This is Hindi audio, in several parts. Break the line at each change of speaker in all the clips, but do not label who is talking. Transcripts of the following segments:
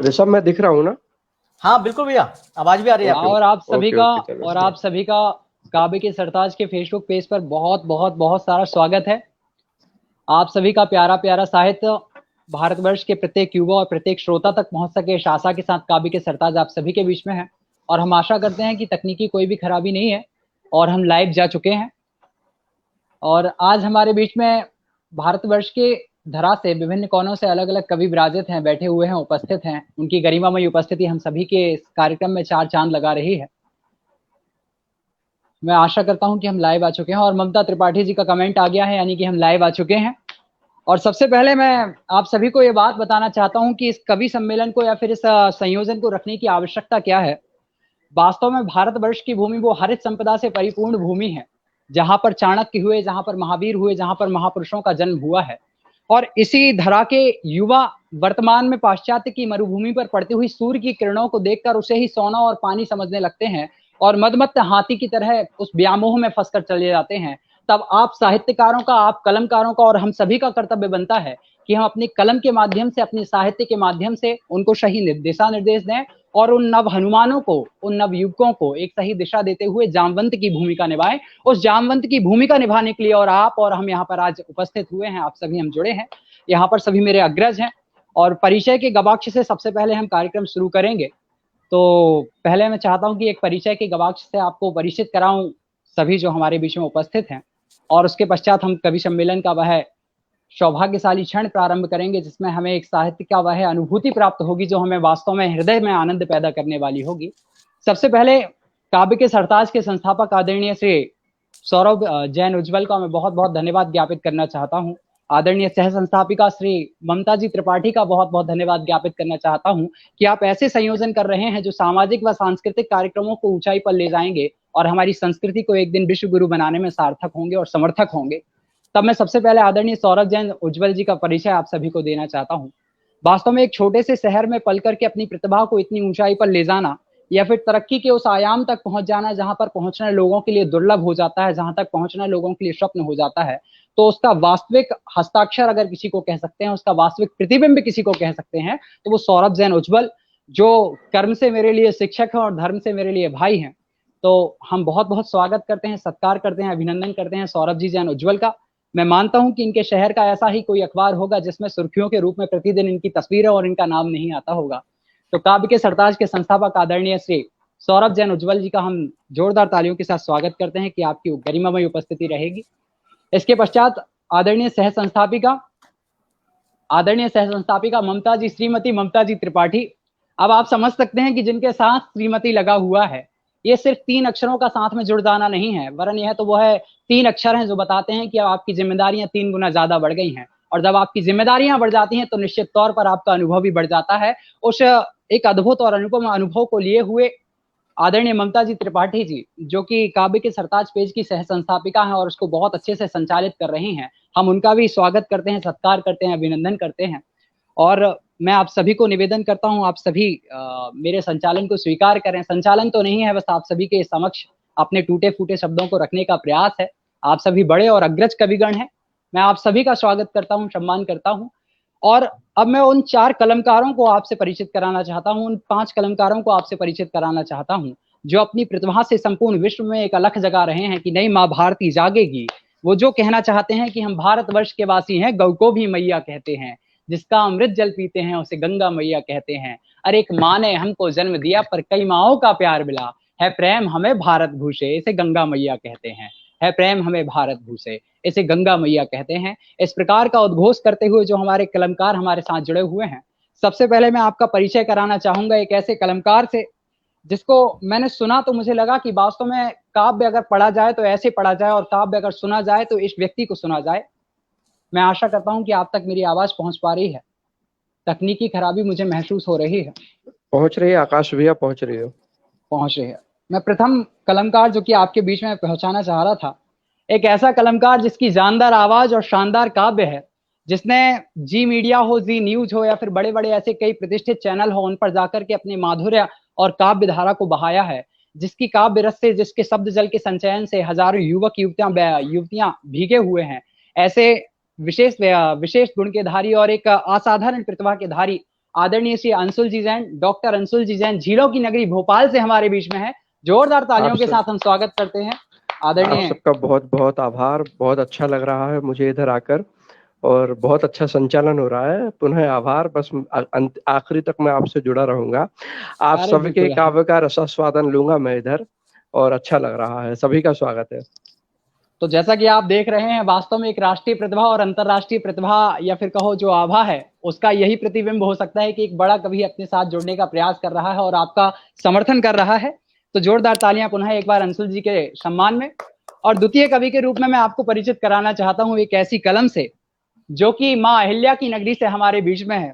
ऋषभ, मैं दिख रहा हूँ ना?
हाँ बिल्कुल भैया, आवाज भी आ रही है आपकी।
और आप
चलो,
सभी का काबे के सरताज के फेसबुक पेज पर बहुत बहुत बहुत सारा स्वागत है। आप सभी का प्यारा प्यारा साहित्य भारतवर्ष के प्रत्येक युवा और प्रत्येक श्रोता तक पहुंच सके, इस आशा के साथ काबे के सरताज आप सभी के बीच में है। और हम आशा करते हैं कि तकनीकी कोई भी खराबी नहीं है और हम लाइव जा चुके हैं। और आज हमारे बीच में भारतवर्ष के धरा से विभिन्न कोनों से अलग अलग कवि विराजित हैं, बैठे हुए हैं, उपस्थित हैं। उनकी गरिमामयी उपस्थिति हम सभी के इस कार्यक्रम में चार चांद लगा रही है। मैं आशा करता हूं कि हम लाइव आ चुके हैं और ममता त्रिपाठी जी का कमेंट आ गया है, यानी कि हम लाइव आ चुके हैं। और सबसे पहले मैं आप सभी को ये बात बताना चाहता हूं कि इस कवि सम्मेलन को या फिर इस संयोजन को रखने की आवश्यकता क्या है। वास्तव में भारतवर्ष की भूमि वो हरित संपदा से परिपूर्ण भूमि है, जहां पर चाणक्य हुए, जहां पर महावीर हुए, जहां पर महापुरुषों का जन्म हुआ है। और इसी धरा के युवा वर्तमान में पाश्चात्य की मरुभूमि पर पड़ती हुई सूर्य की किरणों को देखकर उसे ही सोना और पानी समझने लगते हैं और मदमत्त हाथी की तरह उस व्यामोह में फंसकर चले जाते हैं। तब आप साहित्यकारों का, आप कलमकारों का और हम सभी का कर्तव्य बनता है कि हम अपनी कलम के माध्यम से, अपने साहित्य के माध्यम से उनको सही दिशा निर्देश दें और उन नव हनुमानों को, उन नव युवकों को एक सही दिशा देते हुए जामवंत की भूमिका निभाएं। उस जामवंत की भूमिका निभाने के लिए और आप और हम यहाँ पर आज उपस्थित हुए हैं, आप सभी हम जुड़े हैं। यहाँ पर सभी मेरे अग्रज हैं और परिचय के गवाक्ष से सबसे पहले हम कार्यक्रम शुरू करेंगे। तो पहले मैं चाहता हूं कि एक परिचय के गवाक्ष से आपको परिचित कराऊं सभी जो हमारे बीच में उपस्थित हैं, और उसके पश्चात हम कवि सम्मेलन का वह सौभाग्यशाली क्षण प्रारंभ करेंगे जिसमें हमें एक साहित्य का वह अनुभूति प्राप्त होगी जो हमें वास्तव में हृदय में आनंद पैदा करने वाली होगी। सबसे पहले काव्य के सरताज के संस्थापक आदरणीय श्री सौरभ जैन उज्ज्वल का मैं बहुत बहुत धन्यवाद ज्ञापित करना चाहता हूँ। आदरणीय सह संस्थापिका श्री ममता जी त्रिपाठी का बहुत बहुत धन्यवाद ज्ञापित करना चाहता हूं कि आप ऐसे संयोजन कर रहे हैं जो सामाजिक व सांस्कृतिक कार्यक्रमों को ऊंचाई पर ले जाएंगे और हमारी संस्कृति को एक दिन विश्व गुरु बनाने में सार्थक होंगे और समर्थक होंगे। तब मैं सबसे पहले आदरणीय सौरभ जैन उज्ज्वल जी का परिचय आप सभी को देना चाहता हूँ। वास्तव में एक छोटे से शहर में पल करके अपनी प्रतिभा को इतनी ऊंचाई पर ले जाना या फिर तरक्की के उस आयाम तक पहुंच जाना जहां पर पहुंचना लोगों के लिए दुर्लभ हो जाता है, जहां तक पहुंचना लोगों के लिए स्वप्न हो जाता है, तो उसका वास्तविक हस्ताक्षर अगर किसी को कह सकते हैं, उसका वास्तविक प्रतिबिंब किसी को कह सकते हैं, तो वो सौरभ जैन उज्ज्वल, जो कर्म से मेरे लिए शिक्षक हैं और धर्म से मेरे लिए भाई हैं। तो हम बहुत बहुत स्वागत करते हैं, सत्कार करते हैं, अभिनंदन करते हैं सौरभ जी जैन उज्ज्वल का। मैं मानता हूं कि इनके शहर का ऐसा ही कोई अखबार होगा जिसमें सुर्खियों के रूप में प्रतिदिन इनकी तस्वीरें और इनका नाम नहीं आता होगा। तो काव्य के सरताज के संस्थापक आदरणीय श्री सौरभ जैन उज्ज्वल जी का हम जोरदार तालियों के साथ स्वागत करते हैं कि आपकी गरिमामय उपस्थिति रहेगी। इसके पश्चात आदरणीय सह संस्थापिका ममता जी, श्रीमती ममता जी त्रिपाठी। अब आप समझ सकते हैं कि जिनके साथ श्रीमती लगा हुआ है, ये सिर्फ 3 अक्षरों का साथ में जुड़ जाना नहीं है, वरन यह तो वो है 3 अक्षर हैं जो बताते हैं कि अब आपकी जिम्मेदारियां 3 गुना ज्यादा बढ़ गई हैं। और जब आपकी जिम्मेदारियां बढ़ जाती हैं तो निश्चित तौर पर आपका अनुभव भी बढ़ जाता है। उस एक अद्भुत और अनुपम अनुभव को लिए हुए आदरणीय ममता जी त्रिपाठी जी, जो कि काव्य के सरताज पेज की सह संस्थापिका हैं और उसको बहुत अच्छे से संचालित कर रही हैं, हम उनका भी स्वागत करते हैं, सत्कार करते हैं, अभिनंदन करते हैं। और मैं आप सभी को निवेदन करता हूं, आप सभी मेरे संचालन को स्वीकार करें। संचालन तो नहीं है, बस आप सभी के समक्ष अपने टूटे फूटे शब्दों को रखने का प्रयास है। आप सभी बड़े और अग्रज कविगण हैं, मैं आप सभी का स्वागत करता हूं, सम्मान करता हूं। और अब मैं उन 4 कलमकारों को आपसे परिचित कराना चाहता हूं, उन 5 कलमकारों को आपसे परिचित कराना चाहता हूं जो अपनी प्रतिभा से संपूर्ण विश्व में एक अलख जगा रहे हैं कि नई माँ भारती जागेगी। वो जो कहना चाहते हैं कि हम भारतवर्ष के वासी हैं, गौ को भी मैया कहते हैं, जिसका अमृत जल पीते हैं उसे गंगा मैया कहते हैं। अरे एक माँ ने हमको जन्म दिया पर कई माओं का प्यार मिला, है प्रेम हमें भारत भूषे इसे गंगा मैया कहते हैं, है प्रेम हमें भारत भूषे इसे गंगा मैया कहते हैं। इस प्रकार का उद्घोष करते हुए जो हमारे कलमकार हमारे साथ जुड़े हुए हैं, सबसे पहले मैं आपका परिचय कराना चाहूंगा एक ऐसे कलमकार से जिसको मैंने सुना तो मुझे लगा कि वास्तव में काव्य अगर पढ़ा जाए तो ऐसे पढ़ा जाए और काव्य अगर सुना जाए तो इस व्यक्ति को सुना जाए। मैं आशा करता हूं कि आप तक मेरी आवाज पहुंच पा रही है। तकनीकी खराबी मुझे महसूस हो रही है।
पहुंच रही है आकाश भैया, पहुंच रही
है। मैं प्रथम कलमकार जो कि आपके बीच में पहुंचाना चाह रहा था, एक ऐसा कलमकार जिसकी जानदार आवाज और शानदार काव्य है, जिसने जी मीडिया हो, जी न्यूज हो या फिर बड़े बड़े ऐसे कई प्रतिष्ठित चैनल हो, उन पर जाकर के अपने माधुर्य और काव्य धारा को बहाया है, जिसकी काव्य रस से, जिसके शब्द जल के संचयन से हजारों युवक युवतियां भीगे हुए हैं। ऐसे विशेष गुण के धारी और एक असाधारण प्रतिभा के धारी आदरणीय श्री अंशुल जी जैन, डॉक्टर अंशुल जी जैन, झीलों की नगरी भोपाल से हमारे बीच में है। जोरदार तालियों के साथ हम स्वागत करते हैं
आप
आदरणीय।
सबका बहुत बहुत आभार। बहुत अच्छा लग रहा है मुझे इधर आकर, और बहुत अच्छा संचालन हो रहा है। पुनः आभार। बस आखिरी तक मैं आपसे जुड़ा रहूंगा। आप
अरे
सबके
बिल्कुल।
काव्य का रसास्वादन लूंगा मैं इधर, और अच्छा लग रहा है। सभी का स्वागत है।
तो जैसा कि आप देख रहे हैं, वास्तव में एक राष्ट्रीय प्रतिभा और अंतर्राष्ट्रीय प्रतिभा, या फिर कहो जो आभा है, उसका यही प्रतिबिंब हो सकता है कि एक बड़ा कवि अपने साथ जुड़ने का प्रयास कर रहा है और आपका समर्थन कर रहा है। तो जोरदार तालियां पुनः एक बार अंशुल जी के सम्मान में। और द्वितीय कवि के रूप में मैं आपको परिचित कराना चाहता हूं एक ऐसी कलम से जो कि माँ अहिल्या की नगरी से हमारे बीच में है,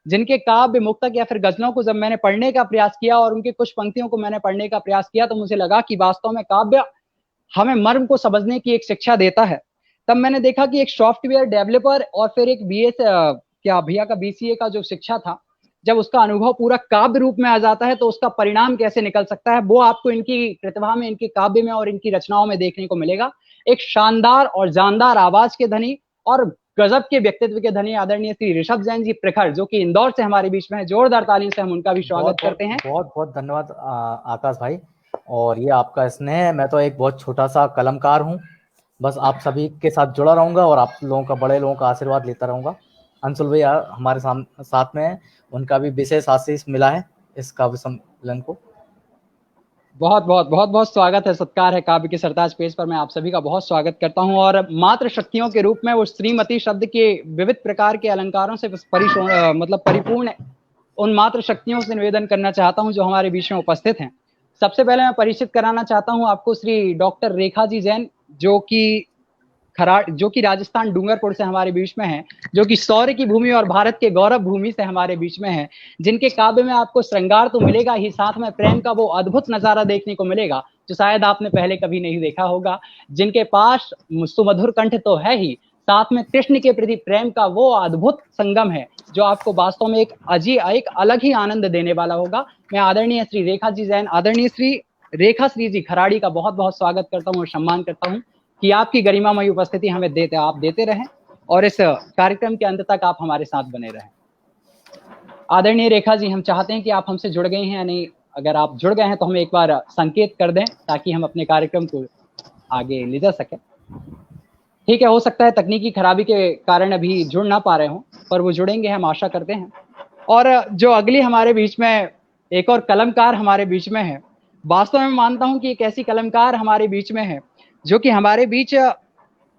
जिनके काव्य, मुक्तक या फिर गजलों को जब मैंने पढ़ने का प्रयास किया और उनके कुछ पंक्तियों को मैंने पढ़ने का प्रयास किया, तो मुझे लगा कि वास्तव में काव्य हमें मर्म को समझने की एक शिक्षा देता है। तब मैंने देखा कि एक सॉफ्टवेयर डेवलपर और फिर एक क्या भैया का बीसीए का जो शिक्षा था, जब उसका अनुभव पूरा काव्य रूप में आ जाता है तो उसका परिणाम कैसे निकल सकता है, वो आपको इनकी प्रतिभा में, इनके काव्य में और इनकी रचनाओं में देखने को मिलेगा। एक शानदार और जानदार आवाज के धनी और गजब के व्यक्तित्व के धनी आदरणीय श्री ऋषभ जैन जी प्रखर, जो कि इंदौर से हमारे बीच में है। जोरदार तालियों से हम उनका भी स्वागत करते हैं।
बहुत बहुत धन्यवाद आकाश भाई, और ये आपका स्नेह है। मैं तो एक बहुत छोटा सा कलमकार हूँ, बस आप सभी के साथ जुड़ा रहूंगा और आप लोगों का, बड़े लोगों का आशीर्वाद लेता रहूंगा। अंशुल भैया हमारे साथ में है, उनका भी विशेष आशीष मिला है इस काव्य सम्मेलन को।
बहुत बहुत बहुत बहुत स्वागत है, सत्कार है। काव्य के सरताज पेज पर मैं आप सभी का बहुत स्वागत करता हूं, और मात्र शक्तियों के रूप में वो श्रीमती शब्द के विविध प्रकार के अलंकारों से परिपूर्ण उन मात्र शक्तियों से निवेदन करना चाहता हूं जो हमारे बीच में उपस्थित हैं। सबसे पहले मैं परिचित कराना चाहता हूं आपको श्री डॉक्टर रेखा जी जैन, जो कि राजस्थान डूंगरपुर से हमारे बीच में है, जो कि शौर्य की भूमि और भारत के गौरव भूमि से हमारे बीच में है, जिनके काव्य में आपको श्रृंगार तो मिलेगा ही, साथ में प्रेम का वो अद्भुत नजारा देखने को मिलेगा जो शायद आपने पहले कभी नहीं देखा होगा। जिनके पास सुमधुर कंठ तो है ही, साथ में कृष्ण के प्रति प्रेम का वो अद्भुत संगम है जो आपको वास्तव में एक अलग ही आनंद देने वाला होगा। मैं आदरणीय श्री रेखा जी जैन, आदरणीय श्री रेखा श्री जी खराड़ी का बहुत बहुत स्वागत करता हूँ और सम्मान करता हूँ कि आपकी गरिमामयी उपस्थिति हमें देते रहें और इस कार्यक्रम के अंत तक आप हमारे साथ बने रहें। आदरणीय रेखा जी, हम चाहते हैं कि आप हमसे जुड़ गए हैं या नहीं। अगर आप जुड़ गए हैं तो हमें एक बार संकेत कर दें ताकि हम अपने कार्यक्रम को आगे ले जा सकें। ठीक है, हो सकता है तकनीकी खराबी के कारण अभी जुड़ ना पा रहे हों, पर वो जुड़ेंगे, हम आशा करते हैं। और जो अगली हमारे बीच में एक और कलमकार हमारे बीच में है, वास्तव में मानता हूं कि एक ऐसी कलमकार हमारे बीच में है जो कि हमारे बीच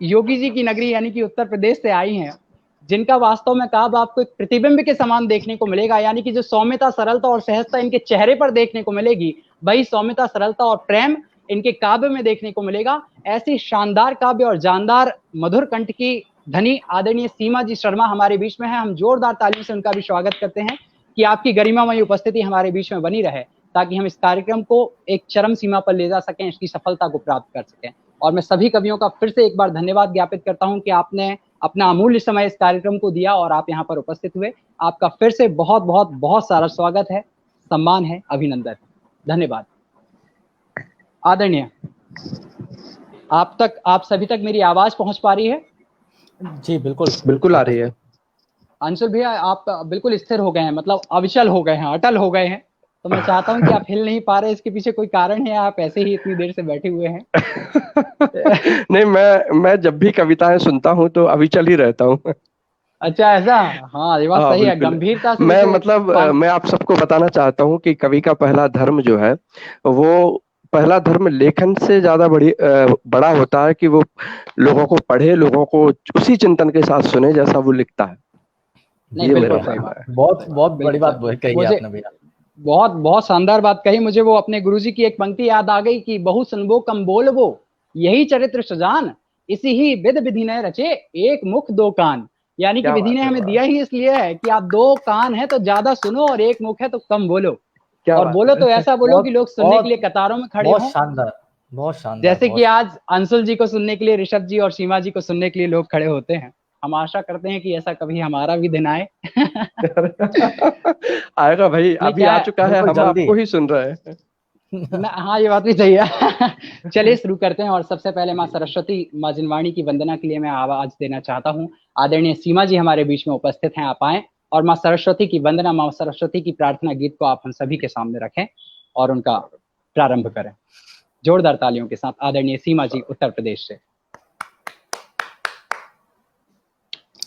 योगी जी की नगरी यानी कि उत्तर प्रदेश से आई हैं, जिनका वास्तव में काव्य आपको एक प्रतिबिंब के समान देखने को मिलेगा। यानी कि जो सौम्यता, सरलता और सहजता इनके चेहरे पर देखने को मिलेगी, वही सौम्यता, सरलता और प्रेम इनके काव्य में देखने को मिलेगा। ऐसी शानदार काव्य और जानदार मधुर कंठ की धनी आदरणीय सीमा जी शर्मा हमारे बीच में है। हम जोरदार तालियों से उनका भी स्वागत करते हैं कि आपकी गरिमामयी उपस्थिति हमारे बीच में बनी रहे ताकि हम इस कार्यक्रम को एक चरम सीमा पर ले जा सकें, इसकी सफलता को प्राप्त कर सकें। और मैं सभी कवियों का फिर से एक बार धन्यवाद ज्ञापित करता हूं कि आपने अपना अमूल्य समय इस कार्यक्रम को दिया और आप यहाँ पर उपस्थित हुए। आपका फिर से बहुत बहुत बहुत सारा स्वागत है, सम्मान है, अभिनंदन, धन्यवाद। आदरणीय, आप सभी तक मेरी आवाज पहुंच पा रही है?
जी बिल्कुल
बिल्कुल आ रही है।
अंशुल भैया, आप बिल्कुल स्थिर हो गए हैं, मतलब अविचल हो गए हैं, अटल हो गए हैं। तो मैं चाहता हूं कि आप हिल नहीं पा रहे, इसके पीछे कोई कारण है, आप ऐसे ही इतनी देर से बैठे हुए हैं?
नहीं, मैं जब भी कविताएं सुनता हूँ तो अविचल ही रहता हूँ।
अच्छा, ऐसा? हाँ, ये बात सही है,
बिल्कुल।
गंभीरता से।
मैं आप सबको बताना चाहता हूँ कि कवि का पहला धर्म जो है, वो पहला धर्म लेखन से ज्यादा बड़ा होता है कि वो लोगों को पढ़े, लोगों को उसी चिंतन के साथ सुने जैसा वो लिखता है।
नहीं, बिल्कुल सही बात,
बहुत बहुत बड़ी बात कही है आपने भैया।
बहुत बहुत शानदार बात कही। मुझे वो अपने गुरुजी की एक पंक्ति याद आ गई कि बहु सुनबो कम बोलबो, यही चरित्र सजान, इसी ही विध विधि ने रचे, एक मुख दो कान। यानी कि विधि ने हमें दिया ही इसलिए है कि आप दो कान है तो ज्यादा सुनो और एक मुख है तो कम बोलो, और बोलो तो ऐसा बोलो कि लोग सुनने के लिए कतारों में खड़े हों।
बहुत शानदार, बहुत शानदार।
जैसे कि आज अंशुल जी को सुनने के लिए ऋषभ जी और सीमा जी को सुनने के लिए लोग खड़े होते हैं। हम आशा करते हैं कि ऐसा कभी हमारा भी दिन आए।
आएगा भाई, अभी आ चुका है, हम आपको ही सुन रहे हैं।
हाँ, ये बात भी सही है। चलिए शुरू करते हैं। और सबसे पहले माँ सरस्वती, माँ जिनवाणी की वंदना के लिए मैं आवाज देना चाहता हूँ। आदरणीय सीमा जी हमारे बीच में उपस्थित हैं, आप आए और माँ सरस्वती की वंदना, माँ सरस्वती की प्रार्थना गीत को आप हम सभी के सामने रखें और उनका प्रारंभ करें जोरदार तालियों के साथ। आदरणीय सीमा जी उत्तर प्रदेश से।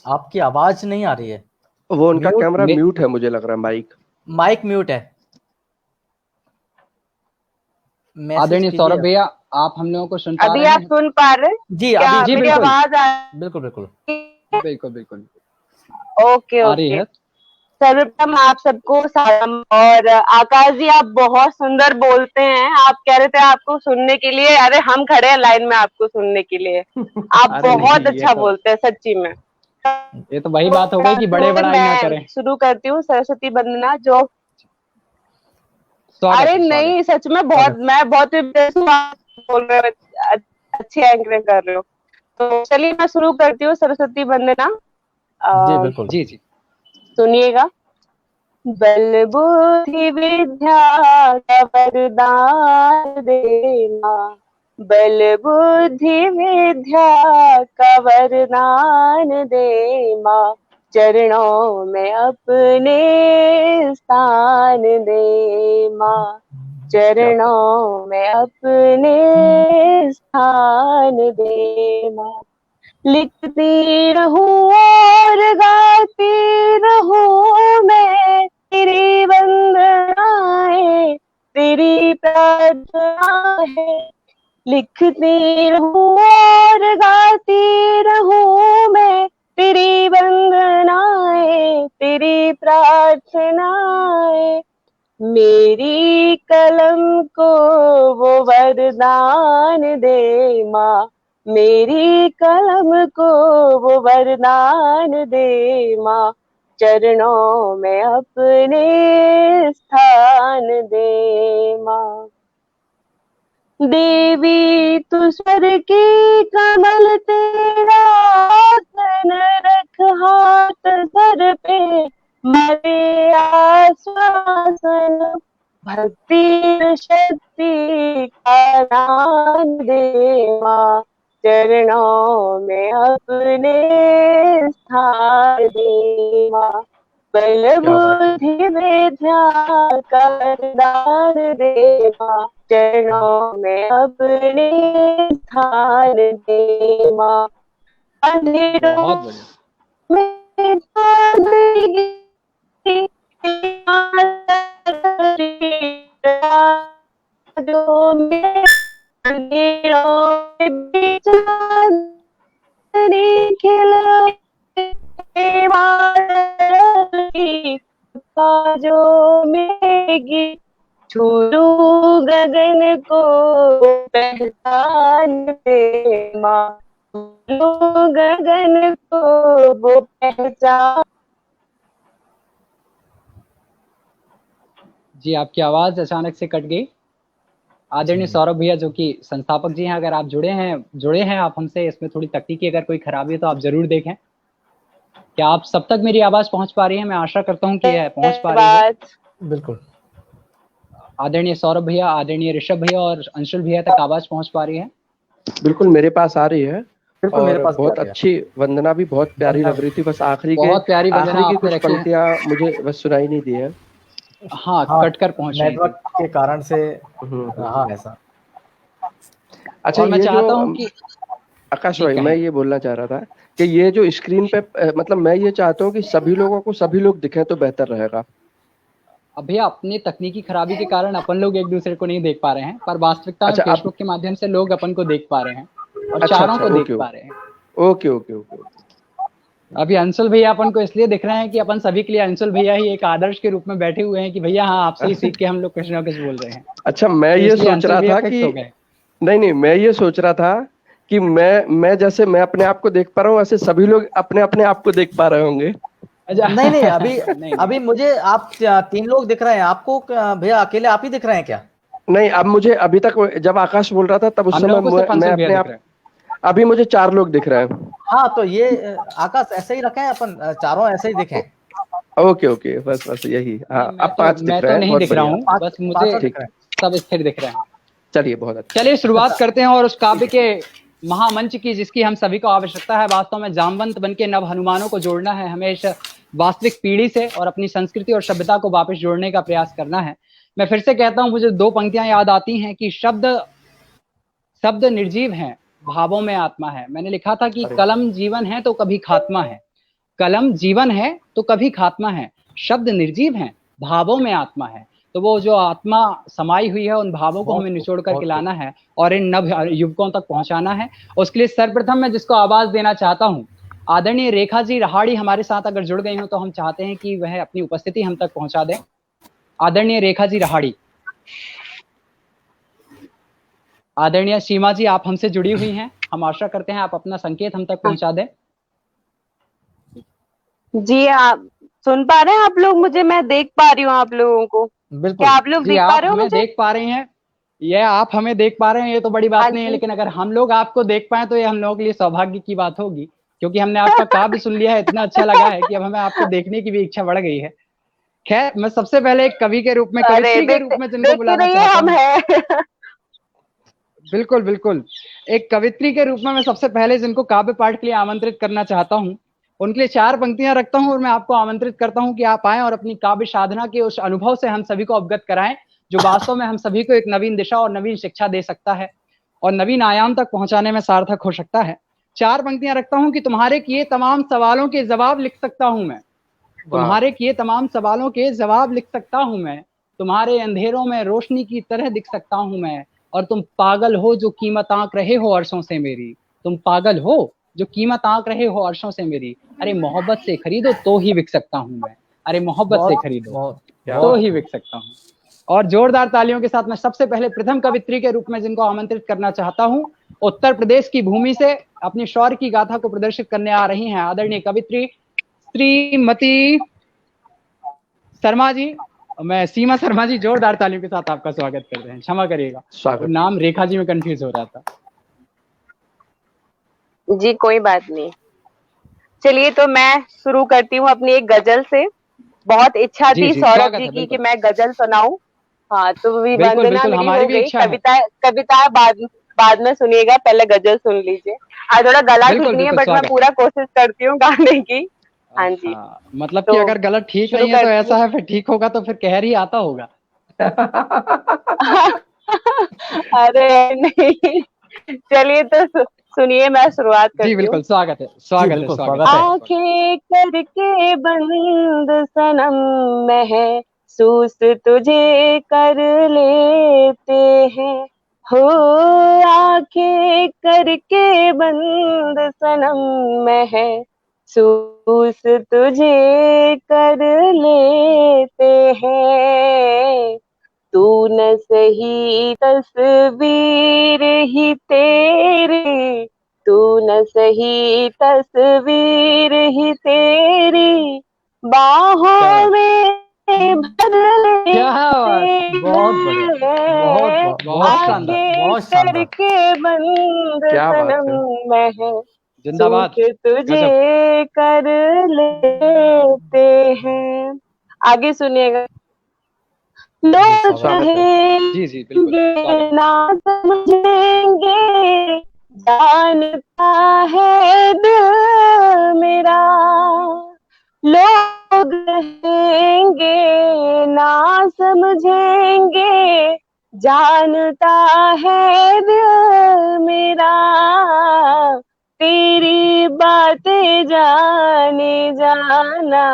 आपकी आवाज नहीं आ रही है।
वो उनका
म्यूट
कैमरा म्यूट है, मुझे लग रहा है माइक
म्यूट है।
आदरणीय सौरभ भैया, आप हम लोगों को सुन पा
अभी
रहे
आप
हैं?
सुन पा रहे हैं?
जी
क्या
अभी
मेरी
बिल्कुल।
आवाज आ
बिल्कुल बिल्कुल
बिल्कुल बिल्कुल
ओके
आ रही
ओके।
है।
सर्वप्रथम आप सबको सलाम। और आकाश जी, आप बहुत सुंदर बोलते हैं। आप कह रहे थे आपको सुनने के लिए, अरे हम खड़े हैं लाइन में आपको सुनने के लिए। आप
अरे
बहुत
नहीं,
अच्छा बोलते हैं सच्ची में।
ये तो वही बात हो गई कि बड़े बड़ाई ना
मैं
करें।
शुरू करती हूँ सरस्वती वंदना जो
स्वागत
अरे
है, स्वागत।
नहीं, सच में बहुत, मैं बहुत impressed हूँ आप बोल रहे हो, अच्छी एंकरिंग कर रहे हो। तो चलिए मैं शुरू करती हूँ सरस्वती वंदना।
जी बिल्कुल
जी जी
सुनिएगा। बल बुद्धि विद्या का वरदान देना, बल बुद्धि विद्या का वरदान दे माँ, चरणों में अपने स्थान दे माँ, चरणों में अपने स्थान दे माँ। लिखती रहूं और गाती रहूं मैं तेरी वंदनाएं, तेरी प्रार्थना है। लिखती रहूं और गाती रहूं मैं तेरी वंदनाएं, तेरी प्रार्थनाएं। मेरी कलम को वो वरदान दे माँ, मेरी कलम को वो वरदान दे माँ, चरणों में अपने स्थान दे माँ। देवी तू स्वर की कमल तेरा आसन रख हाथ सर पे, मरे आश्वासन भक्ति शक्ति का दान दे माँ, चरणों में अपने स्थान दे माँ। बल बुद्धि विद्या का वरदान दे माँ, चरणों में अपने स्थान दे माँ। अंधेरों में चांदनी जो में अंधेरों में चांदनी खिले जो मेगी छूरू गगन को पहचान दे माँ, गगन को वो पहचान।
जी, आपकी आवाज अचानक से कट गई। आदरणीय सौरभ भैया जो कि संस्थापक जी हैं, अगर आप जुड़े हैं आप हमसे, इसमें थोड़ी तकनीकी अगर कोई खराबी है तो आप जरूर देखें। क्या आप सब तक मेरी आवाज पहुंच पा रही है? मैं आशा करता हूं कि यह पहुंच पा रही है।
बिल्कुल।
आदरणीय सौरभ भैया, आदरणीय ऋषभ भैया और अंशुल भैया तक आवाज पहुंच पा रही है?
बिल्कुल मेरे पास आ रही है।
बिल्कुल मेरे पास
बहुत अच्छी वंदना भी बहुत प्यारी लग रही थी। बस आखिरी की कुछ पंक्तियां मुझे बस सुनाई नहीं दी है।
हाँ, कट कर पहुंच रही
नेटवर्क के कारण से रहा ऐसा।
अच्छा,
मैं चाहता हूं कि
आकाश भाई, मैं ये बोलना चाह रहा था कि ये जो स्क्रीन पे मतलब मैं ये चाहता हूँ कि सभी लोगों को सभी लोग दिखें तो बेहतर रहेगा।
अब भैया अपनी तकनीकी खराबी के कारण अपन लोग एक दूसरे को नहीं देख पा रहे हैं, पर वास्तविकता में फेसबुक के माध्यम से लोग अपन को देख पा रहे हैं और चारों को देख पा रहे हैं।
Okay okay okay.
अभी अंशुल भैया अपन को इसलिए दिख रहे हैं कि अपन सभी के लिए अंशुल भैया ही एक आदर्श के रूप में बैठे हुए हैं कि भैया हाँ, आपसे ही सीख के हम लोग कुछ ना कुछ बोल रहे हैं।
अच्छा, मैं ये सोच रहा था कि नहीं, मैं ये सोच रहा था कि मैं जैसे मैं अपने आप को देख पा रहा हूँ, वैसे सभी लोग अपने अपने आप को देख पा रहे होंगे।
नहीं, अभी मुझे आप 3 लोग दिख रहे हैं। आपको भैया अकेले आप ही दिख रहे हैं क्या?
नहीं, अब मुझे अभी तक जब आकाश बोल रहा था तब उस समय मैं अपने आप, अभी मुझे 4 लोग दिख रहे हैं।
हाँ, तो ये आकाश ऐसे ही रखें, अपन चारों ऐसे ही दिखें।
ओके बस यही। हाँ, अब 5 दिख रहे हैं।
मैं तो नहीं दिख रहा हूँ, बस मुझे सब स्थिर दिख रहे हैं।
चलिए, बहुत अच्छा।
चलिए शुरुआत करते हैं और उस काव्य के महामंच की जिसकी हम सभी को आवश्यकता है। वास्तव में जामवंत बन के नव हनुमानों को जोड़ना है, हमें इस वास्तविक पीढ़ी से और अपनी संस्कृति और सभ्यता को वापस जोड़ने का प्रयास करना है। मैं फिर से कहता हूं, मुझे 2 पंक्तियां याद आती हैं कि शब्द निर्जीव हैं, भावों में आत्मा है। मैंने लिखा था कि कलम जीवन है तो कभी खात्मा है, कलम जीवन है तो कभी खात्मा है, शब्द निर्जीव हैं, भावों में आत्मा है। तो वो जो आत्मा समाई हुई है, उन भावों को हमें निचोड़ करके लाना है और इन नव युवकों तक पहुंचाना है। उसके लिए सर्वप्रथम मैं जिसको आवाज देना चाहता हूं, आदरणीय रेखा जी रहाड़ी हमारे साथ अगर जुड़ गई हो तो हम चाहते हैं कि वह अपनी उपस्थिति हम तक पहुंचा दें। आदरणीय रेखा जी रहाड़ी। आदरणीय सीमा जी, आप हमसे जुड़ी हुई हैं, हम आशा करते हैं आप अपना संकेत हम तक पहुंचा दें।
जी, आप सुन पा रहे हैं आप लोग मुझे? मैं देख पा रही हूँ आप लोगों को।
बिल्कुल।
क्या आप लोग देख पा रहे हो मुझे?
देख पा रही हैं, ये आप हमें देख पा रहे हैं, ये तो बड़ी बात नहीं है, लेकिन अगर हम लोग आपको देख पाए तो ये हम लोगों के लिए सौभाग्य की बात होगी, क्योंकि हमने आपका काव्य सुन लिया है, इतना अच्छा लगा है कि अब हमें आपको देखने की भी इच्छा बढ़ गई है। खैर, मैं सबसे पहले एक कवि के रूप में, कवित्री के रूप में जिनको बुलाना चाहता हूं, बिल्कुल बिल्कुल, एक कवित्री के रूप में मैं सबसे पहले जिनको काव्य पाठ के लिए आमंत्रित करना चाहता हूं, उनके लिए 4 पंक्तियां रखता हूं और मैं आपको आमंत्रित करता हूं कि आप आएं और अपनी काव्य साधना के उस अनुभव से हम सभी को अवगत कराएं, जो वास्तव में हम सभी को एक नवीन दिशा और नवीन शिक्षा दे सकता है और नवीन आयाम तक पहुंचाने में सार्थक हो सकता है। 4 पंक्तियां रखता हूं कि तुम्हारे किए तमाम सवालों के जवाब लिख सकता हूं मैं, तुम्हारे किए तमाम सवालों के जवाब लिख सकता हूं मैं, तुम्हारे अंधेरों में रोशनी की तरह दिख सकता हूं मैं, और तुम पागल हो जो कीमत आंक रहे हो अर्शों से मेरी, तुम पागल हो जो कीमत आंक रहे हो अर्शों से मेरी, अरे मोहब्बत से खरीदो तो ही बिक सकता हूं मैं, अरे मोहब्बत से खरीदो तो ही बिक सकता हूं। और जोरदार तालियों के साथ मैं सबसे पहले प्रथम कवित्री के रूप में जिनको आमंत्रित करना चाहता हूं, उत्तर प्रदेश की भूमि से अपनी शौर्य की गाथा को प्रदर्शित करने आ रही हैं आदरणीय कवित्री श्रीमती शर्मा जी। मैं सीमा शर्मा जी, जोरदार तालियों के साथ आपका स्वागत करते हैं। क्षमा करिएगा, नाम रेखा जी में कंफ्यूज हो रहा था।
जी कोई बात नहीं। चलिए तो मैं शुरू करती हूँ अपनी एक गजल से। बहुत इच्छा थी सौरभ जी की कि मैं गजल सुनाऊं। हाँ, तो वंदना मेरी हो गई। कविता बाद में सुनिएगा, पहले गजल सुन लीजिए। आज थोड़ा गला ठीक नहीं है, बट मैं पूरा कोशिश करती हूँ गाने की। हाँ जी,
मतलब कि अगर गलत ठीक नहीं है तो ऐसा है, फिर ठीक होगा तो फिर कहर ही आता होगा।
अरे नहीं, चलिए तो सुनिए, मैं शुरुआत करती हूँ।
जी बिल्कुल, स्वागत है, स्वागत है, स्वागत है।
आंखें करके बंद सनम महसूस तुझे कर लेते हैं, हो आंखें करके बंद सनम महसूस तुझे कर लेते हैं, तू न सही तस्वीर ही तेरी, तू न सही तस्वीर ही तेरी बाहों में भर लेते हैं, करके बंद सनम महसूस तुझे कर लेते हैं। आगे सुनिएगा। लोग कहेंगे ना समझेंगे, जानता है दिल मेरा, लोग कहेंगे ना समझेंगे, जानता है दिल मेरा, तेरी बातें जाने जाना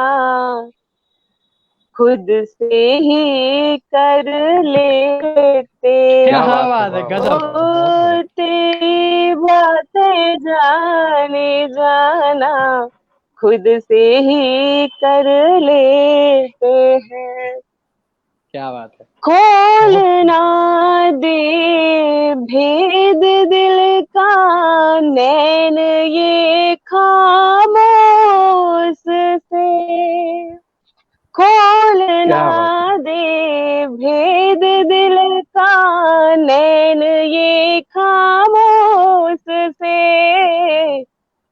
खुद से ही कर लेते हैं, तेरी बातें जाने जाना खुद से ही कर लेते हैं।
क्या बात है।
खोलना दे भेद दिल का नैन ये खामोश से, खोलना दे भेद दिल का नैन ये खामोश से,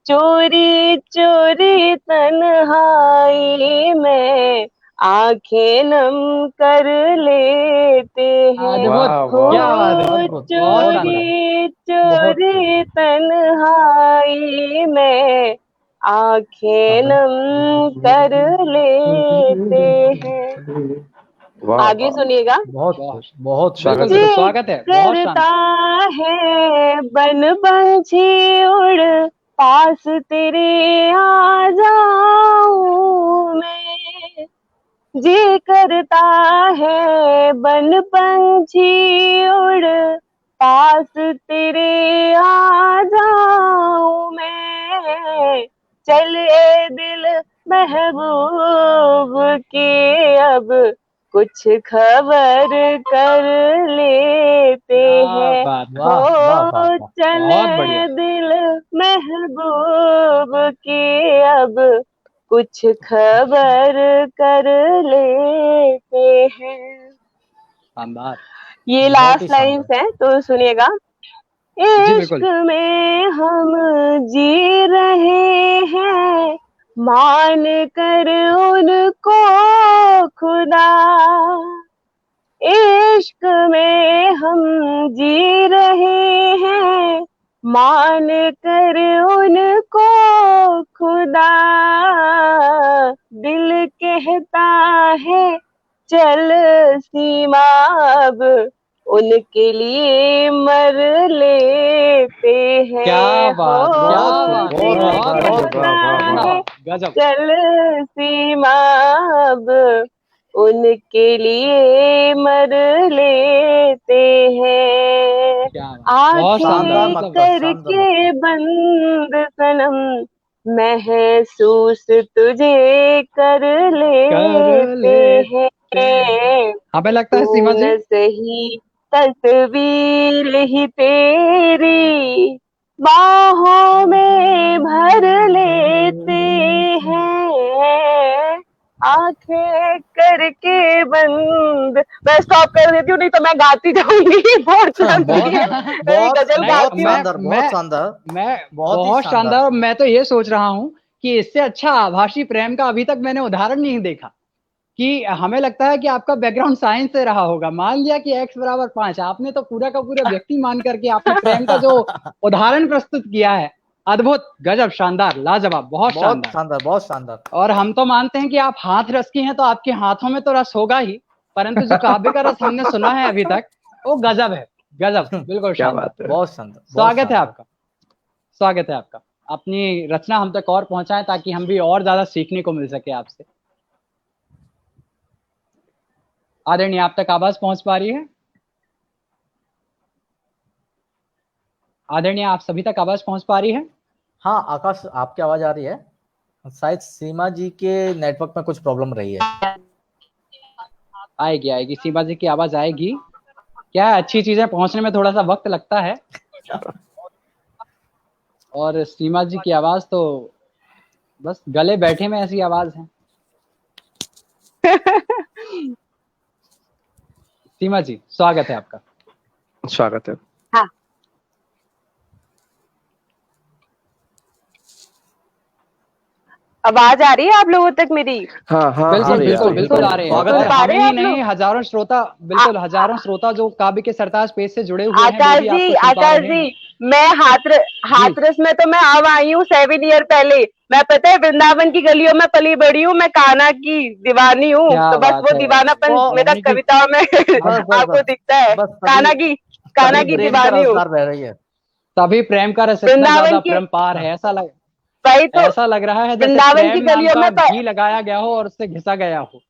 चोरी चोरी तन्हाई में आंखें नम कर लेते हैं, चोरी चोरी तन्हाई में आंखें नम कर लेते हैं। आगे सुनिएगा।
बहुत बहुत
स्वागत है।
करता है बन पंछी उड़ पास तेरे आ जाऊं मैं, जी करता है बन पंछी उड़ पास तेरे आ जाऊं मैं, चल ए दिल महबूब की अब कुछ खबर कर लेते हैं। हो चल दिल महबूब की अब कुछ खबर कर लेते हैं। ये लास्ट लाइन्स हैं तो सुनिएगा। इश्क में हम जी रहे हैं मान कर उनको खुदा, इश्क में हम जी रहे हैं मान कर उनको खुदा, दिल कहता है चल सीमा अब उनके लिए मर लेते हैं।
क्या बात,
चल सीमा अब उनके लिए मर लेते हैं। आंखें करके बंद सनम महसूस तुझे कर लेते हैं।
हमें लगता है सीमा जी
सही तस्वीर ही तेरी बाहों में भर लेते हैं। आंखें करके बंद। मैं स्टॉप कर देती हूँ नहीं तो मैं गाती जाऊंगी। बहुत
शानदार। मैं तो ये सोच रहा हूँ कि इससे अच्छा आभासी प्रेम का अभी तक मैंने उदाहरण नहीं देखा। कि हमें लगता है कि आपका बैकग्राउंड साइंस से रहा होगा। मान लिया कि x = 5, आपने तो पूरा का पूरा व्यक्ति मान करके आपने प्रेम का जो उदाहरण प्रस्तुत किया है, अद्भुत, गजब, शानदार, लाजवाब, बहुत शानदार। और हम तो मानते हैं कि आप हाथ रस की हैं तो आपके हाथों में तो रस होगा ही, परंतु जो काव्य का रस हमने सुना है अभी तक वो गजब है, गजब, बिल्कुल शानदार, बहुत शानदार। स्वागत है आपका। अपनी रचना हम तक और पहुंचाएं ताकि हम भी और ज्यादा सीखने को मिल सके आपसे। आदरणीय, आप तक आवाज पहुंच पा रही है? आदरणीय, आप सभी तक आवाज पहुंच पा रही है?
हाँ आकाश, आपकी आवाज आ रही है। शायद सीमा जी के नेटवर्क में कुछ प्रॉब्लम रही है।
आएगी सीमा जी की आवाज आएगी। क्या है, अच्छी चीजें पहुंचने में थोड़ा सा वक्त लगता है और सीमा जी की आवाज तो बस गले बैठे में ऐसी आवाज है। सीमा जी, स्वागत है आपका।
स्वागत है।
हाँ। आवाज आ रही है आप लोगों तक मेरी?
हाँ, बिल्कुल आ रही है। हम ही नहीं, हजारों श्रोता, बिल्कुल हजारों श्रोता जो काव्य के सरताज पेज से जुड़े हुए हैं।
आकाश जी, मैं हाथरस में तो मैं अब आई हूँ 7 ईयर पहले। मैं पता है वृंदावन की गलियों में पली बड़ी हूँ। मैं कान्हा की दीवानी हूँ। तो बस वो दीवानापन मेरा कविता में आपको दिखता है। कान्हा की दीवानी हूँ।
तभी प्रेम का रस परम्पार है। ऐसा लग रहा है
वृंदावन की गलियों में
घी लगाया गया हो और उससे घिसा गया हो।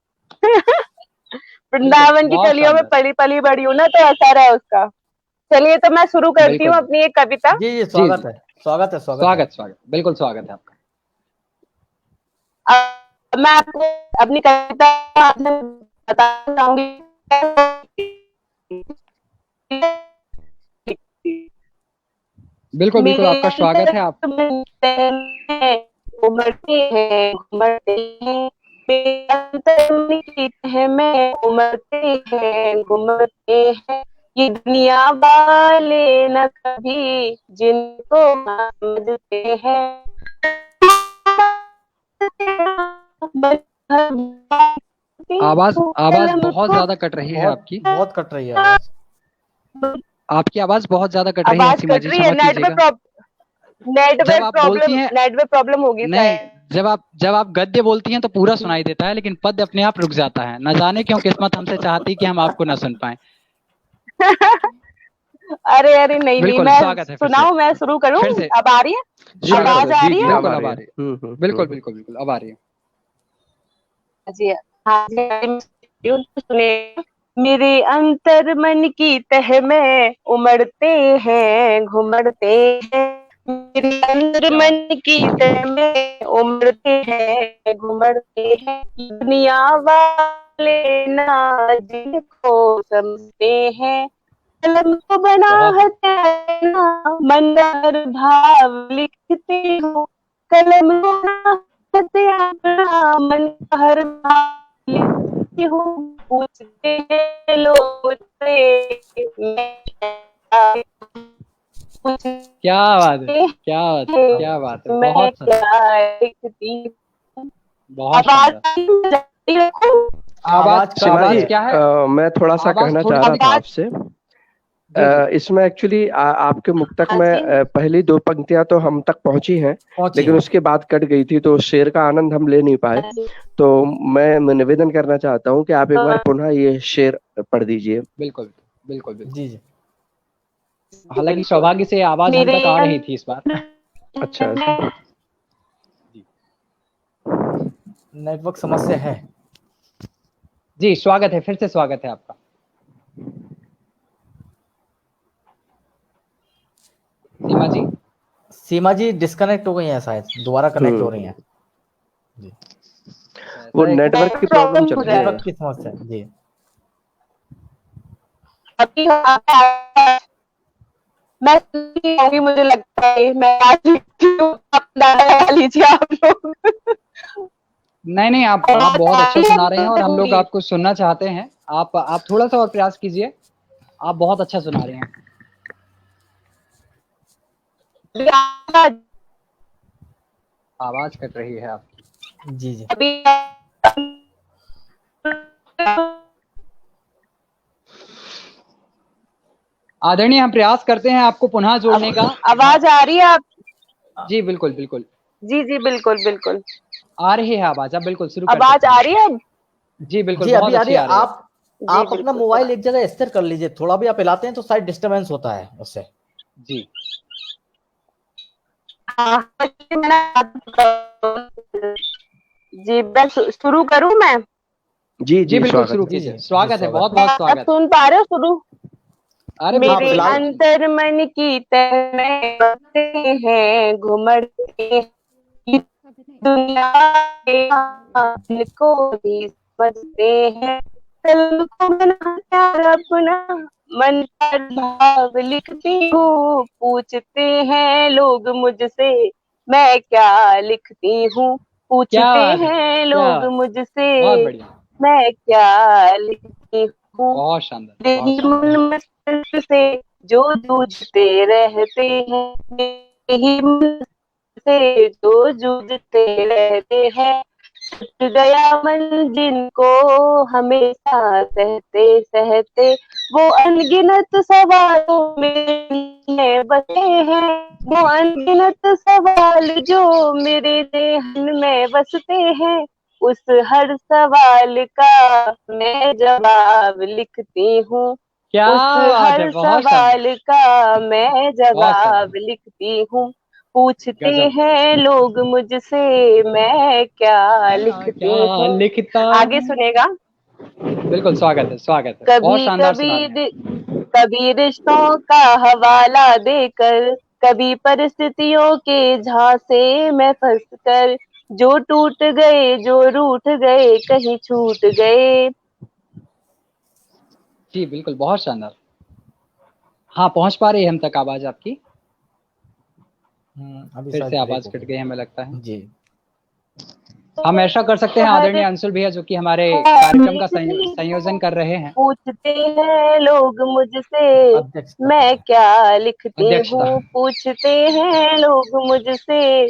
वृंदावन की गलियों में पली बड़ी हूँ ना, तो असर है उसका। चलिए तो मैं शुरू करती हूँ अपनी एक कविता।
जी, स्वागत,
बिल्कुल स्वागत है आपका।
मैं आपको अपनी कविता बताना चाहूंगी।
बिल्कुल आपका स्वागत है। आप
उमड़ते हैं मैं घूमते हैं ये दुनिया वाले न कभी जिनको समझते हैं।
आवाज बहुत ज्यादा कट रही है आपकी।
बहुत कट रही है
आपकी आवाज बहुत ज्यादा कट रही है सीमा जी, क्षमा कीजिएगा।
नेटवर्क प्रॉब्लम होगी।
नहीं, जब आप गद्य बोलती हैं तो पूरा सुनाई देता है, लेकिन पद्य अपने आप रुक जाता है। न जाने क्यों किस्मत हमसे चाहती कि हम आपको न सुन पाए।
अरे नहीं मैं सुनाऊं, मैं शुरू करूं? अब आ रही है आवाज? आ रही है?
बिल्कुल बिल्कुल अब आ रही है
जी। हाँ जी, सुने। मेरे अंतर मन की तह में उमड़ते हैं घुमड़ते हैं, मेरे अंतर मन की तह में उमड़ते हैं घुमड़ते हैं, दुनिया वाले ना जिनको समझते हैं, कलम को बना हथेना मंदार भाव लिखते हो, कलम को बना हथेना मंदार भाव लिखती हूँ, पूछते हैं लोग
क्या बात है, क्या बात है, बहुत
आवाज क्या है? मैं थोड़ा सा कहना चाह रहा था आपसे। इसमें एक्चुअली आपके मुक्तक में पहली 2 पंक्तियां तो हम तक पहुंची हैं, लेकिन उसके बाद कट गई थी, तो शेर का आनंद हम ले नहीं पाए। तो मैं निवेदन करना चाहता हूं कि आप एक बार पुनः ये शेर पढ़ दीजिए।
बिल्कुल बिल्कुल जी जी। हालांकि सौभाग्य से आवाज हम तक आ रही थी इस बार।
अच्छा,
नेटवर्क समस्या है
जी। स्वागत है, फिर से स्वागत है आपका।
सीमा जी डिस्कनेक्ट हो गई हैं, शायद दोबारा कनेक्ट हो रही हैं जी।
वो नेटवर्क की प्रॉब्लम चल रही है,
नेटवर्क की समस्या जी।
अभी मैं मुझे लगता है मैं लीजिए आप लोग।
नहीं आप बहुत अच्छा सुना रहे हैं और हम लोग आपको सुनना चाहते हैं। आप थोड़ा सा और प्रयास कीजिए, आप बहुत अच्छा सुना रहे हैं। आवाज कट रही है आपकी।
जी जी।
आदरणीय, हम प्रयास करते हैं आपको पुनः जोड़ने का।
आवाज आ रही है आप?
जी बिल्कुल बिल्कुल।
जी बिल्कुल
आ रही है आवाज, आप बिल्कुल शुरू कर
आवाज आ रही है?
जी बिल्कुल,
जी
बहुत अच्छी आ रही है।
आप अपना मोबाइल एक जगह स्थिर कर लीजिए, थोड़ा भी आप हिलाते हैं तो शायद डिस्टरबेंस होता है उससे।
जी
जी मैं शुरू करूं मैं?
जी बिल्कुल शुरू कीजिए। स्वागत है, बहुत बहुत स्वागत।
सुन पा रहे हो? शुरू।
अरे
मेरे अंतर मन की तह में बसते हैं घुमड़ते, दुनिया के को भी समझते हैं, कलम को बना कर अपना मन पर भाव लिखती हूँ, पूछते हैं लोग मुझसे मैं क्या लिखती हूँ, पूछते हैं लोग मुझसे मैं क्या लिखती हूँ,
बहुत शानदार।
मन से जो जूझते रहते हैं, यही मन से जो जूझते रहते हैं, छूट गया मन जिनको हमेशा सहते सहते, वो अनगिनत सवालों में बसे हैं, वो अनगिनत सवाल जो मेरे ज़हन में बसते हैं, उस हर सवाल का मैं जवाब लिखती हूँ, उस हर सवाल का मैं जवाब लिखती हूँ, पूछते हैं लोग मुझसे मैं क्या लिखती हूँ। आगे सुनेगा?
बिल्कुल स्वागत है, स्वागत है।
कभी रिश्तों का हवाला देकर, कभी परिस्थितियों के झांसे में फंसकर, जो टूट गए जो रूठ गए कहीं छूट गए।
जी बिल्कुल, बहुत शानदार। हाँ, पहुंच पा रही है हम तक आवाज आपकी?
अभी
फिर से आवाज कट गई हमें लगता है
जी।
हम ऐसा कर सकते हैं आदरणीय अंशुल भैया, जो कि हमारे कार्यक्रम का संयोजन कर रहे हैं।
पूछते हैं लोग मुझसे मैं क्या लिखती हूँ, पूछते हैं लोग मुझसे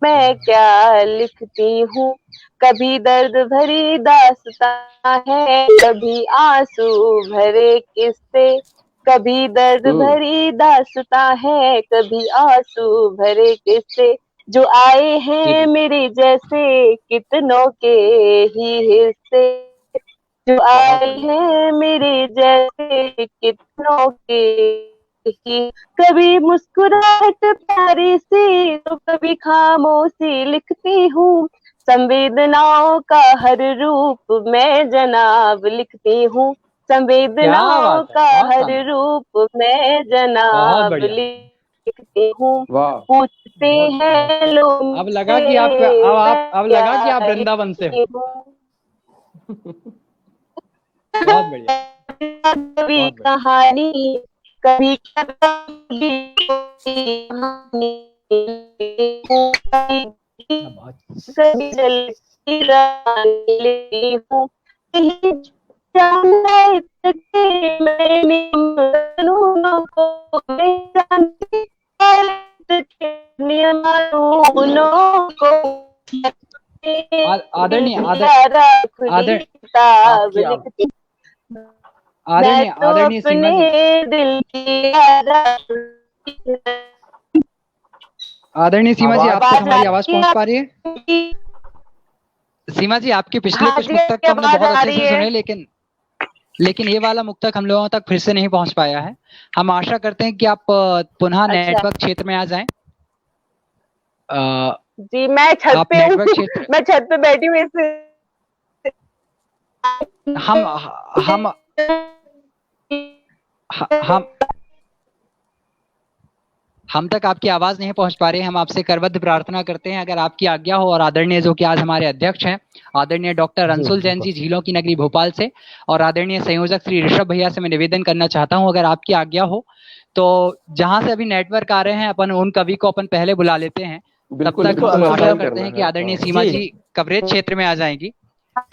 मैं क्या लिखती हूँ, कभी दर्द भरी दास्तां है, कभी आंसू भरे किस्से, कभी दर्द भरी दास्तां है, कभी आंसू भरे किस्से, जो आए हैं मेरे जैसे कितनों के ही हिस्से, जो आए हैं मेरे जैसे कितनों के ही। कभी मुस्कुराहट प्यारी सी तो कभी खामोशी लिखती हूँ, संवेदनाओं का हर रूप मैं जनाब लिखती हूँ, संवेदनाओं का हर रूप मैं जनाब लिखती हूँ। पूछते हैं लोग
अब लगा कि आप वृंदावन से हो। बहुत बढ़िया।
कभी कहानी, कभी कभी जलती रानी हूँ,
आदरणीय सीमा जी, आदरणीय सीमा जी, आप तक हमारी आवाज पहुंच पा रही है? सीमा जी, आपके पिछले कुछ मुक्तक तो हमने बहुत अच्छे से सुने, लेकिन ये वाला मुक्तक हम लोगों तक फिर से नहीं पहुंच पाया है। हम आशा करते हैं कि आप पुनः नेटवर्क क्षेत्र में आ जाएं।
जी मैं छत पे हूँ, मैं छत पे बैठी हूँ।
हम तक आपकी आवाज नहीं पहुंच पा रही है। हम आपसे करबद्ध प्रार्थना करते हैं, अगर आपकी आज्ञा हो, और आदरणीय जो कि आज हमारे अध्यक्ष हैं, आदरणीय डॉक्टर अंशुल जैन जी झीलों की नगरी भोपाल से, और आदरणीय संयोजक श्री ऋषभ भैया से मैं निवेदन करना चाहता हूं, अगर आपकी आज्ञा हो तो जहां से अभी नेटवर्क आ रहे हैं, अपन उन कवि को अपन पहले बुला लेते हैं। तब तक हम आशा करते हैं कि आदरणीय सीमा जी कवरेज क्षेत्र में आ जाएंगी।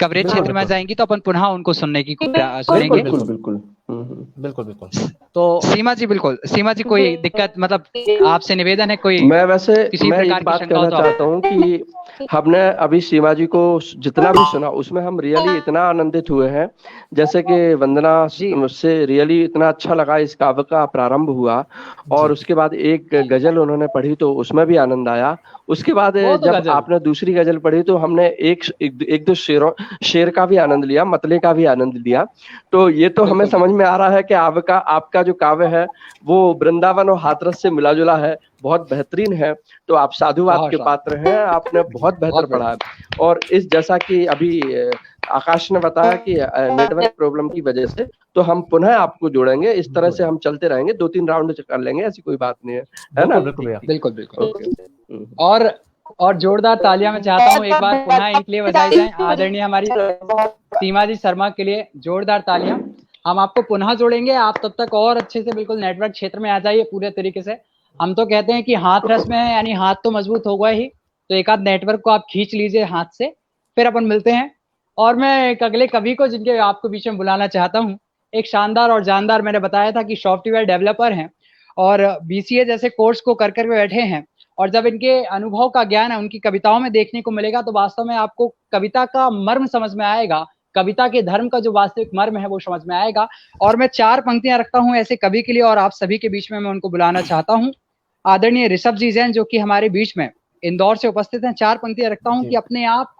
कवरेज क्षेत्र में आ जाएंगी तो अपन पुनः उनको सुनेंगे।
बिल्कुल।
तो
सीमा जी कोई दिक्कत, मतलब आपसे निवेदन है कोई?
मैं एक बात कहना चाहता हूँ कि हमने अभी सीमा जी को जितना भी सुना उसमें हम रियली इतना आनंदित हुए हैं, जैसे कि वंदना से रियली इतना अच्छा लगा। इस काव्य का प्रारंभ हुआ और उसके बाद एक गजल उन्होंने पढ़ी तो उसमें भी आनंद आया। उसके बाद जब आपने दूसरी गजल पढ़ी तो हमने एक दो शेर का भी आनंद लिया, मतले का भी आनंद लिया। तो ये तो हमें समझ में आ रहा है कि आपका जो काव्य है वो वृंदावन और हाथरस से मिला जुला है, बहुत बेहतरीन है। तो आप साधुवाद के पात्र हैं, आपने बहुत बेहतर पढ़ा है। और इस जैसा कि अभी आकाश ने बताया कि नेटवर्क प्रॉब्लम की वजह से, तो हम पुनः आपको जोड़ेंगे। इस तरह से हम चलते रहेंगे, 2-3 राउंड कर लेंगे, ऐसी कोई बात नहीं है ना?
बिल्कुल। और जोरदार तालियां मैं चाहता हूँ एक बार पुनः इनके लिए बजाई जाए, आदरणीय हमारी सीमा जी शर्मा के लिए जोरदार तालियां। हम आपको पुनः जोड़ेंगे, आप तब तक और अच्छे से बिल्कुल नेटवर्क क्षेत्र में आ जाइए पूरे तरीके से। हम तो कहते हैं कि हाथ रस में है, यानी हाथ तो मजबूत होगा ही, तो एक आध नेटवर्क को आप खींच लीजिए हाथ से, फिर अपन मिलते हैं। और मैं एक अगले कवि को जिनके आपको बीच में बुलाना चाहता हूँ, एक शानदार और जानदार, मैंने बताया था कि सॉफ्टवेयर डेवलपर हैं और BCA जैसे कोर्स को कर कर बैठे हैं, और जब इनके अनुभव का ज्ञान है उनकी कविताओं में देखने को मिलेगा तो वास्तव में आपको कविता का मर्म समझ में आएगा, कविता के धर्म का जो वास्तविक मर्म है वो समझ में आएगा। और मैं 4 पंक्तियां रखता हूं ऐसे कवि के लिए, और आप सभी के बीच में मैं उनको बुलाना चाहता हूं। आदरणीय ऋषभ जी जैन जो कि हमारे बीच में इंदौर से उपस्थित हैं। 4 पंक्तियां रखता हूं कि अपने आप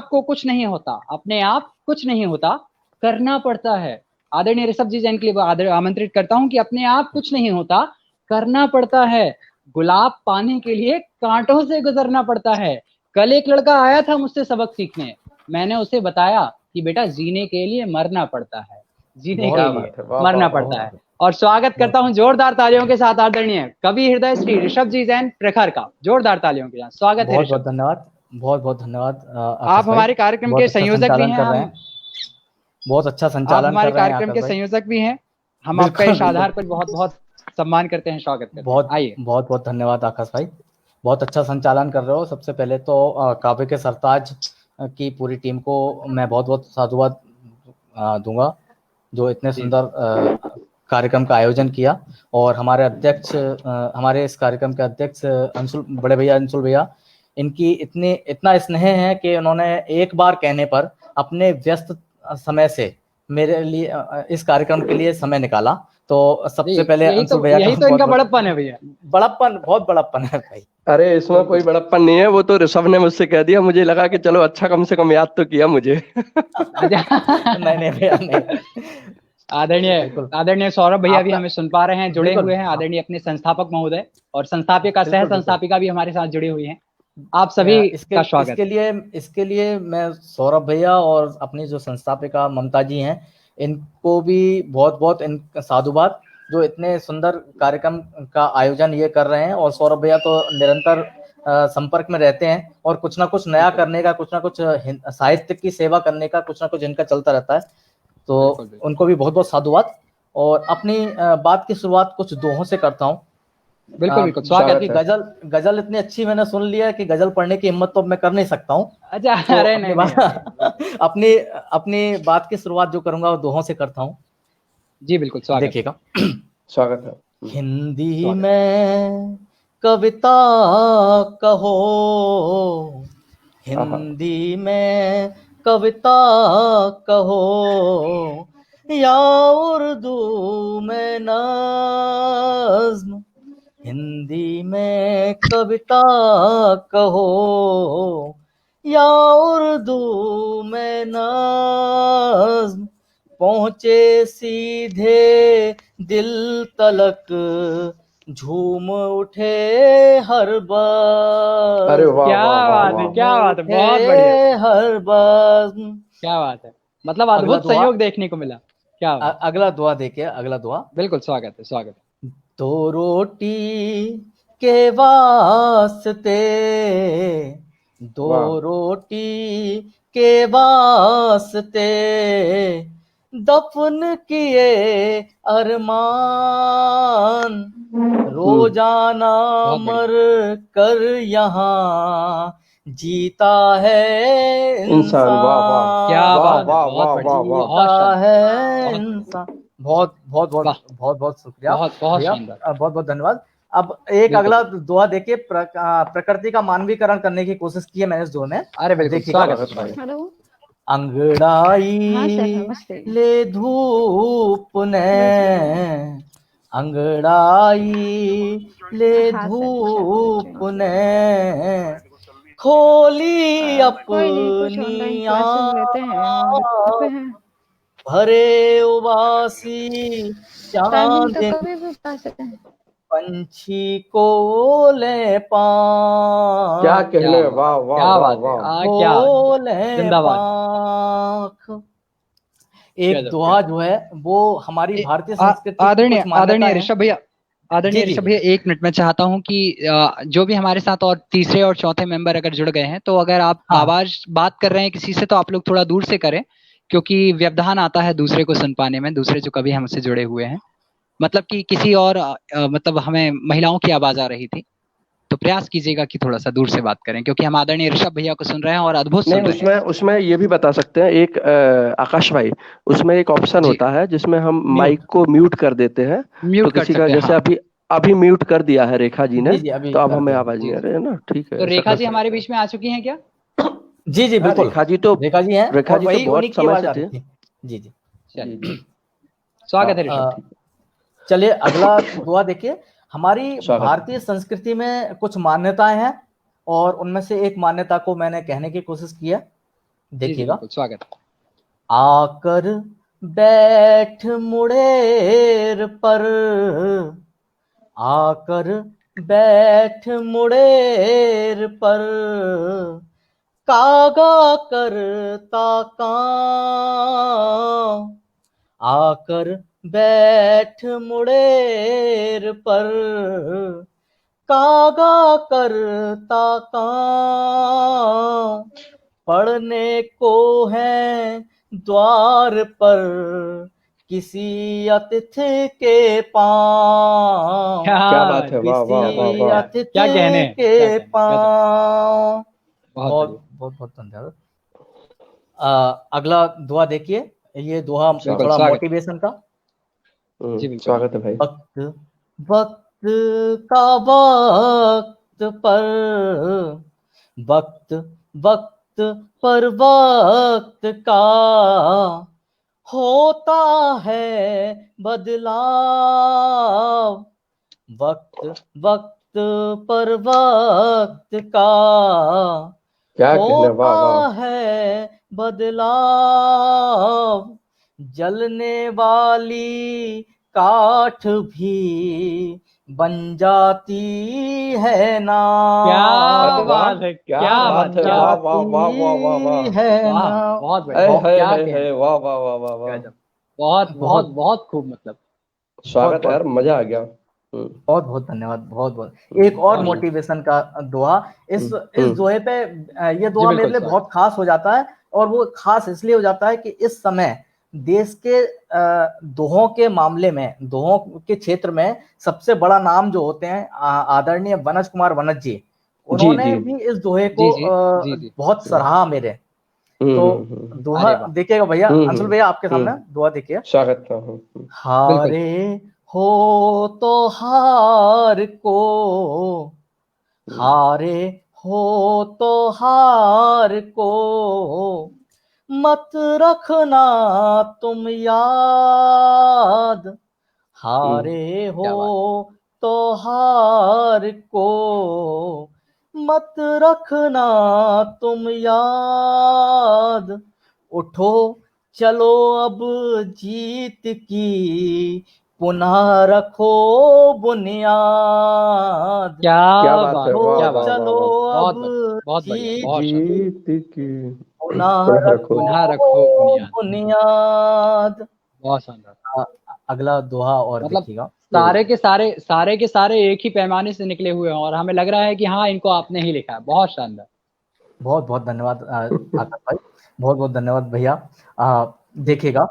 को कुछ नहीं होता, अपने आप कुछ नहीं होता, करना पड़ता है। आदरणीय ऋषभ जी जैन के लिए आमंत्रित करता हूं कि अपने आप कुछ नहीं होता, करना पड़ता है। गुलाब पाने के लिए कांटों से गुजरना पड़ता है। कल एक लड़का आया था मुझसे सबक सीखने, मैंने उसे बताया कि बेटा जीने के लिए मरना पड़ता है, जीने के लिए मरना पड़ता है। और स्वागत करता हूं जोरदार तालियों के साथ आदरणीय कवि हृदय श्री ऋषभ जी जैन प्रखर का। जोरदार तालियों के साथ स्वागत है।
बहुत धन्यवाद, बहुत धन्यवाद।
आप हमारे कार्यक्रम के संयोजक भी हैं,
बहुत अच्छा संचालन
हमारे कार्यक्रम के संयोजक भी हैं। हम आपका इस आधार पर बहुत बहुत सम्मान करते हैं, स्वागत करते हैं। आइए।
बहुत बहुत धन्यवाद आकाश भाई, बहुत अच्छा संचालन कर रहे हो। सबसे पहले तो काव्य के सरताज की पूरी टीम को मैं बहुत बहुत साधुवाद दूंगा, जो इतने सुंदर कार्यक्रम का आयोजन किया। और हमारे अध्यक्ष, हमारे इस कार्यक्रम के अध्यक्ष बड़े भैया अंशुल भैया, इनकी इतना स्नेह है कि उन्होंने एक बार कहने पर अपने व्यस्त समय से मेरे लिए इस कार्यक्रम के लिए समय निकाला। तो सबसे पहले
अंशुल भैया यही तो इनका बड़प्पन है भैया,
बड़प्पन, बहुत बड़प्पन है भाई।
अरे इसमें कोई बड़प्पन नहीं है, वो तो ऋषभ ने मुझसे कह दिया, मुझे लगा कि चलो अच्छा कम से कम याद तो किया मुझे।
नहीं भैया नहीं।
आदरणीय सौरभ भैया भी हमें सुन पा रहे हैं, जुड़े हुए हैं, आदरणीय अपने संस्थापक महोदय और संस्थापिका सह संस्थापिका भी हमारे साथ जुड़ी हुई हैं। आप सभी का स्वागत।
इसके लिए मैं सौरभ भैया और अपनी जो संस्थापिका ममता जी हैं, इनको भी बहुत बहुत साधुवाद, जो इतने सुंदर कार्यक्रम का आयोजन ये कर रहे हैं। और सौरभ भैया तो निरंतर संपर्क में रहते हैं और कुछ ना कुछ नया करने का, कुछ ना कुछ साहित्य की सेवा करने का कुछ ना कुछ इनका चलता रहता है। तो उनको भी बहुत बहुत साधुवाद। और अपनी बात की शुरुआत कुछ दोहों से करता हूँ।
बिल्कुल स्वागत
है। गजल इतनी अच्छी मैंने सुन लिया कि गजल पढ़ने की हिम्मत तो मैं कर नहीं सकता हूँ।
अच्छा, अरे नहीं।
अपनी बात की शुरुआत जो करूंगा वो दोहों से करता हूँ।
जी बिल्कुल स्वागत।
देखिएगा।
स्वागत है।
हिंदी में कविता कहो, हिंदी में कविता कहो, या उर्दू में नज्म, हिंदी में कविता कहो या उर्दू में नज्म, पहुँचे सीधे दिल तलक, झूम उठे हर बार।
अरे वाह,
क्या बात है, क्या बात है, बहुत बढ़िया,
हर बार।
क्या बात है, मतलब अद्भुत संयोग देखने को मिला। क्या
अगला दुआ देखिए, अगला दुआ।
बिल्कुल स्वागत है, स्वागत है।
दो रोटी के वास्ते, दो रोटी के वास्ते, दफन किए अरमान, रोजाना मर कर यहाँ जीता है इंसान।
क्या बात है,
इंसान। बहुत बहुत बहुत बहुत बहुत शुक्रिया,
बहुत
बहुत धन्यवाद। अब एक अगला दुआ देखिए, प्रकृति का मानवीकरण करने की कोशिश की है मैंने इस दुआ में।
अरे बिल्कुल।
अंगड़ाई ले धूप ने, अंगड़ाई ले धूप ने, खोली अपनी आँख, भरे उबासी चांदनी, पंछी को ले पाँख।
क्या कहने, वाह वाह वाह
वाह, जिंदाबाद। एक दुआ जो है वो हमारी भारतीय संस्कृति,
आदरणीय ऋषभ भैया, एक मिनट में चाहता हूं कि जो भी हमारे साथ और तीसरे और चौथे मेंबर अगर जुड़ गए हैं, तो अगर आप आवाज बात कर रहे हैं किसी से, तो आप लोग थोड़ा दूर से करें, क्योंकि व्यवधान आता है दूसरे को सुन पाने में, दूसरे जो कभी हमसे जुड़े हुए हैं। मतलब कि किसी और मतलब हमें महिलाओं की आवाज आ रही थी, तो प्रयास कीजिएगा कि थोड़ा सा दूर से बात करें, क्योंकि हम आदरणीय ऋषभ भैया को सुन रहे हैं और अद्भुत सुन रहे हैं।
उसमें ये भी बता सकते हैं, एक आकाश भाई, उसमें एक ऑप्शन होता है जिसमें हम माइक को म्यूट कर देते हैं। तो किसी का जैसे अभी म्यूट कर दिया है रेखा जी ने, तो अब हमें आवाज नहीं आ रही है ना। ठीक है,
तो रेखा जी हमारे बीच में आ चुकी हैं क्या?
जी बिल्कुल,
रेखा जी तो
हैं,
रेखा जी तो बहुत समय से थे।
जी
स्वागत है ऋषभ।
चलिए अगला दुआ देखिए। हमारी भारतीय संस्कृति में कुछ मान्यताएं हैं और उनमें से एक मान्यता को मैंने कहने की कोशिश की है। देखिएगा।
स्वागत।
आकर बैठ मुड़ेर पर, आकर बैठ मुड़ेर पर, कागा करता काम, आकर बैठ मुड़ेर पर, कागा करता काम, पढ़ने को है द्वार पर, किसी अतिथि के पाँव।
क्या बात है, वाह वाह वाह,
क्या कहने
के पाँव। बहुत बहुत धन्यवाद। अगला दुआ देखिए, ये दुआ थोड़ा मोटिवेशन का।
स्वागत है भाई।
वक्त का वक्त पर, वक्त पर वक्त का, होता है बदलाव, वक्त वक्त पर वक्त का
क्या कहने, वाह
होता
वाह।
है बदलाव, जलने वाली काठ भी बन जाती है ना,
क्या
अरे वाह,
बात है,
क्या
क्या बात,
बात है,
क्या
वाह
बात
वाह वाह वाह वाह वाह।
है
वाह,
ना।
बहुत बढ़िया, क्या कहने,
वाह वाह वाह वाह वाह।
गजब, बहुत बहुत
बहुत
बहुत खूब, मतलब
बहुत
स्वागत है
बहुत
यार, मजा आ गया।
बहुत बहुत धन्यवाद, बहुत बहुत। एक और
बहुत
मोटिवेशन का दोहा, इस
हम्म,
दोहे पे ये
जी
दोहा मेरे
बिल्कुल
लिए
स्वागत।
बहुत खास हो जाता है, और वो खास इसलिए हो जाता है कि इस समय देश के दोहों के मामले में, दोहों के क्षेत्र में सबसे बड़ा नाम जो होते हैं आदरणीय वनज कुमार वनज जी,
जी
उन्होंने
जी।
भी इस दोहे
जी
को
जी जी जी।
बहुत सराहा मेरे। तो दोहा
अरे वाह,
देखिएगा भैया, अंशुल भैया आपके सामने
हम्म,
दोहा देखिए।
स्वागत था।
बिल्कुल।
हारे हो तो हार को, हारे हो तो हार को मत रखना तुम याद, हारे हो
क्या बात,
तो हार को मत रखना तुम याद, उठो चलो अब जीत की पुनः रखो बुनियाद,
क्या
क्या
बात है,
बात,
उठो
वाह
क्या
वाह
बात,
वाह
चलो
वाह।
बहुत
अब
बढ़िया, बहुत बढ़िया,
जीत
बहुत शानदार।
जीत की
पुनः
पुनः रखो।
रखो
पुनः रखो बुनियाद,
बुनियाद।
बहुत शानदार।
अगला दोहा और
मतलब
देखिएगा।
सारे के सारे एक ही पैमाने से निकले हुए हैं, और हमें लग रहा है कि हाँ, इनको आपने ही लिखा है। बहुत शानदार।
बहुत बहुत धन्यवाद आकाश भाई, बहुत बहुत धन्यवाद भैया। देखिएगा,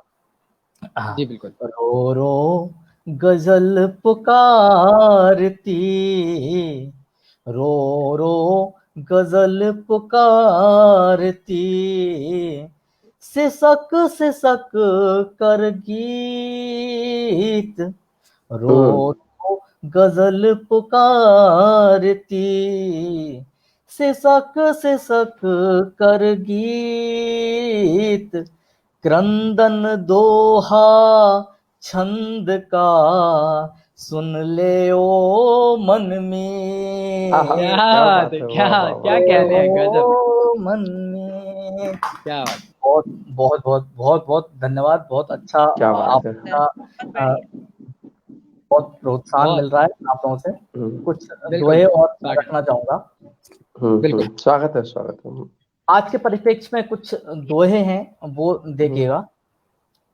जी बिल्कुल।
रो रो गजल पुकारती, रो रो गजल पुकारती, सिसक कर गीत, रो रो गजल पुकारती, सिसक कर गीत, क्रंदन दोहा छंद का सुन ले ओ मन
आहा,
में,
क्या
क्या बात
बात
है,
है,
क्या
वाह वाह
क्या
वाह
ले
वाह।
कहने हैं, गजब।
ओ मन में।
क्या बात।
बहुत बहुत बहुत बहुत बहुत धन्यवाद, बहुत अच्छा
क्या बात है।
आपका बहुत प्रोत्साहन मिल
बहुत,
रहा है आप लोगों से।
हम्म
कुछ
बिल्कुल,
दोहे और मैं
स्वागत,
रखना चाहूंगा।
बिल्कुल।
स्वागत है, स्वागत है।
आज के परिप्रेक्ष्य में कुछ दोहे हैं, वो देखिएगा।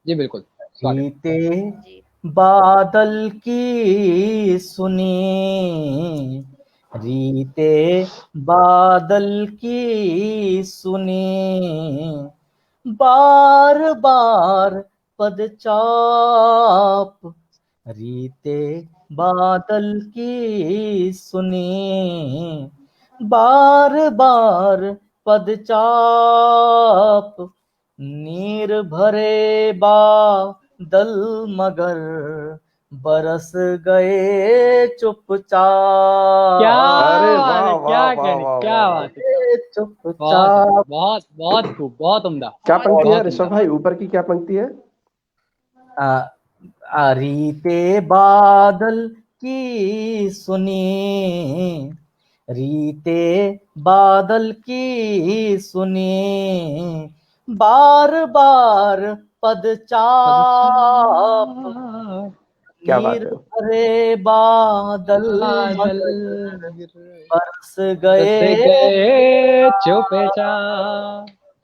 जी बिल्कुल, स्वागत।
बीते बादल की सुनी, रीते बादल की सुनी, बार बार पदचाप, रीते बादल की सुनी, बार बार पदचाप, नीर भरे बादल मगर बरस गए
क्या
चुपचाप,
अरे
बात
वाह
है,
वाह
क्या
वाह
कहने,
वाह वाह
क्या
वाह।
बात है, क्या बात। बहुत
चुपचाप।
बहुत बहुत खूब, बहुत उम्दा,
क्या पंक्ति है
बहुत
ऋषभ
उम्दा।
भाई, ऊपर की क्या पंक्ति है?
रीते बादल की सुनी, रीते बादल की सुनी, बार बार पदचाप,
क्या
नीर
बात है।
भरे बादल
बादल
मगर बरस
बस
गए
गए
चुपचाप,
चुपचाप। क्या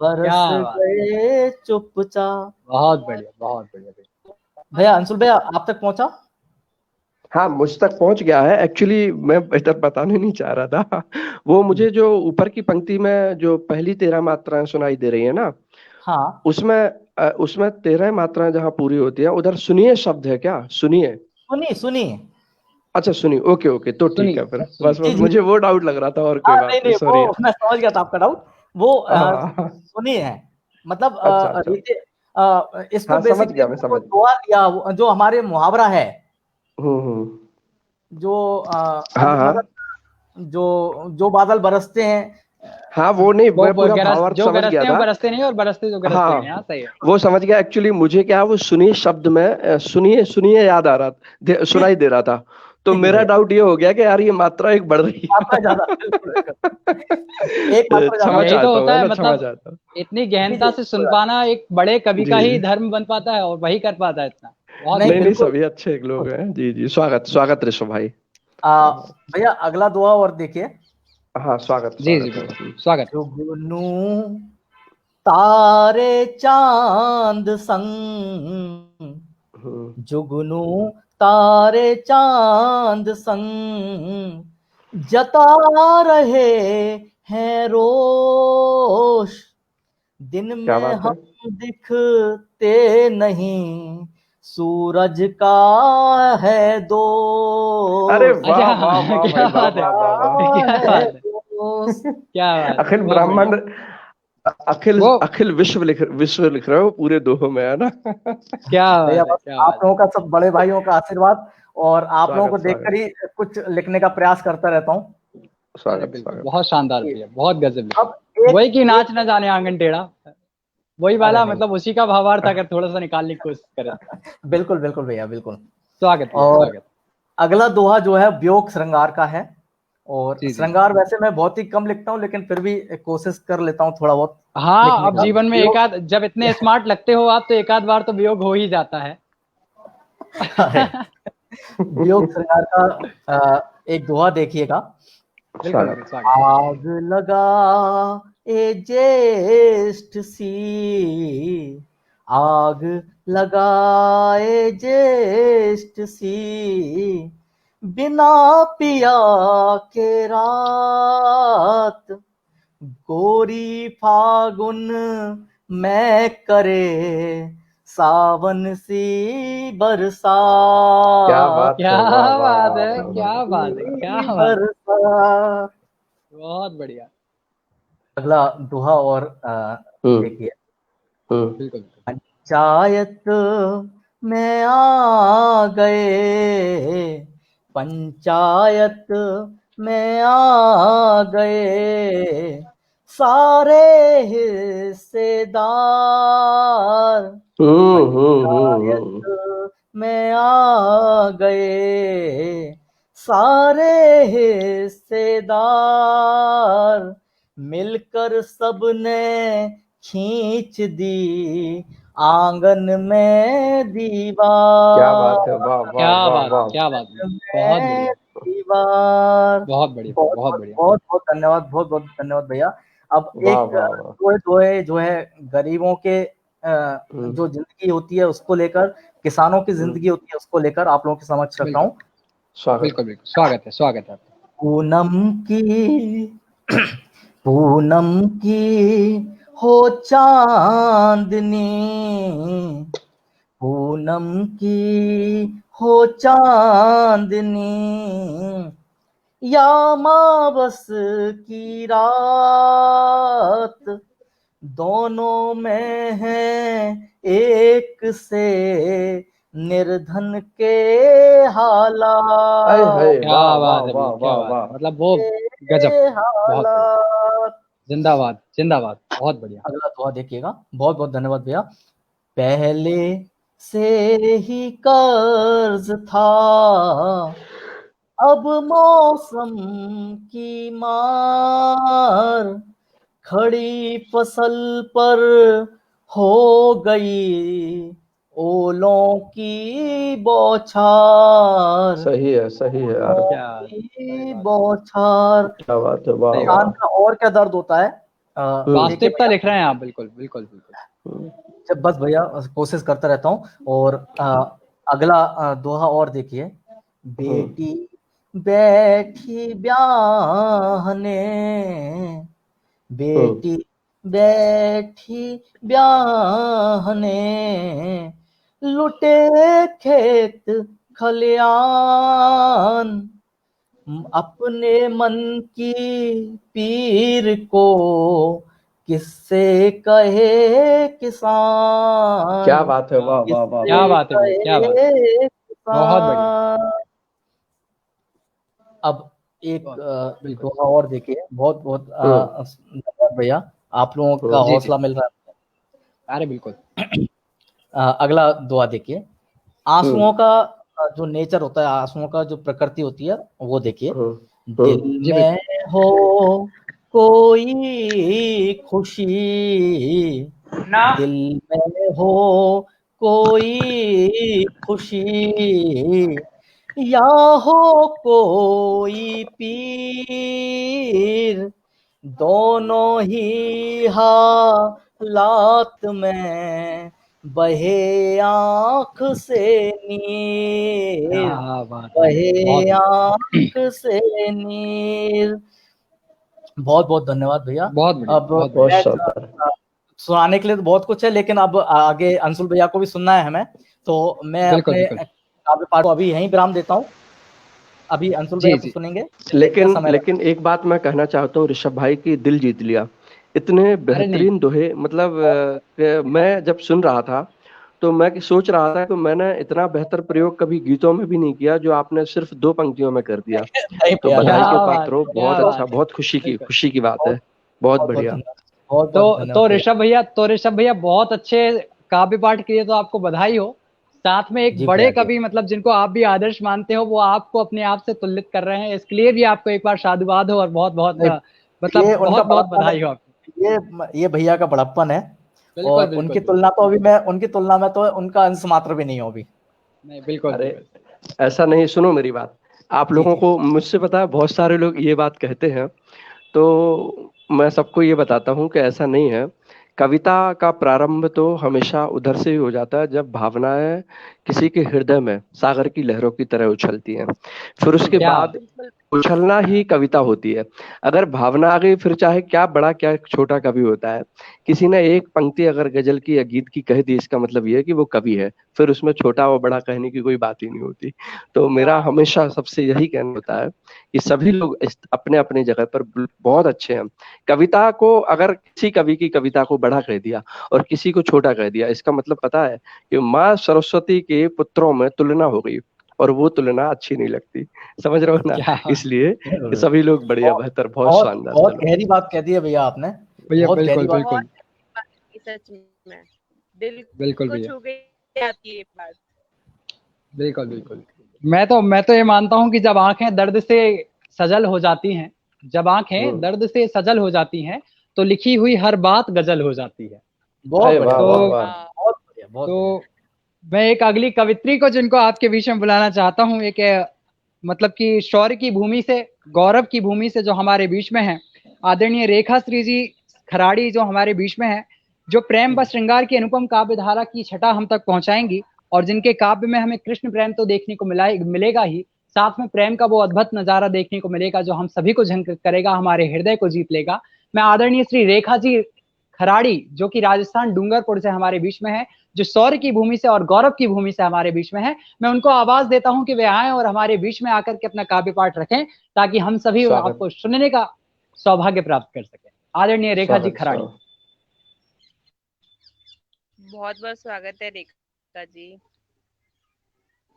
बरस
बात,
गए चुपचाप।
बहुत बढ़िया, बहुत बढ़िया भैया।
भैया, अंशुल भैया आप तक पहुंचा?
हाँ, मुझ तक पहुंच गया है। एक्चुअली मैं इधर बताने नहीं चाह रहा था। वो मुझे जो ऊपर की पंक्ति में जो पहली 13 मात्राएं सुनाई दे रही है ना,
हाँ,
उसमें उसमें 13 मात्राएं जहाँ पूरी होती है, उधर सुनिए शब्द है क्या? सुनिए।
सुनी सुनी।
अच्छा, सुनिए, ओके ओके, तो ठीक
सुनिए,
है फिर।
सुनिए।
बस
जी
बस
जी।
मुझे वो डाउट लग रहा था, और कोई
हाँ,
बात
नहीं
नहीं,
नहीं,
सॉरी
वो
यार।
मैं समझ गया था आपका डाउट। वो
हाँ
सुनी है, मतलब
अच्छा अच्छा।
रीते, इसको
हाँ, समझ
बेसिकली
गया, मैं
वो
समझ
दुआ दिया, जो हमारे मुहावरा है,
हम्म।
जो
हाँ हाँ।
मतलब जो जो बादल बरसते हैं
हाँ वो नहीं,
वो
मैं पूरा भावार्थ
जो
समझ गया
गरजते हैं वो
था।
बरसते नहीं, और बरसते जो गरजते
हाँ
नहीं। हाँ सही है।
वो समझ गया। एक्चुअली मुझे क्या वो सुनिए शब्द में सुनिए सुनिए याद आ रहा सुनाई दे रहा था, तो
ठीक है
मेरा
भैया,
डाउट ये हो गया कि यार ये मात्रा एक बढ़ रही
मात्रा ज्यादा, बिल्कुल बिल्कुल। एक मात्रा ज्यादा
क्षमा
यही तो
चाहता हूँ,
होता
है
है,
ना, क्षमा
मतलब
चाहता हूँ।
इतनी
जी
गहनता
जी,
से
कोई
सुन
बात
पाना एक बड़े कवि
जी
का
जी।
ही धर्म बन पाता है, और वही कर पाता है इतना। बहुत
नहीं,
नहीं
बढ़िया।
नहीं,
बिल्कुल
सभी अच्छे लोग हैं। जी जी, स्वागत स्वागत ऋषभ भाई।
आ,
हाँ
भैया अगला दुआ और देखिए।
हाँ, स्वागत
जी जी
स्वागत है।
बिल्कुल, स्वागत।
जुगनू तारे चांद संग,
हम्म,
जुगनू तारे चांद संग, जता रहे हैं रोश, दिन
क्या
में
बात है।
हम दिखते नहीं, सूरज का है
अरे
दोष,
वाह
अच्छा
वाह वाह भाई,
क्या
वाह
बात है,
वाह वाह वाह।
क्या
है
बात है,
दोस्त।
क्या बात है,
अखिल
बहुत बढ़िया।
ब्राह्मण, अखिल
वो
अखिल विश्व लिख रहे हो पूरे दोहों में, है ना।
क्या
भैया
बात है,
बस
क्या
आप
बात है।
लोगों का, सब बड़े भाइयों का आशीर्वाद, और आप लोगों को
स्वागत
देखकर
स्वागत
ही कुछ लिखने का प्रयास करता रहता हूँ।
अरे
स्वागत
बिल्कुल,
स्वागत।
बहुत शानदार भैया, बहुत गजब लिखा।
अब एक
वही कि नाच
एक
न जाने आंगन टेढ़ा, वही
अरे
वाला,
नहीं,
मतलब उसी का भावार्थ अगर थोड़ा सा निकालने की कोशिश करें तो।
बिल्कुल बिल्कुल भैया, बिल्कुल।
स्वागत भैया,
और
स्वागत।
अगला दोहा जो है वियोग श्रृंगार का है। और
जी जी।
श्रृंगार वैसे मैं बहुत ही कम लिखता हूँ, लेकिन फिर भी कोशिश कर लेता हूँ थोड़ा बहुत
हाँ,
लिखने
अब
का।
जीवन में एक
वियोग,
आध, जब इतने स्मार्ट लगते हो आप, तो एक आध बार तो वियोग हो ही जाता है।
अरे वियोग श्रृंगार का एक दोहा देखिएगा।
बिल्कुल
स्वागत।
बिल्कुल, स्वागत।
आग लगा ए ज्येष्ठ सी, आग लगाए ज्येष्ठ सी, बिना पिया के रात, गोरी फागुन में करे सावन सी
क्या
बरसात,
बात
क्या
है, वाह वाह
बात
वाह
है,
वाह वाह।
क्या बात है, क्या
सी
बात है।
बरसात।
बहुत बढ़िया।
अगला दोहा और
हम्म
देखिए।
हम्म
बिल्कुल बिल्कुल।
पंचायत में आ गए, पंचायत में आ गए सारे हिस्सेदार,
हम्म।
पंचायत में आ गए सारे हिस्सेदार, मिलकर सबने खींच दी आंगन में
क्या बात है,
दीवार,
वाह वाह
क्या
वाह
बात है,
वाह।
क्या बात है। बहुत
में
बढ़िया,
दीवार।
बहुत बढ़िया,
बहुत
बहुत
बहुत
बढ़िया।
बहुत बहुत धन्यवाद, बहुत बहुत धन्यवाद भैया। अब
वाह
एक
वाह वाह।
जो है गरीबों के
हम्म
जो जिंदगी होती है उसको लेकर, किसानों की
हम्म,
जिंदगी होती है उसको लेकर आप लोगों के समक्ष रख रहा
बिल्कुल
हूँ।
स्वागत।
बिल्कुल बिल्कुल, स्वागत है, स्वागत है आपका।
पूनम की पूनम की हो चांदनी, पूनम की हो चांदनी, या मावस की रात, दोनों में है एक से निर्धन के
आय
हालात,
हाय,
क्या
वाह वाह
बात है भैया,
वाह
क्या
वाह
बात
वाह।
है, मतलब वो
के
गजब, बहुत बढ़िया।
हालात।
जिंदाबाद, जिंदाबाद, बहुत बढ़िया।
अगला दुआ देखिएगा। बहुत बहुत धन्यवाद भैया। पहले से ही कर्ज था, अब मौसम की मार, खड़ी फसल पर हो गई ओलों की बौछार,
सही है यार।
ओलों
क्या बात है, सही
की
बात है,
बौछार।
क्या बात है, वाह
सही बात
किसान
है।
वाह।
का और क्या दर्द होता है। देखिए
वास्तविकता
भैया,
लिख रहे हैं आप, बिल्कुल बिल्कुल बिल्कुल।
हम्म,
जब बस भैया कोशिश करता रहता हूँ। और अगला दोहा और देखिए।
हम्म,
बेटी बैठी ब्याहने,
हम्म,
बेटी बैठी ब्याहने, लुटे खेत खलियान, अपने मन की पीर को किससे कहे
क्या
किसान,
बात है, वाह वाह वाह वाह।
क्या
किससे
बात है भैया, क्या बात है,
कहे
बहुत बढ़िया।
किसान। अब एक दोहा और देखिए, बहुत बहुत धन्यवाद भैया, आप लोगों का हौसला मिल रहा है।
अरे बिल्कुल।
अगला दुआ देखिए, आंसुओं का जो नेचर होता है, आंसुओं का जो प्रकृति होती है वो देखिए। दिल में हो कोई खुशी, दिल में हो कोई खुशी, या हो कोई पीर, दोनों ही हालात में बहे आँख से नीर, बहे आँख से नीर। बहुत बहुत धन्यवाद भैया। अब सुनाने के लिए तो बहुत कुछ है, लेकिन अब आगे अंशुल भैया को भी सुनना है हमें, तो मैं अपने काव्य पाठ को अभी यहीं विराम देता हूँ। अभी अंशुल भैया को सुनेंगे।
लेकिन एक बात मैं कहना चाहता हूँ, ऋषभ भाई की दिल जीत लिया। इतने बेहतरीन दोहे, मतलब मैं जब सुन रहा था तो मैं सोच रहा था कि मैंने इतना बेहतर प्रयोग कभी गीतों में भी नहीं किया जो आपने सिर्फ 2 पंक्तियों में कर दिया। तो बधाई के पात्र हो, बहुत अच्छा, बहुत खुशी की बात है, बहुत बढ़िया।
तो ऋषभ भैया बहुत अच्छे काव्य पाठ किए, तो आपको बधाई हो। साथ में एक बड़े कवि, मतलब जिनको आप भी आदर्श मानते हो, वो आपको अपने आप से तुलनित कर रहे हैं, इसके लिए भी आपको एक बार साधुवाद हो और बहुत बहुत मतलब बहुत बधाई हो आपको।
ये भैया का बड़प्पन है, और उनकी तुलना तो अभी मैं उनकी तुलना में तो उनका अंश मात्र भी नहीं हो अभी।
नहीं बिल्कुल।
अरे ऐसा नहीं, सुनो मेरी बात। आप लोगों को मुझसे पता है, बहुत सारे लोग ये बात कहते हैं, तो मैं सबको ये बताता हूँ कि ऐसा नहीं है। कविता का प्रारंभ तो हमेशा उधर से ही हो जाता है जब भावनाएं किसी के हृदय में सागर की लहरों की तरह उछलती हैं, फिर उसके बाद उछलना ही कविता होती है। अगर भावना आ गई, फिर चाहे क्या बड़ा क्या छोटा कवि होता है, किसी ने एक पंक्ति अगर गजल की या गीत की कह दी, इसका मतलब ये है कि वो कवि है, फिर उसमें छोटा व बड़ा कहने की कोई बात ही नहीं होती। तो मेरा हमेशा सबसे यही कहना होता है कि सभी लोग अपने अपने जगह पर बहुत अच्छे हैं। कविता को, अगर किसी कवि की कविता को बड़ा कह दिया और किसी को छोटा कह दिया, इसका मतलब पता है कि माँ सरस्वती के पुत्रों में तुलना हो गई, और वो तुलना अच्छी नहीं लगती। समझ रहे हो ना? इसलिए सभी लोग बढ़िया, बेहतर, बहुत शानदार।
बहुत गहरी बात कह दी है भैया आपने, बहुत गहरी बात।
सच में दिल को छू गई आपकी ये बात।
बिल्कुल। मैं तो ये मानता हूँ कि जब आंखें दर्द से सजल हो जाती हैं, जब आंखें दर्द से सजल हो जाती हैं, तो लिखी हुई हर बात गजल हो जाती है। तो मैं एक अगली कवित्री को, जिनको आपके बीच में बुलाना चाहता हूँ, एक मतलब कि शौर्य की भूमि से, गौरव की भूमि से जो हमारे बीच में है, आदरणीय रेखा श्री जी खराड़ी जो हमारे बीच में है, जो प्रेम व श्रृंगार की अनुपम काव्य धारा की छटा हम तक पहुंचाएंगी, और जिनके काव्य में हमें कृष्ण प्रेम तो देखने को मिलेगा ही, साथ में प्रेम का वो अद्भुत नजारा देखने को मिलेगा जो हम सभी को झंकृत करेगा, हमारे हृदय को जीत लेगा। मैं आदरणीय श्री रेखा जी खराड़ी, जो कि राजस्थान डूंगरपुर से हमारे बीच में है, जो शौर्य की भूमि से और गौरव की भूमि से हमारे बीच में है, मैं उनको आवाज देता हूं कि वे आए और हमारे बीच में आकर के अपना काव्य पाठ रखें, ताकि हम सभी आपको सुनने का सौभाग्य प्राप्त कर सके। आदरणीय रेखा जी खराड़ी।
बहुत बहुत स्वागत है रेखा जी।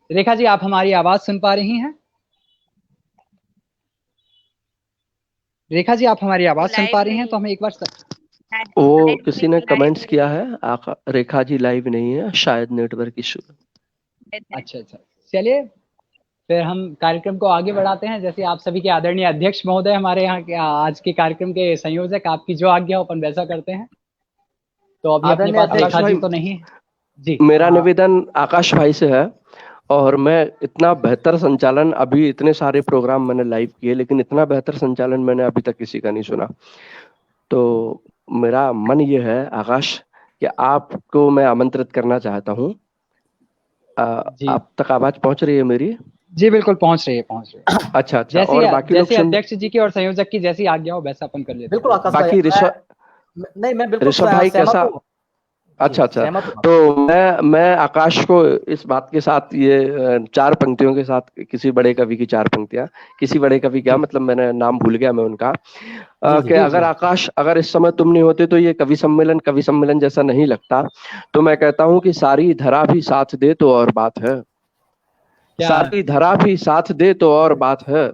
रेखा जी, आप हमारी आवाज सुन पा रही हैं? रेखा जी, आप हमारी आवाज सुन पा रही हैं? तो हमें एक बार
वो किसी ने कमेंट्स किया है, रेखा जी लाइव नहीं है, शायद नेटवर्क इशू।
अच्छा, चलिए फिर हम कार्यक्रम को आगे बढ़ाते हैं। जैसे आप सभी के आदरणीय अध्यक्ष महोदय, हमारे यहाँ के आज के कार्यक्रम के संयोजक, आपकी जो आज्ञा हो अपन वैसा करते हैं। तो अभी अपने पास रेखा जी तो नहीं है जी।
मेरा निवेदन आकाश भाई से है, और मैं इतना बेहतर संचालन, अभी इतने सारे प्रोग्राम मैंने लाइव किए, लेकिन इतना बेहतर संचालन मैंने अभी तक किसी का नहीं सुना। तो मेरा मन ये है आकाश कि आपको मैं आमंत्रित करना चाहता हूँ। आप तक आवाज पहुंच रही है मेरी?
जी बिल्कुल पहुंच रही है।
अच्छा। और बाकी लोग
अध्यक्ष जी की और संयोजक की जैसी आज्ञा हो वैसा अपन कर लेते हैं।
बिल्कुल।
बाकी ऋषभ भाई कैसा? अच्छा। तो मैं आकाश को इस बात के साथ, ये 4 पंक्तियों के साथ, किसी बड़े कवि की 4 पंक्तियां, किसी बड़े कवि क्या, मतलब मैंने नाम भूल गया मैं उनका, कि अगर आकाश, अगर इस समय तुम नहीं होते तो ये कवि सम्मेलन जैसा नहीं लगता। तो मैं कहता हूँ कि सारी धरा भी साथ दे तो और बात है, सारी धरा भी साथ दे तो और बात है,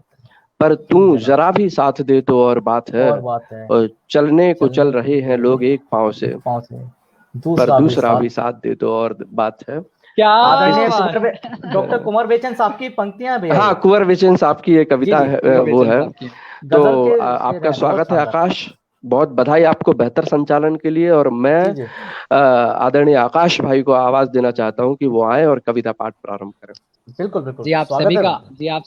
पर तू जरा भी साथ दे तो और बात है, और चलने को चल रहे हैं लोग एक पाँव से, पर दूसरा भी साथ दे तो और बात है।
क्या डॉक्टर कुंवर बेचन साहब की पंक्तियां भी,
हाँ, कुंवर बेचन साहब की एक कविता है, वो है। तो आपका स्वागत है आकाश, बहुत बधाई आपको बेहतर संचालन के लिए। और मैं आदरणीय आकाश भाई को आवाज देना चाहता हूं कि वो आए और कविता पाठ प्रारंभ करें।
बिल्कुल बिल्कुल
जी, आप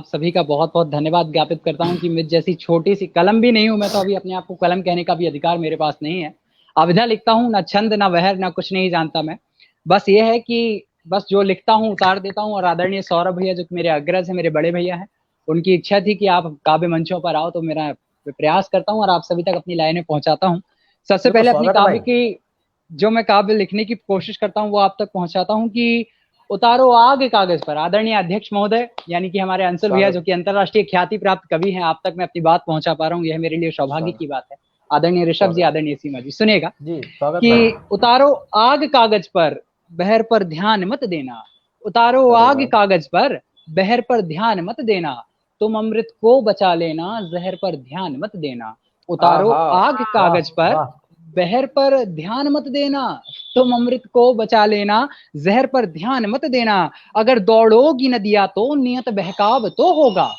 सभी का बहुत बहुत धन्यवाद ज्ञापित करता हूं कि मुझ जैसी छोटी सी कलम भी नहीं हूं मैं, तो अभी अपने आप को कलम कहने का भी अधिकार मेरे पास नहीं है। अविधा लिखता हूं, ना छंद ना वहर ना कुछ नहीं जानता मैं, बस ये है कि बस जो लिखता हूं उतार देता हूं। और आदरणीय सौरभ भैया जो मेरे अग्रज है, मेरे बड़े भैया हैं, उनकी इच्छा थी कि आप काव्य मंचों पर आओ, तो मेरा प्रयास करता हूं और आप सभी तक अपनी लाइनें पहुंचाता हूं। सबसे पहले अपनी काव्य की जो मैं काव्य लिखने की कोशिश करता हूं वो आप तक पहुंचाता हूं कि उतारो आग कागज पर। आदरणीय अध्यक्ष महोदय यानी कि हमारे अंशुल भैया जो कि अंतरराष्ट्रीय ख्याति प्राप्त कवि हैं, आप तक मैं अपनी बात पहुंचा पा रहा हूं, यह मेरे लिए सौभाग्य की बात है। आदरणीय ऋषभ जी, आदरणीय सीमा जी, सुनिएगा कि उतारो आग कागज पर, बहर पर ध्यान मत देना। उतारो आग कागज पर, बहर पर ध्यान मत देना। तुम अमृत को बचा लेना, जहर पर ध्यान मत देना। उतारो आग कागज पर, बहर पर ध्यान मत देना। तुम अमृत को बचा लेना, जहर पर ध्यान मत देना। अगर दौड़ोगी नदियां तो नियत बहकाव तो होगा।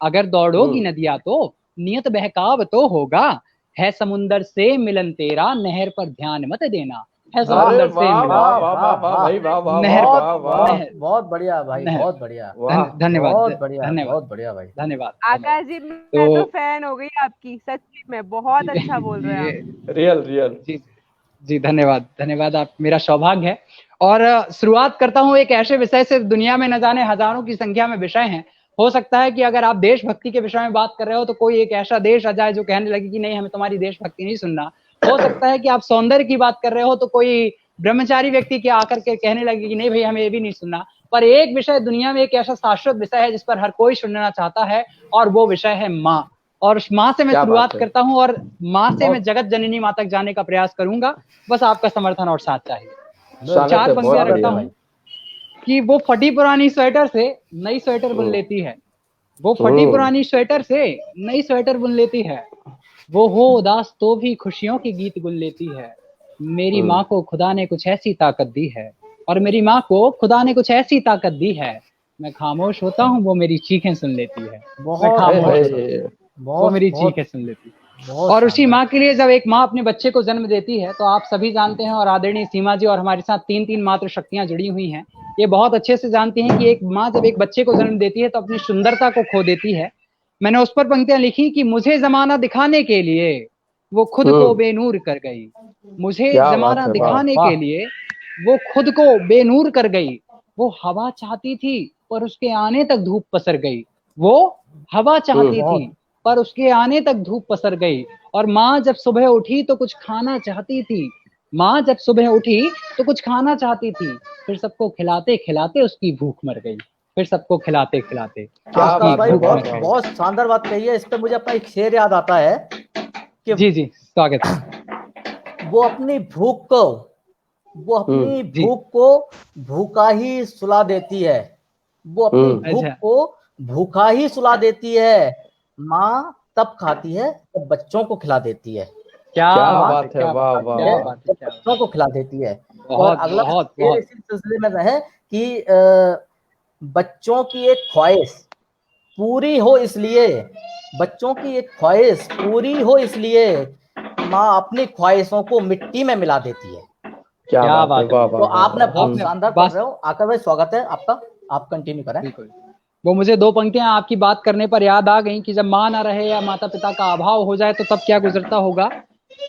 अगर दौड़ोगी नदियां तो नियत बहकाव तो होगा। है समुंदर से मिलन तेरा, नहर पर ध्यान मत देना। है समुंदर से मिलन।
बहुत बढ़िया भाई, बहुत बढ़िया,
धन्यवाद,
बहुत बढ़िया, बहुत बढ़िया भाई,
धन्यवाद।
आकाश जी, मैं तो फैन हो गई आपकी, सच्ची में बहुत अच्छा बोल रहे हैं आप।
रियल
जी धन्यवाद, धन्यवाद, आप मेरा सौभाग्य है। और शुरुआत करता हूँ एक ऐसे विषय से, दुनिया में न जाने हजारों की संख्या में विषय हैं। हो सकता है कि अगर आप देशभक्ति के विषय में बात कर रहे हो तो कोई एक ऐसा देश आ जाए जो कहने लगे कि नहीं, हमें तुम्हारी देशभक्ति नहीं सुनना। हो सकता है कि आप सौंदर्य की बात कर रहे हो तो कोई ब्रह्मचारी व्यक्ति के आकर के कहने लगे कि नहीं भाई, हमें ये भी नहीं सुनना। पर एक विषय दुनिया में, एक ऐसा शाश्वत विषय है जिस पर हर कोई सुनना चाहता है, और वो विषय है माँ। और उस माँ से मैं शुरुआत करता हूँ, और माँ से मैं जगत जननी माँ तक जाने का प्रयास करूंगा। बस आपका समर्थन और साथ चाहिए। 4 पंक्तियां रखता हूँ कि वो फटी पुरानी स्वेटर से नई स्वेटर बुन लेती है। वो फटी पुरानी स्वेटर से नई स्वेटर बुन लेती है। वो हो उदास तो भी खुशियों के गीत गुन लेती है। मेरी माँ को खुदा ने कुछ ऐसी ताकत दी है, और मेरी माँ को खुदा ने कुछ ऐसी ताकत दी है। मैं खामोश होता हूँ, वो मेरी चीखें सुन लेती है। मैं खामोश, वो मेरी चीखें सुन लेती है। और उसी माँ के लिए जब एक माँ अपने बच्चे को जन्म देती है, तो आप सभी जानते हैं, और आदरणीय सीमा जी और हमारे साथ 3 मातृ शक्तियां जुड़ी हुई हैं, ये बहुत अच्छे से जानती हैं कि एक माँ जब एक बच्चे को जन्म देती है तो अपनी सुंदरता को खो देती है। मैंने उस पर पंक्तियां लिखी कि मुझे जमाना दिखाने के लिए वो खुद को बेनूर कर गई। मुझे जमाना दिखाने के लिए वो खुद को बेनूर कर गई। वो हवा चाहती थी पर उसके आने तक धूप पसर गई। वो हवा चाहती थी पर उसके आने तक धूप पसर गई। और माँ जब सुबह उठी तो कुछ खाना चाहती थी। माँ जब सुबह उठी तो कुछ खाना चाहती थी, फिर सबको खिलाते खिलाते उसकी भूख मर गई। फिर सबको खिलाते खिलाते
बहुत शानदार बात कही है। इस पे मुझे अपना एक शेर याद आता है कि
जी स्वागत है।
वो अपनी भूख को भूखा ही सुला देती है। वो अपनी भूख को भूखा ही सुला देती है। माँ तब खाती है तब बच्चों को खिला देती है।
क्या बात है, वाह वाह,
बच्चों को खिला देती है। और अगला इसी सिलसिले में है कि बच्चों की एक ख्वाहिश पूरी हो इसलिए, बच्चों की एक ख्वाहिश पूरी हो इसलिए माँ अपनी ख्वाहिशों को मिट्टी में मिला देती है।
क्या बात है।
तो आपने बहुत शानदार कर रहे हो आकर भाई, स्वागत है आपका, आप कंटिन्यू करें।
वो मुझे 2 पंक्तियां आपकी बात करने पर याद आ गई कि जब माँ ना रहे या माता पिता का अभाव हो जाए तो तब क्या गुजरता होगा।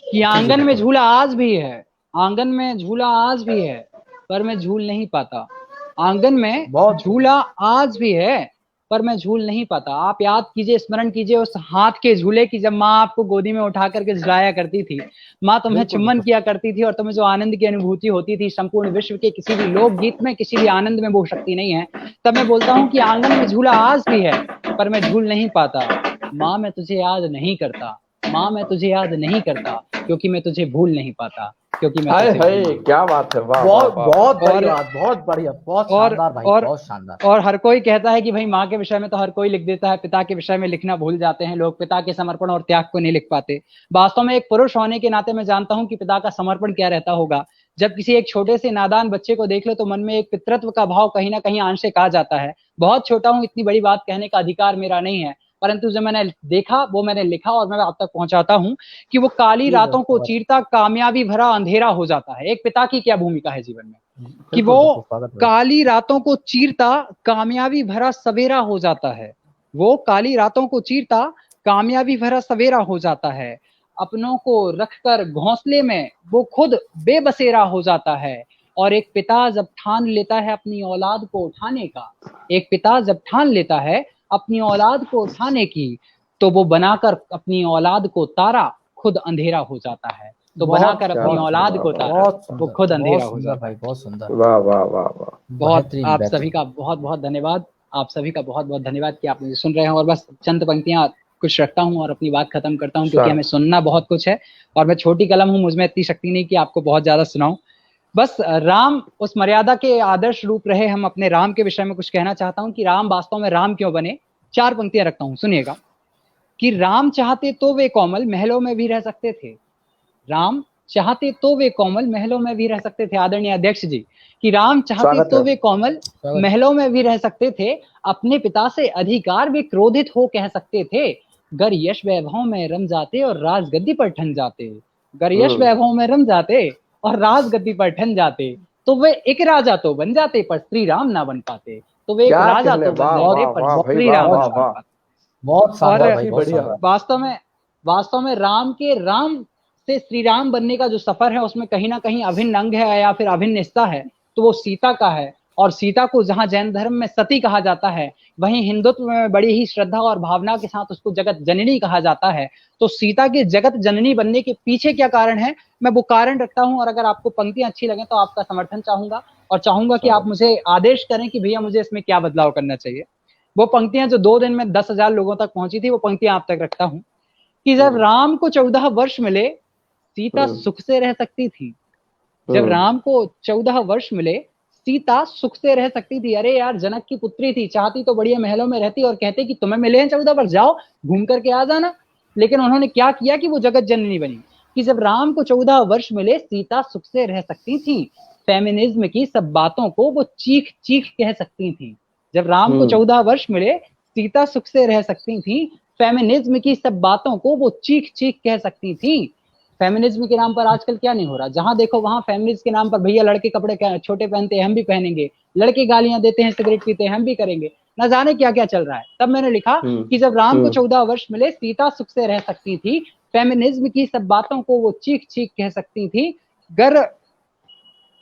कि आंगन में झूला आज भी है, आंगन में झूला आज भी है, पर मैं झूल नहीं पाता। आंगन में झूला आज भी है पर मैं झूल नहीं पाता। आप याद कीजिए, स्मरण कीजिए उस हाथ के झूले की, जब माँ आपको गोदी में उठा करके झुलाया करती थी। माँ तुम्हें चुम्बन किया करती थी, और तुम्हें जो आनंद की अनुभूति होती थी, संपूर्ण विश्व के किसी भी लोकगीत में, किसी भी आनंद में वो शक्ति नहीं है। तब मैं बोलता हूँ कि आंगन में झूला आज भी है पर मैं झूल नहीं पाता। माँ मैं तुझे याद नहीं करता, माँ मैं तुझे याद नहीं करता, क्योंकि मैं तुझे भूल नहीं पाता। क्योंकि मैं
हाय हाय क्या बात है, वाह
बहुत बढ़िया, बहुत बढ़िया, बहुत शानदार भाई, बहुत शानदार।
और हर कोई कहता है कि भाई माँ के विषय में तो हर कोई लिख देता है, पिता के विषय में लिखना भूल जाते हैं लोग, पिता के समर्पण और त्याग को नहीं लिख पाते। वास्तव में एक पुरुष होने के नाते मैं जानता हूँ कि पिता का समर्पण क्या रहता होगा। जब किसी एक छोटे से नादान बच्चे को देख लो तो मन में एक पितृत्व का भाव कहीं ना कहीं आंशिक आ जाता है। बहुत छोटा हूँ, इतनी बड़ी बात कहने का अधिकार मेरा नहीं है, परंतु जो मैंने देखा वो मैंने लिखा और मैं आप तक पहुंचाता हूं कि वो काली रातों को चीरता कामयाबी भरा अंधेरा हो जाता है। एक पिता की क्या भूमिका है जीवन में कि वो काली रातों को चीरता कामयाबी भरा सवेरा हो जाता है। वो काली रातों को चीरता कामयाबी भरा सवेरा हो जाता है। अपनों को रखकर घोंसले में वो खुद बेबसेरा हो जाता है। और एक पिता जब ठान लेता है अपनी औलाद को उठाने का, एक पिता जब ठान लेता है अपनी औलाद को उठाने की, तो वो बनाकर अपनी औलाद को तारा खुद अंधेरा हो जाता है। तो बनाकर अपनी औलाद को तारा वो खुद अंधेरा हो जाता है।
बहुत सुंदर,
वाह वाह वाह वाह।
बहुत आप सभी का बहुत बहुत धन्यवाद, आप सभी का बहुत बहुत धन्यवाद कि आप मुझे सुन रहे हैं। और बस चंद पंक्तियां कुछ रखता हूँ और अपनी बात खत्म करता हूँ, क्योंकि हमें सुनना बहुत कुछ है और मैं छोटी कलम हूँ, मुझमें इतनी शक्ति नहीं कि आपको बहुत ज्यादा सुनाऊं। बस राम उस मर्यादा के आदर्श रूप रहे। हम अपने राम के विषय में कुछ कहना चाहता हूं कि राम वास्तव में राम क्यों बने। 4 पंक्तियां रखता हूं, सुनिएगा कि राम चाहते तो वे कोमल महलों में भी रह सकते थे। राम चाहते तो वे कोमल महलों में भी रह सकते थे। आदरणीय अध्यक्ष जी, कि राम चाहते तो वे कोमल महलों में भी रह सकते थे, अपने पिता से अधिकार वे क्रोधित हो कह सकते थे, गर यश वैभव में रम जाते और राजगद्दी पर ठन जाते। गर यश वैभव में रम जाते और राजगद्दी पर ठन जाते तो वे एक राजा तो बन जाते पर श्री राम ना बन पाते। तो वे एक राजा तो बन जाते पर श्री राम ना बन पाते।
बहुत बढ़िया।
वास्तव में राम से श्री राम बनने का जो सफर है उसमें कहीं ना कहीं अभिन्न अंग है या फिर अभिन्न हिस्सा है, तो वो सीता का है। और सीता को जहां जैन धर्म में सती कहा जाता है, वहीं हिंदुत्व में बड़ी ही श्रद्धा और भावना के साथ उसको जगत जननी कहा जाता है। तो सीता के जगत जननी बनने के पीछे क्या कारण है, मैं वो कारण रखता हूं। और अगर आपको पंक्तियां अच्छी लगे तो आपका समर्थन चाहूंगा और चाहूंगा कि आप मुझे आदेश करें कि भैया मुझे इसमें क्या बदलाव करना चाहिए। वो पंक्तियां जो 2 दिन में 10,000 लोगों तक पहुंची थी, वो पंक्तियां आप तक रखता हूं कि जब राम को 14 वर्ष मिले सीता सुख से रह सकती थी। जब राम को 14 वर्ष मिले सीता सुख से रह सकती थी। अरे यार, जनक की पुत्री थी, चाहती तो बढ़िया महलों में रहती और कहते कि तुम्हें मिले हैं 14 वर्ष, जाओ घूम करके आ जाना। लेकिन उन्होंने क्या किया कि वो जगत जननी बनी। कि जब राम को 14 वर्ष मिले सीता सुख से रह सकती थी, फेमिनिज्म की सब बातों को वो चीख चीख कह सकती थी। जब राम को 14 वर्ष मिले सीता सुख से रह सकती थी, फेमिनिज्म की सब बातों को वो चीख चीख कह सकती थी। फेमिनिज्म के नाम पर आजकल क्या नहीं हो रहा, जहां देखो वहां फेमिनिज्म के नाम पर भैया लड़के कपड़े छोटे पहनते हैं हम भी पहनेंगे, लड़के गालियां देते हैं सिगरेट पीते हैं हम भी करेंगे, न जाने क्या क्या चल रहा है। तब मैंने लिखा कि जब राम को 14 वर्ष मिले सीता सुख से रह सकती थी, फेमिनिज्म की सब बातों को वो चीख चीख कह सकती थी।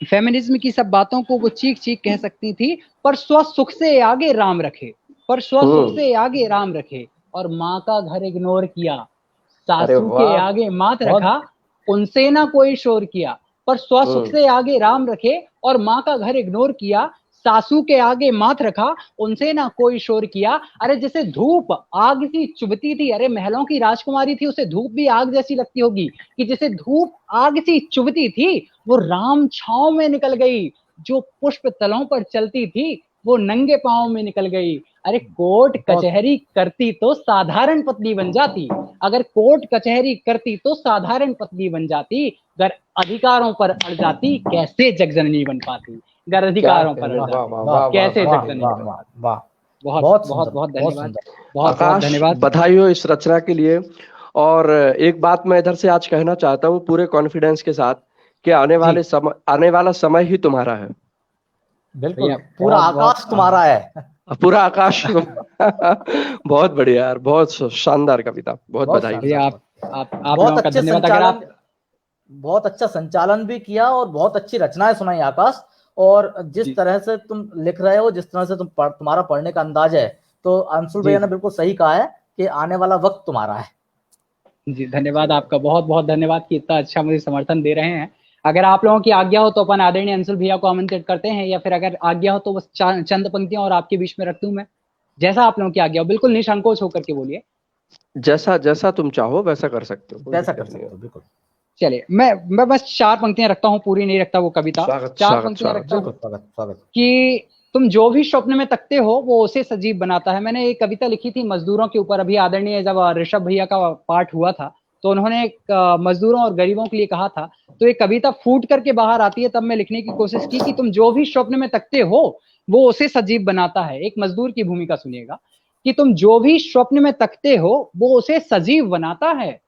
फेमिनिज्म की सब बातों को वो चीख चीख कह सकती थी, पर स्वसुख से आगे राम रखे, पर स्वसुख से आगे राम रखे। और माँ का घर इग्नोर किया, सासू के आगे मात रखा, उनसे ना कोई शोर किया, पर स्वसुख से आगे राम रखे। और माँ का घर इग्नोर किया, सासू के आगे माथ रखा, उनसे ना कोई शोर किया। अरे जैसे धूप आग सी चुभती थी, अरे महलों की राजकुमारी थी, उसे धूप भी आग जैसी लगती होगी, कि जैसे धूप आग सी चुभती थी वो राम छांव में निकल गई। जो पुष्प तलों पर चलती थी वो नंगे पांव में निकल गई। अरे कोर्ट कचहरी करती तो साधारण पत्नी बन जाती, अगर कोर्ट कचहरी करती तो साधारण पत्नी बन जाती, अगर अधिकारों पर अड़ जाती कैसे जगजननी बन पाती। अगर अधिकारों पर अड़ जाती कैसे जगजननी बन पाती। बहुत बहुत बहुत धन्यवाद, बहुत बहुत धन्यवाद,
बधाई हो इस रचना के लिए। और एक बात मैं इधर से आज कहना चाहता हूँ पूरे कॉन्फिडेंस के साथ कि आने वाला समय ही तुम्हारा है।
बिल्कुल, पूरा आकाश तुम्हारा है, पूरा आकाश।
बहुत बढ़िया यार, बहुत शानदार कविता, बहुत बधाई।
आप बहुत अच्छे संचालन,
बहुत अच्छा संचालन भी किया और बहुत अच्छी रचनाएं सुनाई आकाश। और जिस तरह से तुम लिख रहे हो, जिस तरह से तुम्हारा पढ़ने का अंदाज है, तो अंशुल भैया ने बिल्कुल सही कहा है कि आने वाला वक्त तुम्हारा है।
जी धन्यवाद, आपका बहुत बहुत धन्यवाद कि इतना अच्छा मुझे समर्थन दे रहे हैं। अगर आप लोगों की आज्ञा हो तो अपन आदरणीय अंशुल भैया को आमंत्रित करते हैं, या फिर अगर आज्ञा हो तो बस चंद पंक्तियां और आपके बीच में रख दूं मैं, जैसा आप लोगों की आज्ञा हो। बिल्कुल निसंकोच होकर के बोलिए।
जैसा तुम चाहो वैसा कर सकते हो,
वैसा कर सकते हो, बिल्कुल।
चलिए मैं बस 4 पंक्तियां रखता हूँ, पूरी नहीं रखता वो कविता। 4 पंक्तियां रखता हूँ कि तुम जो भी स्वप्न में तकते हो वो उसे सजीव बनाता है। मैंने एक कविता लिखी थी मजदूरों के ऊपर, अभी आदरणीय जब ऋषभ भैया का पाठ हुआ था तो उन्होंने मजदूरों और गरीबों के लिए कहा था, तो एक कविता फूट करके बाहर आती है, तब मैं लिखने की कोशिश की कि तुम जो भी स्वप्न में तकते हो वो उसे सजीव बनाता है। एक मजदूर की भूमिका सुनिएगा कि तुम जो भी स्वप्न में तकते हो वो उसे सजीव बनाता है।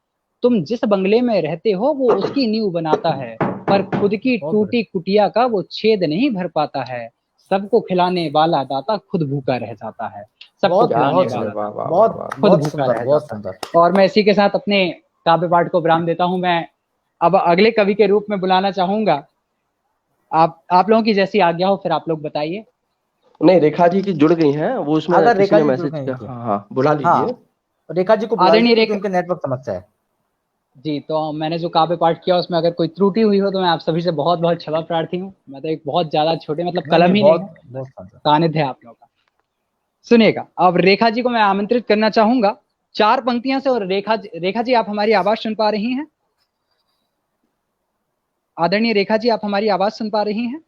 तुम जिस बंगले में रहते हो वो उसकी नींव बनाता है, पर खुद की टूटी कुटिया का वो छेद नहीं भर पाता है। सबको खिलाने वाला दाता खुद भूखा रह जाता है। सबको खिलाने वाला खुद भूखा रह जाता है। और मैं इसी के साथ अपने काव्य पाठ को विराम देता हूं। मैं अब अगले कवि के रूप में बुलाना चाहूंगा। आप लोगों की जैसी आज्ञा हो, फिर आप लोग बताइए।
नहीं, रेखा जी की जुड़ गई हैं वो, उसमें
अगर
किसी ने मैसेज किया। हाँ, बुला लीजिए।
रेखा जी को
आदरणीय रेखा,
उनके नेटवर्क समस्या है
जी। तो मैंने जो काव्य पाठ किया उसमें अगर कोई त्रुटि हुई हो तो मैं आप सभी से बहुत बहुत क्षमा प्रार्थी हूँ। मैं तो एक बहुत ज्यादा छोटे मतलब कलम ही नहीं सानिध्य है आप लोगों का। सुनिएगा, अब रेखा जी को मैं आमंत्रित करना चाहूंगा 4 पंक्तियां से। और रेखा जी आप हमारी आवाज सुन पा रही हैं? आदरणीय रेखा जी आप हमारी आवाज सुन पा रही हैं?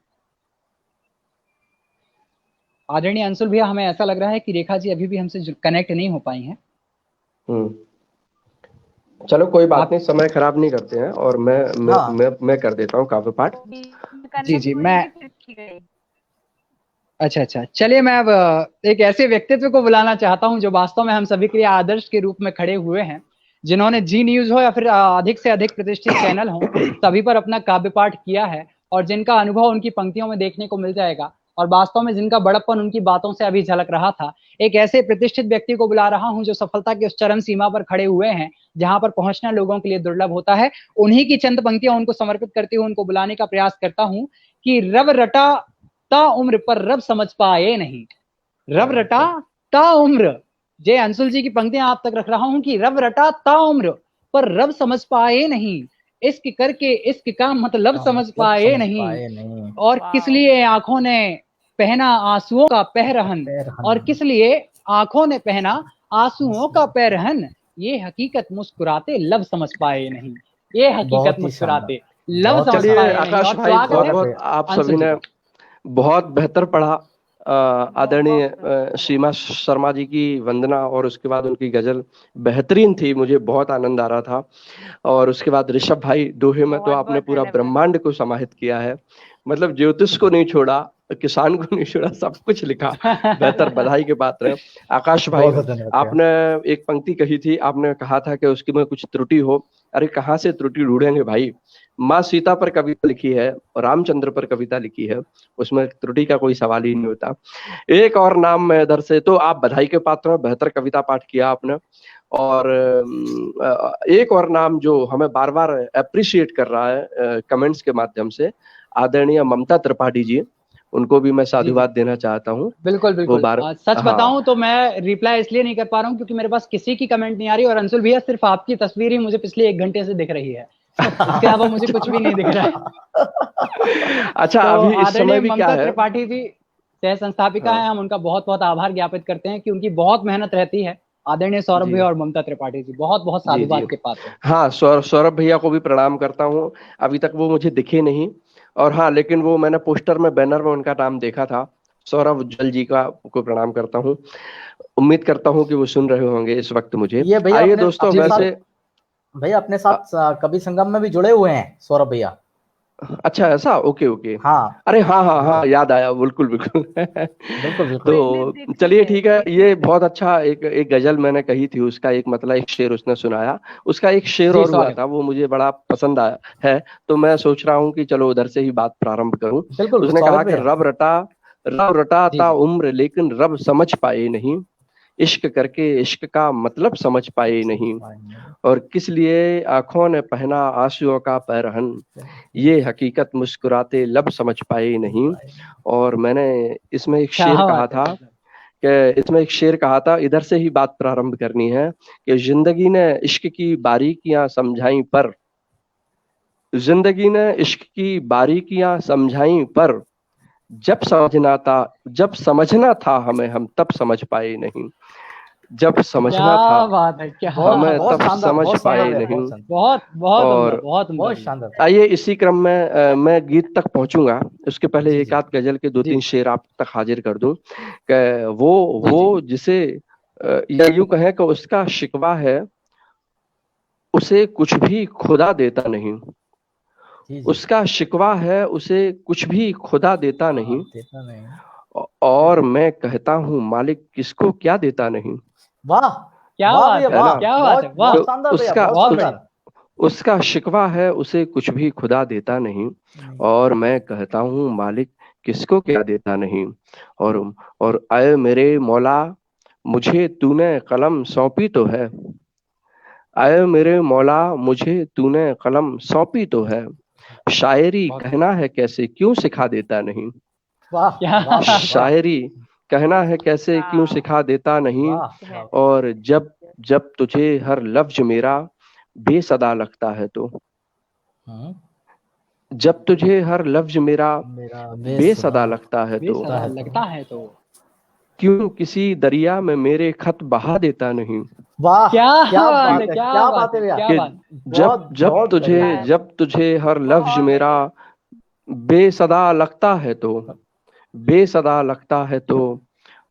आदरणीय अंशुल भैया, हमें ऐसा लग रहा है कि रेखा जी अभी भी हमसे कनेक्ट नहीं हो पाई हैं।
चलो कोई बात नहीं, समय खराब नहीं करते हैं और मैं कर देता हूँ काव्य पाठ।
जी मैं अच्छा चलिए, मैं अब एक ऐसे व्यक्तित्व को बुलाना चाहता हूं जो वास्तव में हम सभी के लिए आदर्श के रूप में खड़े हुए हैं, जिन्होंने जी न्यूज हो या फिर अधिक से अधिक प्रतिष्ठित चैनल हो, सभी पर अपना काव्य पाठ किया है और जिनका अनुभव उनकी पंक्तियों में देखने को मिल जाएगा और वास्तव में जिनका बड़प्पन उनकी बातों से अभी झलक रहा था। एक ऐसे प्रतिष्ठित व्यक्ति को बुला रहा हूं जो सफलता की उस चरम सीमा पर खड़े हुए हैं जहां पर पहुंचना लोगों के लिए दुर्लभ होता है। उन्हीं की चंद पंक्तियां उनको समर्पित करते हुए उनको बुलाने का प्रयास करता हूं कि रब रटा ता उम्र पर रब समझ पाए नहीं। रब रटा ता उम्र, जय अंशुल जी की पंक्तियां आप तक रख रहा हूं कि रब रटा ता उम्र पर रब समझ पाए नहीं। इश्क करके इश्क का मतलब समझ पाए नहीं। और किस लिए आंखों ने पहना आंसुओं का पहरहन, और किस लिए आंखों ने पहना आंसुओं का पहरहन। ये हकीकत मुस्कुराते लब समझ पाए नहीं। ये हकीकत मुस्कुराते लब समझ पाए नहीं।
आकाश भाई, बहुत आप सभी ने बहुत बेहतर पढ़ा। आदरणीय सीमा शर्मा जी की वंदना और उसके बाद उनकी गजल बेहतरीन थी, मुझे बहुत आनंद आ रहा था। और उसके बाद ऋषभ भाई, दोहे में तो आपने पूरा ब्रह्मांड को समाहित किया है, मतलब ज्योतिष को नहीं छोड़ा, किसान को नहीं छोड़ा, सब कुछ लिखा। बेहतर, बधाई के पात्र है। आकाश भाई, आपने एक पंक्ति कही थी, आपने कहा था कि उसकी में कुछ त्रुटि हो। अरे कहाँ से त्रुटि ढूंढेंगे भाई, माँ सीता पर कविता लिखी है और रामचंद्र पर कविता लिखी है, उसमें त्रुटि का कोई सवाल ही नहीं होता। एक और नाम मैं इधर से, तो आप बधाई के पात्र हैं, बेहतर कविता पाठ किया आपने। और एक और नाम जो हमें बार बार अप्रिशिएट कर रहा है कमेंट्स के माध्यम से, आदरणीय ममता त्रिपाठी जी, उनको भी मैं साधुवाद देना चाहता हूँ।
बिल्कुल सच बताऊं तो मैं रिप्लाई इसलिए नहीं कर पा रहा हूँ क्योंकि मेरे पास किसी की कमेंट नहीं आ रही, और अंशुल भैया सिर्फ आपकी तस्वीर ही मुझे पिछले 1 घंटे से दिख रही है, इसके अलावा मुझे कुछ भी नहीं दिख रहा है।
अच्छा,
तो
अभी इस समय भी क्या है,
त्रिपाठी जी सह संस्थापिका हैं, हम उनका बहुत बहुत आभार ज्ञापित करते हैं कि उनकी बहुत मेहनत रहती है। आदरणीय सौरभ भैया और ममता त्रिपाठी जी बहुत बहुत साधुवाद के पात्र।
हाँ, सौरभ भैया को भी प्रणाम करता हूँ। अभी तक वो मुझे दिखे नहीं, और हाँ, लेकिन वो मैंने पोस्टर में, बैनर में उनका नाम देखा था। सौरभ उज्जवल जी को प्रणाम करता हूँ। उम्मीद करता हूँ कि वो सुन रहे होंगे इस वक्त मुझे। आइए दोस्तों, वैसे
भैया अपने साथ कवि संगम में भी जुड़े हुए हैं सौरभ भैया।
अच्छा, ऐसा, ओके।
हाँ,
अरे हाँ, याद आया, बिल्कुल। तो चलिए ठीक है, ये बहुत अच्छा एक गजल मैंने कही थी, उसका एक मतलब एक शेर उसने सुनाया, उसका एक शेर और हुआ था, वो मुझे बड़ा पसंद आया है, तो मैं सोच रहा हूँ कि चलो उधर से ही बात प्रारंभ करूँ। उसने कहा कि रब रटा ता उम्र लेकिन रब समझ पाए नहीं, इश्क करके इश्क का मतलब समझ पाए नहीं, और किस लिए आंखों ने पहना आंसुओं का पैरहन, ये हकीकत मुस्कुराते लब समझ पाए नहीं। और मैंने इसमें एक शेर कहा था इधर से ही बात प्रारंभ करनी है कि जिंदगी ने इश्क की बारीकियां समझाई पर, जिंदगी ने इश्क की बारीकियां समझाई पर, जब समझना था हमें हम तब समझ पाए नहीं। जब समझना
क्या
था
बात है, क्या
हमें
बहुत
तब
शानदार,
समझ
बहुत
पाए
शानदार,
नहीं।
बहुत बहुत
और
उम्दा, बहुत उम्दा
बहुत
जी।
शानदार।
आइए इसी क्रम में मैं गीत तक पहुंचूंगा, उसके पहले
जी,
एक
जी।
आध गजल के दो
जी।
तीन शेर आप तक हाजिर कर दूं कि
जी,
वो जिसे या यूं कहें कि उसका शिकवा है, उसे कुछ भी खुदा देता नहीं।
जी, जी।
उसका शिकवा है, उसे कुछ भी खुदा देता नहीं।
देता नहीं।
और मैं कहता हूँ मालिक किसको क्या देता नहीं।
वाह
क्या
वाह
बात
भैया,
है,
है ना?
वाह,
क्या बात है, वाह।
बहुत
तो
शानदार भैया,
उसका
बहुत
बहुत
उस,
शानदार।
उसका शिकवा है, उसे कुछ भी खुदा देता नहीं। और मैं कहता हूँ मालिक किसको क्या देता नहीं। और आए मेरे मौला, मुझे तूने कलम सौंपी तो है। आए मेरे मौला, मुझे तूने कलम सौंपी तो है। शायरी
बहुत
कहना है कैसे क्यों सिखा देता नहीं।
वाह
क्या
वाह भैया, वाह
शायरी कहना है कैसे क्यों सिखा देता नहीं।
वाह वाह।
और जब जब तुझे हर लफ्ज मेरा बेसदा लगता है तो।
हम्म,
जब तुझे हर लफ्ज मेरा
मेरा
बेसदा लगता है तो।
बेसदा लगता है तो।
क्यों किसी दरिया में मेरे खत बहा देता नहीं।
वाह
क्या
क्या
बात
बात
है,
है,
क्या
क्या
बात
बात है
है,
भैया।
क्या
कि
बात।
जब
बहुत
जब
बहुत
तुझे
बढ़िया।
जब तुझे हर लफ्ज मेरा बेसदा लगता है तो। बेसदा लगता है तो।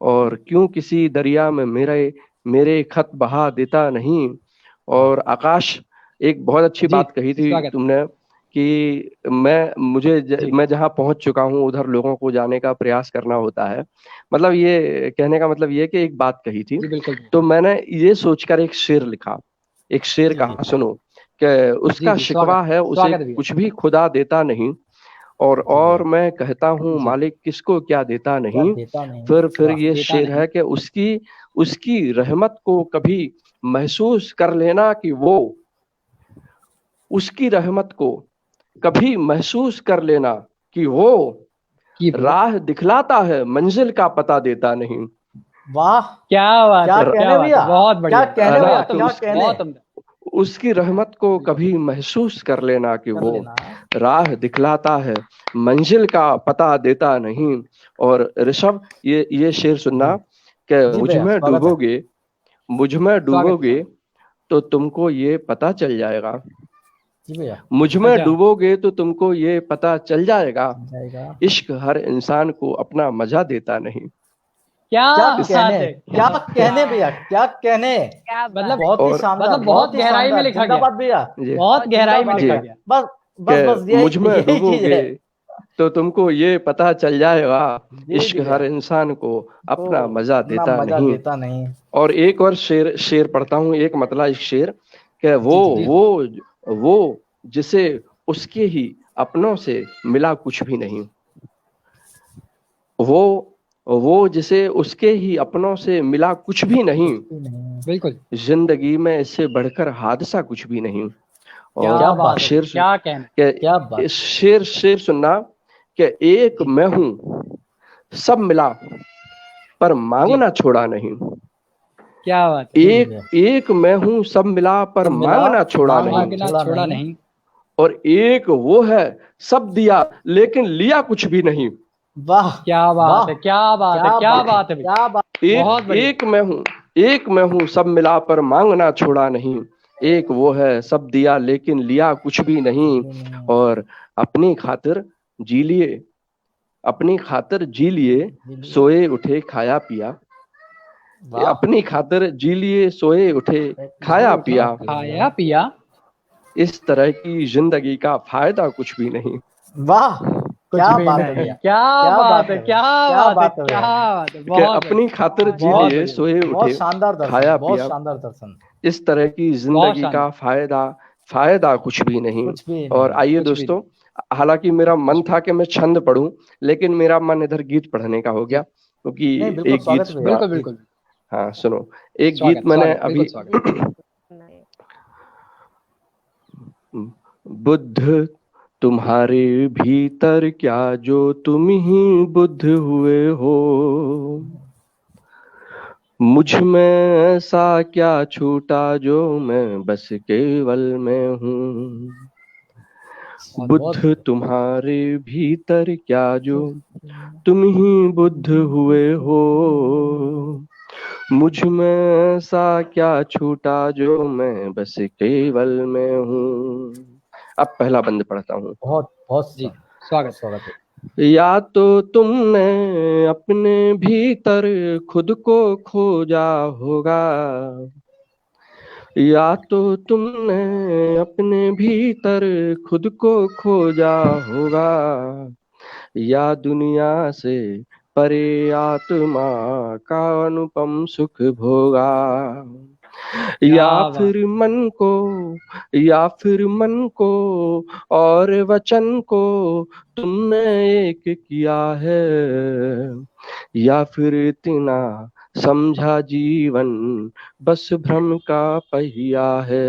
और क्यों किसी दरिया में मेरे मेरे खत बहा देता नहीं। और आकाश, एक बहुत अच्छी
जी,
बात कही थी
स्वागत।
तुमने कि
जी,
मैं जहाँ पहुंच चुका हूँ उधर लोगों को जाने का प्रयास करना होता है। मतलब ये कहने का मतलब ये कि एक बात कही थी,
जी, बिल्कुल।
तो मैंने ये सोचकर एक शेर लिखा। एक शेर
जी,
कहा, सुनो कि
जी,
उसका
जी,
शिकवा
स्वागत,
है, उसे
स्वागत भैया।
कुछ भी खुदा देता नहीं।
जी
और
भैया,
मैं कहता हूँ
जी,
मालिक किसको क्या देता
क्या
नहीं।
देता नहीं।
फिर
वाह
ये
देता
शेर
नहीं।
है कि उसकी उसकी रहमत को कभी महसूस कर लेना कि वो। उसकी रहमत को कभी महसूस कर लेना कि वो
कि वो।
राह दिखलाता है, मंजिल का पता देता नहीं।
वाह,
क्या बात
क्या
है,
र-
क्या
कहने
बात है,
भैया,
बहुत
क्या
बढ़िया,
कहने भैया,
बहुत
तो
क्या
उम्दा,
कहने।
बहुत उम्दा।
उसकी रहमत को कभी महसूस कर लेना कि
कर
वो
लेना।
राह दिखलाता है, मंजिल का पता देता नहीं। और ऋषभ, ये शेर सुनना
जी
कि
जी भैया, स्वागत है।
मुझ में
स्वागत
डूबोगे तो तुमको ये पता चल जाएगा।
जी भैया,
मुझ में
अच्छा।
डूबोगे तो तुमको ये पता चल जाएगा।
जाएगा।
इश्क हर इंसान को अपना मजा देता नहीं।
क्या
क्या
बात
कहने,
है,
क्या कहने भैया, क्या कहने।
मतलब
बहुत ही
और
शानदार,
मतलब बहुत
बहुत ही
गहराई में
शानदार।
लिखा गया,
जिंदाबाद भैया,
ये
बहुत गहराई में
जिंदाबाद
जी
लिखा
भैया।
गया।
बस बस बस
कि मुझ में
यही चीज
डूबोगे
है।
तो तुमको ये पता चल जाएगा।
जी
इश्क
जी भैया,
हर इंसान को
तो
अपना मजा
अपना
देता
मजा
नहीं।
देता नहीं।
और एक और शेर शेर पढ़ता हूँ, एक मतलब इस शेर कि
जी जी भैया,
वो जिसे उसके ही अपनों से मिला कुछ भी नहीं। वो जिसे उसके ही अपनों से मिला कुछ भी नहीं।
कुछ भी नहीं।
बिल्कुल।
जिंदगी में इससे बढ़कर हादसा कुछ भी नहीं।
क्या
क्या
और
बात
बात है,
है,
शेर
क्या कहना।
क्या
के
बात।
इस शेर सुनना कि एक
जी,
मैं हूं सब मिला पर
जी,
मांगना छोड़ा नहीं।
क्या बात है।
जी जी भैया,
एक मैं हूं सब मिला पर
सब मिला,
मांगना छोड़ा
मांगना
नहीं।
मांगना
छोड़ा
छोड़ा
नहीं।
नहीं।
और एक वो है सब दिया लेकिन लिया कुछ भी नहीं।
वाह
क्या बात
वाह,
है, क्या बात है,
क्या
क्या
बात,
बात है भैया।
क्या बात।
बहुत बढ़िया।
एक मैं हूं सब मिला पर मांगना छोड़ा नहीं। एक वो है सब दिया लेकिन लिया कुछ भी नहीं। और अपनी खातिर जी लिए अपनी खातिर जी लिए सोए उठे खाया पिया।
वाह,
अपनी खातिर जी लिए सोए उठे खाया
सोए उठे
पिया।
खाया पिया।
इस तरह की जिंदगी का फायदा कुछ भी नहीं।
वाह,
कुछ
क्या
भी
बात है
नहीं।
भैया,
क्या
क्या
बात
बात
है,
है,
क्या
क्या
बात है,
बात है
क्या
भैया।
बात है,
कि
बहुत
अपनी खातिर जी
बहुत
लिए सोए
बहुत
उठे
शानदार दर्शन,
खाया
बहुत
पिया।
शानदार दर्शन।
इस तरह की
बहुत
जिंदगी का
शानदार।
फायदा कुछ भी नहीं।
कुछ भी
और
नहीं।
आइए
कुछ भी
दोस्तों,
नहीं,
हालांकि मेरा
कुछ
मन
भी
था कि मैं छंद पढ़ूं, लेकिन मेरा मन इधर गीत पढ़ने का हो
नहीं।
गया,
जी,
क्योंकि
नहीं, बिल्कुल
एक गीत
स्वागत है भैया।
बिल्कुल,
जी
बिल्कुल।
हाँ सुनो, एक गीत
स्वागत,
मैंने
स्वागत, बिल्कुल
अभी
स्वागत।
बुद्ध तुम्हारे भीतर क्या जो तुम ही बुद्ध हुए हो। मुझ में ऐसा क्या छूटा जो मैं बस केवल मैं हूँ।
बहुत
बुद्ध तुम्हारे भीतर क्या जो तुम ही बुद्ध हुए हो। मुझ में ऐसा क्या छूटा जो मैं बस केवल मैं हूँ। अब पहला बंद पढ़ता हूँ।
बहुत बहुत
जी, स्वागत है।
या तो तुमने अपने भीतर खुद को खोजा होगा, या तो तुमने अपने भीतर खुद को खोजा होगा, या दुनिया से परे आत्मा का अनुपम सुख भोगा, या फिर मन को और वचन को तुमने एक किया है, या फिर इतना समझा जीवन बस भ्रम का पहिया है।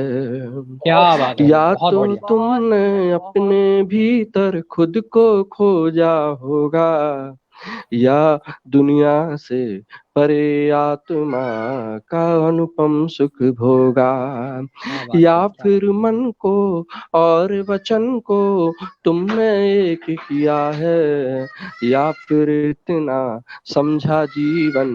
क्या बात है,
या
बहुत
तो
बढ़िया।
तुमने अपने भीतर खुद को खोजा होगा, या दुनिया से परे आत्मा का अनुपम सुख भोगा, या फिर मन को और वचन को तुमने एक किया है, या फिर इतना समझा जीवन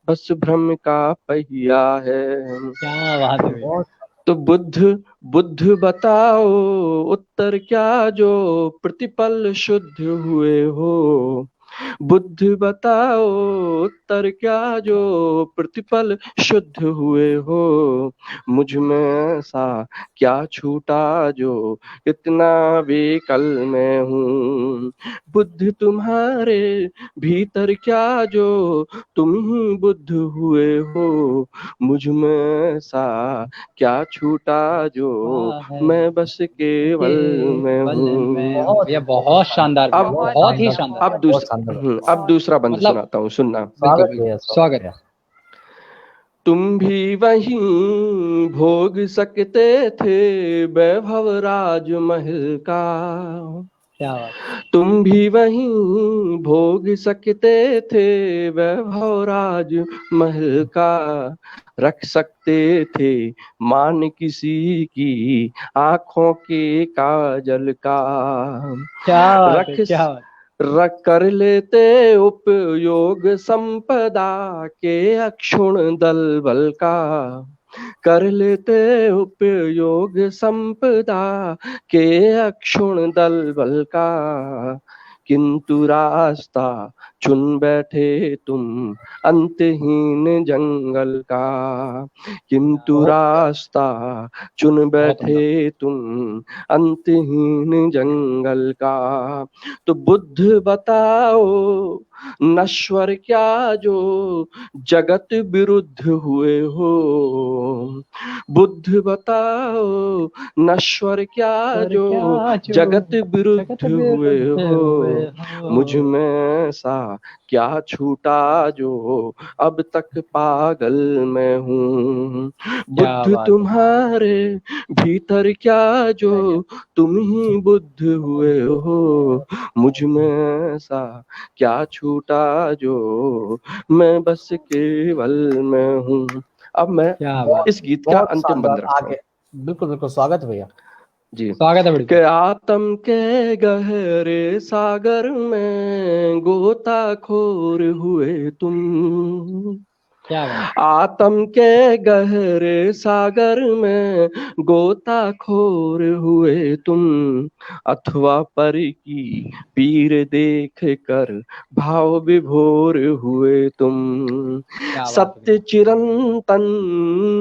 बस भ्रम का पहिया है।
क्या बात है भैया।
तो बुद्ध बताओ उत्तर क्या जो प्रतिपल शुद्ध हुए हो। बुद्ध बताओ उत्तर क्या जो प्रतिपल शुद्ध हुए हो। मुझ में ऐसा क्या छूटा जो इतना बेकल मैं हूँ। बुद्ध तुम्हारे भीतर क्या जो तुम ही बुद्ध हुए हो। मुझ में ऐसा क्या छूटा जो मैं बस केवल मैं हूँ।
भैया बहुत शानदार भैया, बहुत ही शानदार।
अब दूसरा बंद
मतलब
सुनाता हूँ, सुनना।
बिल्कुल, स्वागत है।
तुम भी वहीं भोग सकते थे वैभव राजमहल का।
क्या बात।
तुम भी वहीं भोग सकते थे वैभव राजमहल का। रख सकते थे मान किसी की आंखों के काजल का।
क्या बात है, क्या बात।
रख कर लेते उपयोग संपदा के अक्षुण दलबल का। कर लेते उपयोग संपदा के अक्षुण दलबल का। किंतु रास्ता चुन बैठे तुम अंतहीन जंगल का। किंतु रास्ता चुन बैठे तुम अंतहीन जंगल का। तो बुद्ध बताओ नश्वर क्या जो जगत विरुद्ध हुए हो। बुद्ध बताओ नश्वर क्या जो जगत विरुद्ध हुए हो। मुझ में ऐसा क्या छूटा जो अब तक पागल मैं हूँ। बुद्ध तुम्हारे भीतर क्या जो तुम ही बुद्ध हुए हो। मुझ में ऐसा क्या छूटा जो मैं बस केवल मैं हूँ। अब मैं इस गीत का अंतिम बंद रखता हूँ।
बिल्कुल बिल्कुल, स्वागत भैया
जी,
स्वागत है।
कि आत्म के गहरे सागर में गोताखोर हुए तुम। आत्म के गहरे सागर में गोताखोर हुए तुम। अथवा पर की पीर देख कर भाव विभोर हुए तुम। सत्य चिरंतन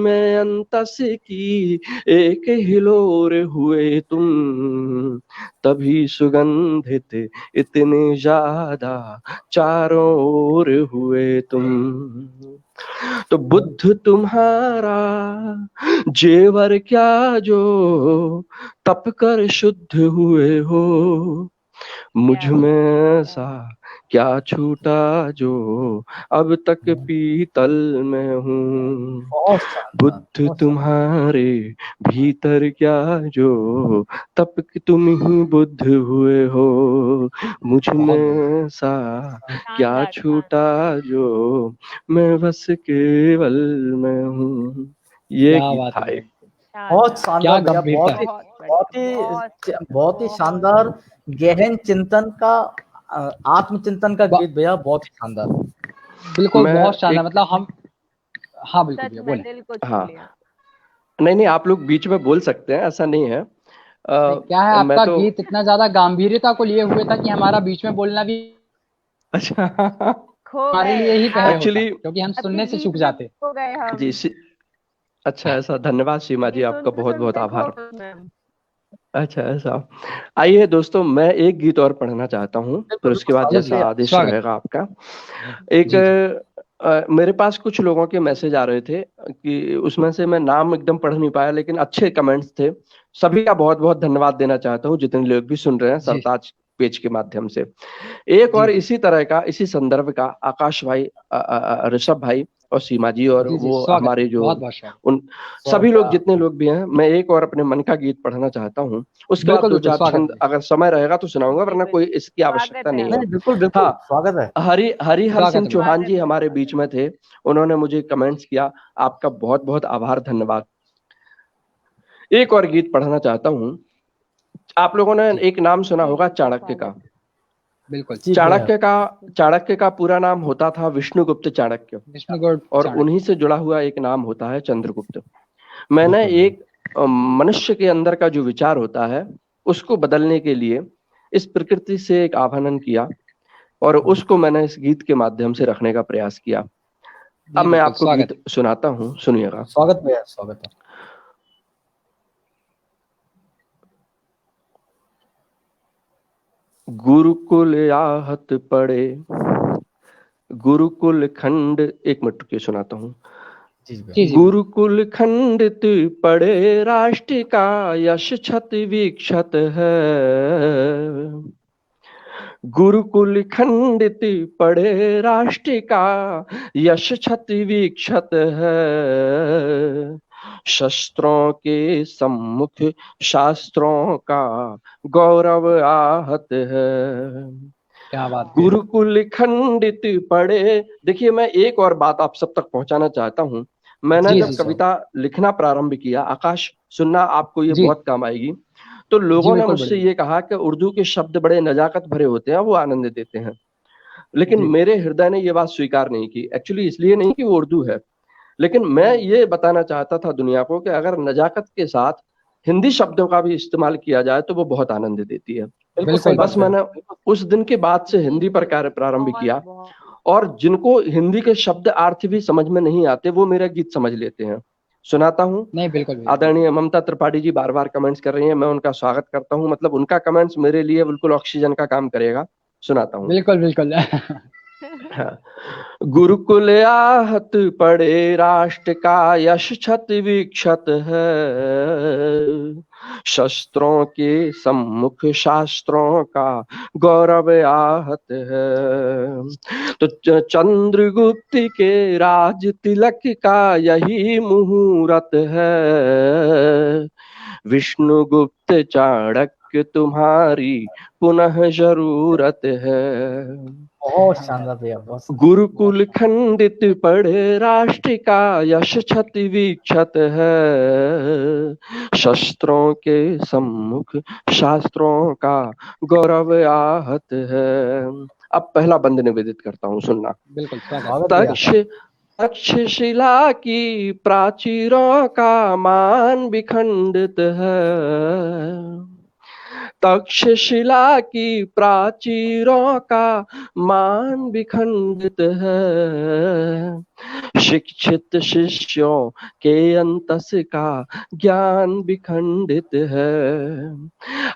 में अंतस की एक हिलोर हुए तुम। तभी सुगंधित इतने ज्यादा चारों ओर हुए तुम। तो बुद्ध तुम्हारा जेवर क्या जो तप कर शुद्ध हुए हो। मुझ में ऐसा क्या छूटा जो अब तक पीतल में हूँ। बुद्ध तुम्हारे भीतर क्या जो तप तुम ही बुद्ध हुए हो। मुझ में ऐसा क्या छूटा जो मैं बस केवल मैं हूँ। ये गीत था एक।
बहुत शानदार भैया, बहुत ही शानदार गहन चिंतन का, आत्मचिंतन का गीत भैया, बहुत ही शानदार।
बिल्कुल बहुत शानदार। मतलब हम हाँ बिल्कुल
सच
भैया,
में
बोलें।
दिल को छू
हाँ
लिया।
नहीं आप लोग बीच में बोल सकते हैं, ऐसा नहीं है।
क्या है,
मैं
आपका
तो
गीत इतना ज्यादा गंभीरता को लिए हुए था कि हमारा बीच में बोलना भी
अच्छा
खो
हमारे
गए
लिए ही पहले
आप,
होता,
एक्चुअली
क्योंकि हम
आपके
सुनने से
गीत
चूक
में
जाते।
खो गए
जी
हम।
अच्छा ऐसा, धन्यवाद सीमा जी,
जी,
आपका
सुनते
बहुत बहुत
सुनते खो
आभार।
गए मैम।
अच्छा ऐसा, आइए दोस्तों, मैं एक गीत और पढ़ना चाहता हूँ, फिर
बिल्कुल
उसके
बिल्कुल,
बाद
स्वागत
जैसा
भैया।
आदेश
स्वागत।
रहेगा आपका। एक
जी जी
मेरे पास कुछ लोगों के मैसेज आ रहे थे कि उसमें से मैं नाम एकदम पढ़ नहीं पाया, लेकिन अच्छे कमेंट्स थे। सभी का बहुत बहुत धन्यवाद देना चाहता हूँ, जितने लोग भी सुन रहे हैं
जी
सरताज पेज के माध्यम से। एक
जी
और
जी
इसी तरह का, इसी संदर्भ का, आकाश भाई, ऋषभ भाई और सीमा जी और
जी जी,
वो
स्वागत,
हमारे जो
बहुत बहुत स्वागत।
उन
स्वागत
सभी लोग,
भैया।
जितने लोग भी हैं, मैं एक और अपने मन का गीत पढ़ना चाहता हूँ। उसके बाद
बिल्कुल
दो
बिल्कुल,
चार
स्वागत
छंद
भैया,
अगर समय रहेगा तो सुनाऊंगा,
जी
वरना कोई
बिल्कुल,
इसकी
स्वागत
आवश्यकता
है
नहीं है।
नहीं,
आपका।
बिल्कुल बिल्कुल,
हाँ,
स्वागत है।
हरिहर
स्वागत
सिंह
है भैया।
चौहान जी
स्वागत है
हमारे
स्वागत
बीच
है।
में थे, उन्होंने मुझे कमेंट्स किया, आपका बहुत बहुत आभार, धन्यवाद। एक और गीत पढ़ना चाहता हूँ। आप लोगों ने
जी
एक नाम सुना
जी
होगा,
बिल्कुल,
चाणक्य का।
स्वागत।
बिल्कुल,
जी भैया।
चाणक्य का पूरा नाम होता था विष्णुगुप्त चाणक्य,
विष्णुगुप्त
और
चाणक्य।
उन्हीं से जुड़ा हुआ एक नाम होता है चंद्रगुप्त। मैंने
बिल्कुल भैया।
एक मनुष्य के अंदर का जो विचार होता है, उसको बदलने के लिए इस प्रकृति से एक आह्वान किया, और उसको मैंने इस गीत के माध्यम से रखने का प्रयास किया। अब
नहीं
मैं
बिल्कुल,
आपको
स्वागत
गीत
है।
सुनाता हूँ, सुनिएगा।
स्वागत भैया, स्वागत है।
गुरुकुल आहत पड़े, गुरुकुल खंड, एक मिनट रुकिए, सुनाता हूँ।
जी जी भैया।
जी जी भैया।
गुरुकुल खंडित पड़े, राष्ट्र का यश क्षत विक्षत है। गुरुकुल खंडित पड़े, राष्ट्र का यश क्षत विक्षत है। शस्त्रों के सम्मुख शास्त्रों का गौरव आहत है।
क्या बात है।
गुरुकुल खंडित पड़े। देखिए, मैं एक और बात आप सब तक पहुंचाना चाहता हूं। मैंने
जी
जब
जी जी
कविता लिखना प्रारंभ किया, आकाश सुनना, आपको ये
जी
बहुत काम आएगी, तो
जी,
लोगों ने
बिल्कुल
मुझसे
बोलिए।
ये कहा कि उर्दू के शब्द बड़े नजाकत भरे होते हैं, वो आनंद देते हैं। लेकिन
जी
मेरे हृदय ने ये बात स्वीकार नहीं की। एक्चुअली इसलिए नहीं कि वो उर्दू है, लेकिन मैं ये बताना चाहता था दुनिया को कि अगर नजाकत के साथ हिंदी शब्दों का भी इस्तेमाल किया जाए तो वो बहुत आनंद देती है।
बिल्कुल सही
बिल्कुल
बात
बस
है।
बिल्कुल।
मैंने उस दिन के बाद से
जी
हिंदी पर
जी,
कार्य प्रारंभ
बहुत
किया,
बहुत।
और जिनको हिंदी के शब्द अर्थ भी समझ में नहीं आते, वो मेरा गीत समझ लेते हैं। सुनाता हूँ।
नहीं बिल्कुल भैया, बिल्कुल।
आदरणीय ममता त्रिपाठी जी बार बार कमेंट्स कर रही हैं, मैं उनका स्वागत करता हूँ, मतलब उनका कमेंट्स मेरे लिए बिल्कुल ऑक्सीजन का काम करेगा। सुनाता हूँ।
बिल्कुल बिल्कुल।
हाँ। गुरुकुल आहत पड़े, राष्ट्र का यश क्षत विक्षत है। शस्त्रों के सम्मुख शास्त्रों का गौरव आहत है। तो चंद्रगुप्त के राज तिलक का यही मुहूर्त है। विष्णुगुप्त चाणक्य तुम्हारी पुनः जरूरत है।
बहुत शानदार भैया, बहुत शानदार।
गुरुकुल खंडित पड़े, राष्ट्र का यश क्षत विक्षत है। शस्त्रों के सम्मुख शास्त्रों का गौरव आहत है। अब पहला बंद निवेदित करता हूँ, सुनना।
बिल्कुल, स्वागत।
स्वागत भैया।
तक्षशिला की प्राचीरों का मान विखंडित है। तक्षशिला की प्राचीरों का मान विखंडित है। शिक्षित शिष्यों के अंतस का ज्ञान विखंडित है।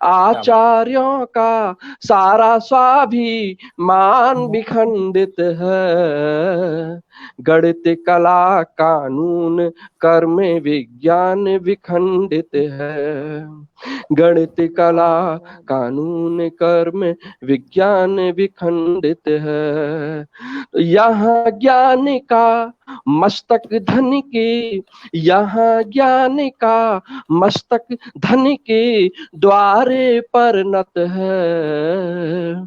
आचार्यों का सारा स्वाभिमान विखंडित है। गणित कला कानून कर्म विज्ञान विखंडित है। गणित कला कानून कर्म विज्ञान विखंडित है। यहाँ ज्ञान का मस्तक धन के, यहाँ ज्ञान का मस्तक धन के द्वारे पर नत है।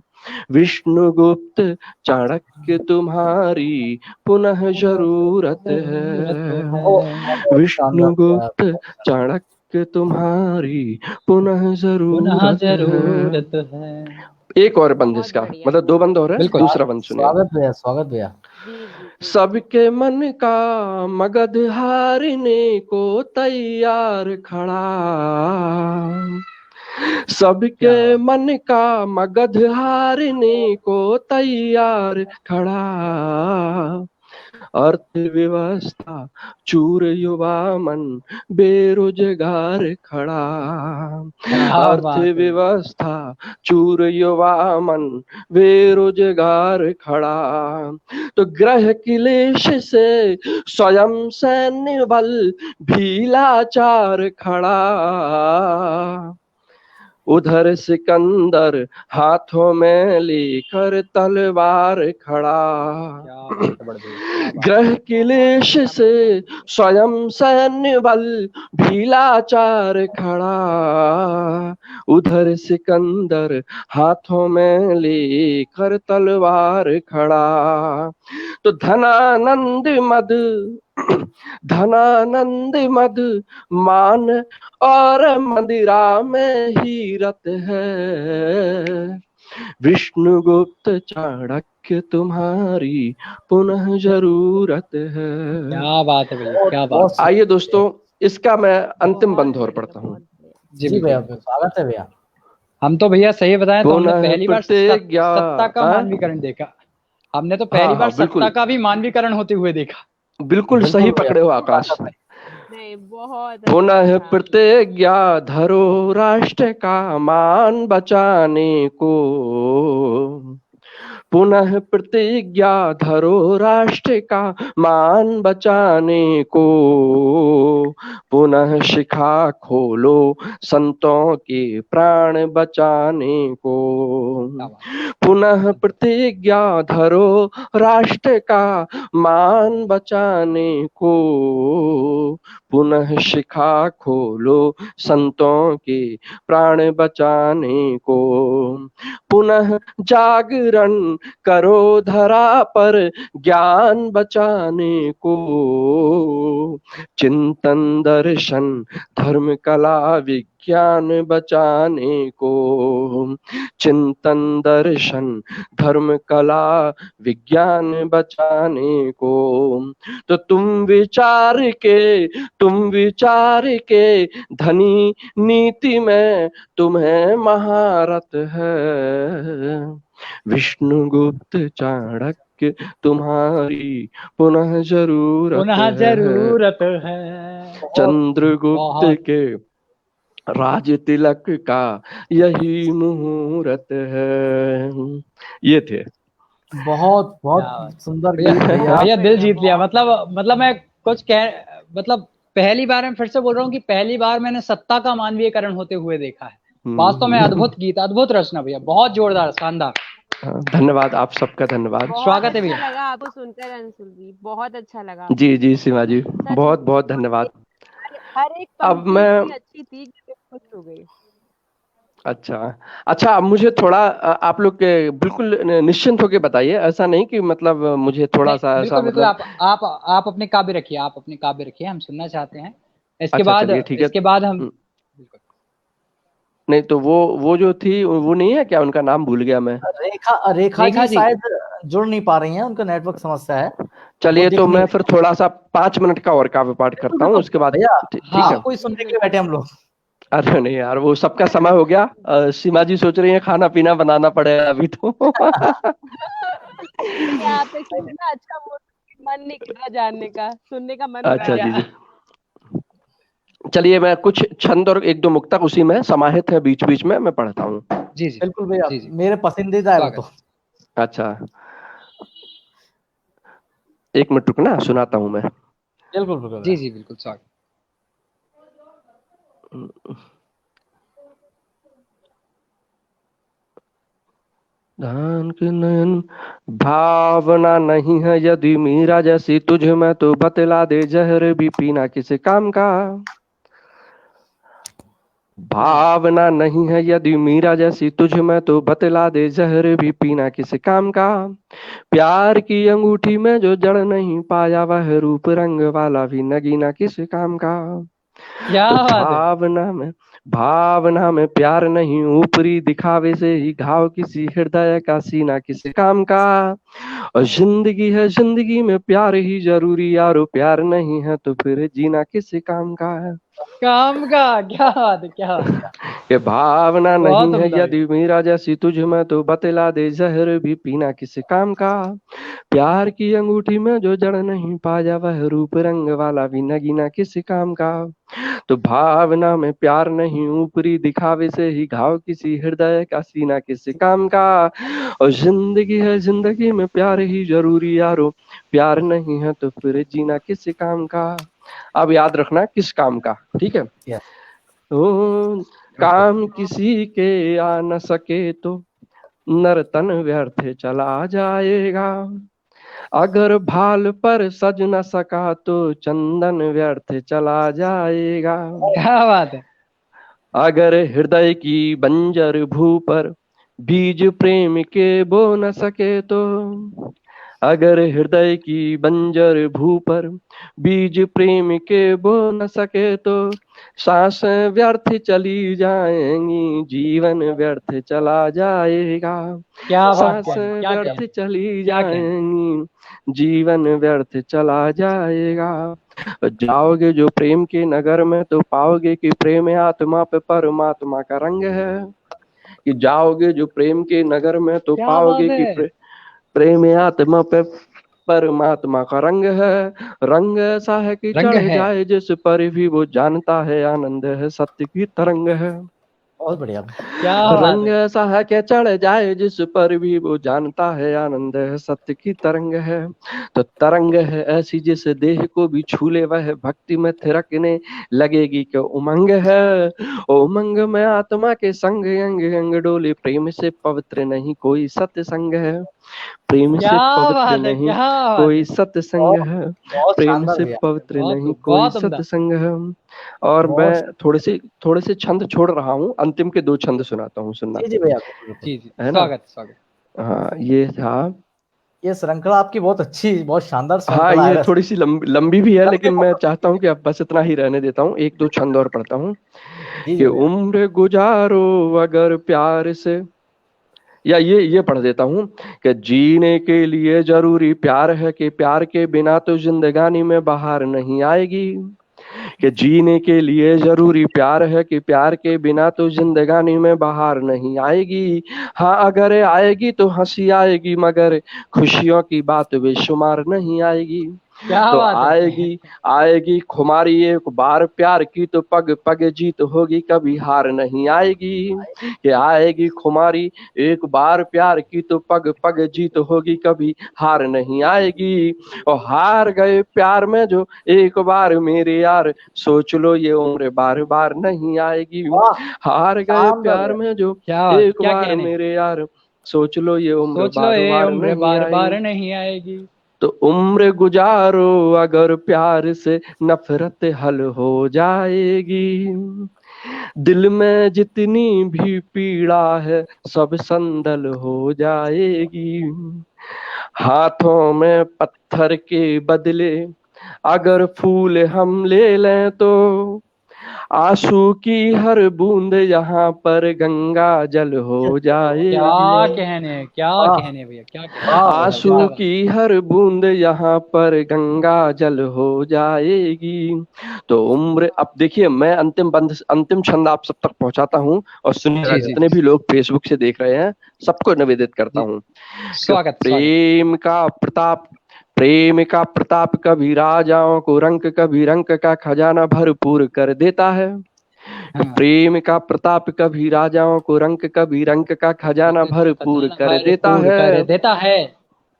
विष्णुगुप्त चाणक्य तुम्हारी पुनः जरूरत है।
बहुत शानदार भैया।
विष्णुगुप्त चाणक्य तुम्हारी पुनः
पुनः
जरूरत है।
जरूरत है।
एक और बंद
बहुत
इसका,
बढ़िया।
मतलब दो बंद और है,
बिल्कुल।
दूसरा बंद सुनिएगा।
स्वागत भैया, स्वागत भैया।
जी जी,
सबके मन का मगध हारने को तैयार खड़ा, सबके मन का मगध हारने को तैयार खड़ा, अर्थव्यवस्था चूर युवा मन बेरोजगार खड़ा, अर्थव्यवस्था चूर युवा मन बेरोजगार खड़ा, तो ग्रह क्लेश से स्वयं सैन्य बल भी लाचार खड़ा, उधर सिकंदर हाथों में लेकर तलवार खड़ा, ग्रह क्लेश से स्वयं सैन्य बल भी लाचार खड़ा, उधर सिकंदर हाथों में लेकर तलवार खड़ा, तो धनानंद मद मान और मंदिरा में ही रत है, विष्णुगुप्त चाणक्य तुम्हारी पुनः जरूरत है।
क्या बात है भैया, क्या बात।
आइए दोस्तों, इसका मैं अंतिम बंधोर पढ़ता हूँ।
जी भैया, स्वागत है भैया।
हम तो भैया सही बताएं तो हमने पहली बार सत्ता का मानवीकरण देखा, हमने तो पहली बार सत्ता का भी मानवीकरण होते हुए देखा।
बिल्कुल सही पकड़े हो आकाश।
नहीं, बहुत
पुनः प्रतिज्ञा धरो राष्ट्र का मान बचाने को, पुनः प्रतिज्ञा धरो राष्ट्र का मान बचाने को, पुनः शिखा खोलो संतों के प्राण बचाने को, पुनः प्रतिज्ञा धरो राष्ट्र का मान बचाने को, पुनः शिखा खोलो संतों के प्राण बचाने को, पुनः जागरण करो धरा पर ज्ञान बचाने को, चिंतन दर्शन धर्म कला विज्ञान बचाने को, चिंतन दर्शन धर्म कला विज्ञान बचाने को, तो तुम विचार के धनी नीति में तुम्हें महारत है, विष्णुगुप्त चाणक्य तुम्हारी पुनः जरूरत है, चंद्रगुप्त के राज तिलक का यही मुहूर्त है। ये थे।
बहुत बहुत सुंदर
भैया, दिल जीत लिया। मतलब मैं कुछ मतलब पहली बार मैं फिर से बोल रहा हूँ कि पहली बार मैंने सत्ता का मानवीयकरण होते हुए देखा है। वास्तव में अद्भुत गीत, अद्भुत रचना भैया, बहुत जोरदार, शानदार।
धन्यवाद, आप सबका धन्यवाद।
स्वागत है भैया।
अच्छा लगा आपको सुनकर अंशुल जी, बहुत अच्छा लगा।
जी सीमा जी, बहुत बहुत धन्यवाद।
हर एक
अब मैं
अच्छी थी, खुश हो गई।
अच्छा, अब मुझे थोड़ा आप लोग बिल्कुल निश्चिंत होकर बताइए, ऐसा नहीं कि मतलब मुझे थोड़ा सा ऐसा
बिल्कुल, आप अपने काव्य रखिए, हम सुनना चाहते हैं। इसके बाद हम
नहीं तो वो जो थी वो नहीं है क्या, उनका नाम भूल गया मैं।
रेखा जी शायद जुड़ नहीं पा रही हैं, उनका नेटवर्क समस्या है।
चलिए तो मैं फिर थोड़ा सा 5 मिनट का और काव्य पाठ करता हूँ, उसके बाद ठीक है।
कोई सुनने के लिए बैठे हम लोग। अरे
नहीं यार, वो सबका समय हो गया। सीमा जी सोच रही है खाना पीना बनाना पड़ेगा अभी तो।
अच्छा, वो मन नहीं कर रहा जानने का, सुनने का मन।
अच्छा जी। चलिए मैं कुछ छंद और 1-2 मुक्तक उसी में समाहित है बीच बीच में मैं पढ़ता हूँ।
जी
बिल्कुल भैया, मेरे पसंदीदा है वो तो।
अच्छा, 1 मिनट रुकना, सुनाता हूँ मैं।
बिल्कुल
जी बिल्कुल, स्वागत।
धान के नयन भावना नहीं है यदि मीरा जैसी तुझ में, तो बतला दे जहर भी पीना किस काम का। भावना नहीं है यदि मीरा जैसी तुझ में, तो बतला दे जहर भी पीना किस काम का। प्यार की अंगूठी में जो जड़ नहीं पाया, वह रूप रंग वाला भी नगीना किस काम का। भावना में प्यार नहीं, ऊपरी दिखावे से ही घाव किसी हृदय का सीना किस काम का। और जिंदगी है, जिंदगी में प्यार ही जरूरी यारो, प्यार नहीं है तो फिर जीना किस काम का है।
काम का, क्या बात है, क्या बात है।
ये भावना
बहुत
नहीं है
उम्दा
यदि मीरा जैसी तुझ में, तो बतला दे जहर भी पीना किस काम का। प्यार की अंगूठी में जो जड़ नहीं पाया, वह रूप रंग वाला भी नगीना किस काम का। तो भावना में प्यार नहीं, ऊपरी दिखावे से ही घाव किसी हृदय का सीना किस काम का। और जिंदगी है, जिंदगी में प्यार ही जरूरी यारो, प्यार नहीं है तो फिर जीना किस काम का। अब याद रखना किस काम का, ठीक है।
Yes.
ओ, काम किसी के आ न सके तो नर्तन व्यर्थ चला जाएगा, अगर भाल पर सज न सका तो चंदन व्यर्थ चला जाएगा।
क्या बात है।
अगर हृदय की बंजर भू पर बीज प्रेम के बो न सके तो, अगर हृदय की बंजर भू पर बीज प्रेम के बो न सके तो, सांसें व्यर्थ चली जाएंगी, जीवन व्यर्थ चला जाएगा।
क्या बात है,
सांसें
क्या
व्यर्थ चली
क्या कहना।
जाएंगी, जीवन व्यर्थ चला जाएगा। जाओगे जो प्रेम के नगर में तो पाओगे कि प्रेम आत्मा पे परमात्मा का रंग है। कि जाओगे जो प्रेम के नगर में तो
क्या
पाओगे
बात
कि
है।
प्रेम आत्मा पे परमात्मा का रंग है। रंग ऐसा है कि
रंग
चढ़
है।
जाए जिस पर भी वो जानता है आनंद है, सत्य की तरंग है।
बहुत बढ़िया।
क्या बात
रंग
है।
ऐसा है कि चढ़ जाए जिस पर भी वो जानता है आनंद है, सत्य की तरंग है। तो तरंग है ऐसी जिस देह को भी छू ले वह भक्ति में थिरकने लगेगी कि उमंग है। उमंग में आत्मा के संग अंग अंग डोले, प्रेम से पवित्र नहीं कोई सत्संग है। प्रेम
क्या
से पवित्र
बात है,
नहीं
क्या बात
कोई
है।
सत्संग है,
बहुत
प्रेम
शानदार
से
भैया।
पवित्र
बहुत
नहीं
खूब,
कोई
बहुत उम्दा।
सत्संग है। और मैं
बहुत
थोड़े से छंद छोड़ रहा हूँ, अंतिम के 2 छंद सुनाता हूँ, सुनना,
जी भैया, बिल्कुल बिल्कुल।
जी जी,
है ना।
स्वागत स्वागत।
हाँ ये था।
ये श्रृंखला आपकी बहुत अच्छी, बहुत शानदार
हाँ
श्रृंखला है
ये
वैसे।
थोड़ी सी लंबी भी है,
लंबे
लेकिन मैं चाहता हूँ कि अब बस इतना ही रहने देता हूँ। 1-2 छंद और पढ़ता हूँ।
जी
कि
भैया।
उम्र गुजारो अगर प्यार से, या ये पढ़ देता हूँ कि जीने के लिए जरूरी प्यार है, कि प्यार के बिना तो जिंदगानी में बाहर नहीं आएगी। कि जीने के लिए जरूरी प्यार है, कि प्यार के बिना तो जिंदगानी में बाहर नहीं आएगी। हाँ अगर आएगी तो हंसी आएगी, मगर खुशियों की बात बेशुमार नहीं आएगी।
क्या
तो
बात है।
आएगी आएगी खुमारी एक बार प्यार की, तो पग पग जीत होगी कभी हार नहीं आएगी। कि आएगी खुमारी एक बार प्यार की, तो पग पग जीत होगी कभी हार नहीं आएगी। और हार गए प्यार में जो एक बार मेरे यार, सोच लो ये उम्र बार बार नहीं आएगी। हार गए
शानदार
प्यार
भैया।
में जो
क्या बात,
एक
क्या
बार
कहने।
मेरे यार, सोच लो ये उम्र
सोच लो
बार
ये
बार
उम्र
नहीं
बार
आएगी।
बार नहीं आएगी।
तो उम्र गुजारो अगर प्यार से, नफरत हल हो जाएगी। दिल में जितनी भी पीड़ा है सब संदल हो जाएगी। हाथों में पत्थर के बदले अगर फूल हम ले लें तो, आंसू की हर बूंद यहाँ पर गंगा जल हो
क्या
जाएगी।
कहने, क्या
वाह
कहने भैया, क्या कहने।
वाह भैया,
आंसू
वाह।
की हर बूंद यहाँ पर गंगा जल हो जाएगी। तो उम्र, अब देखिए मैं अंतिम छंद आप सब तक पहुंचाता हूँ, और सुनिएगा
जी जी
जितने भी लोग फेसबुक से देख रहे हैं सबको निवेदित करता
जी,
हूँ कि
स्वागत स्वागत।
प्रेम का प्रताप कभी राजाओं को रंक, कभी रंक का खजाना भरपूर कर देता है।
हाँ।
प्रेम का प्रताप कभी राजाओं को रंक, कभी रंक का खजाना भरपूर कर देता
भरपूर
है।
कर देता है।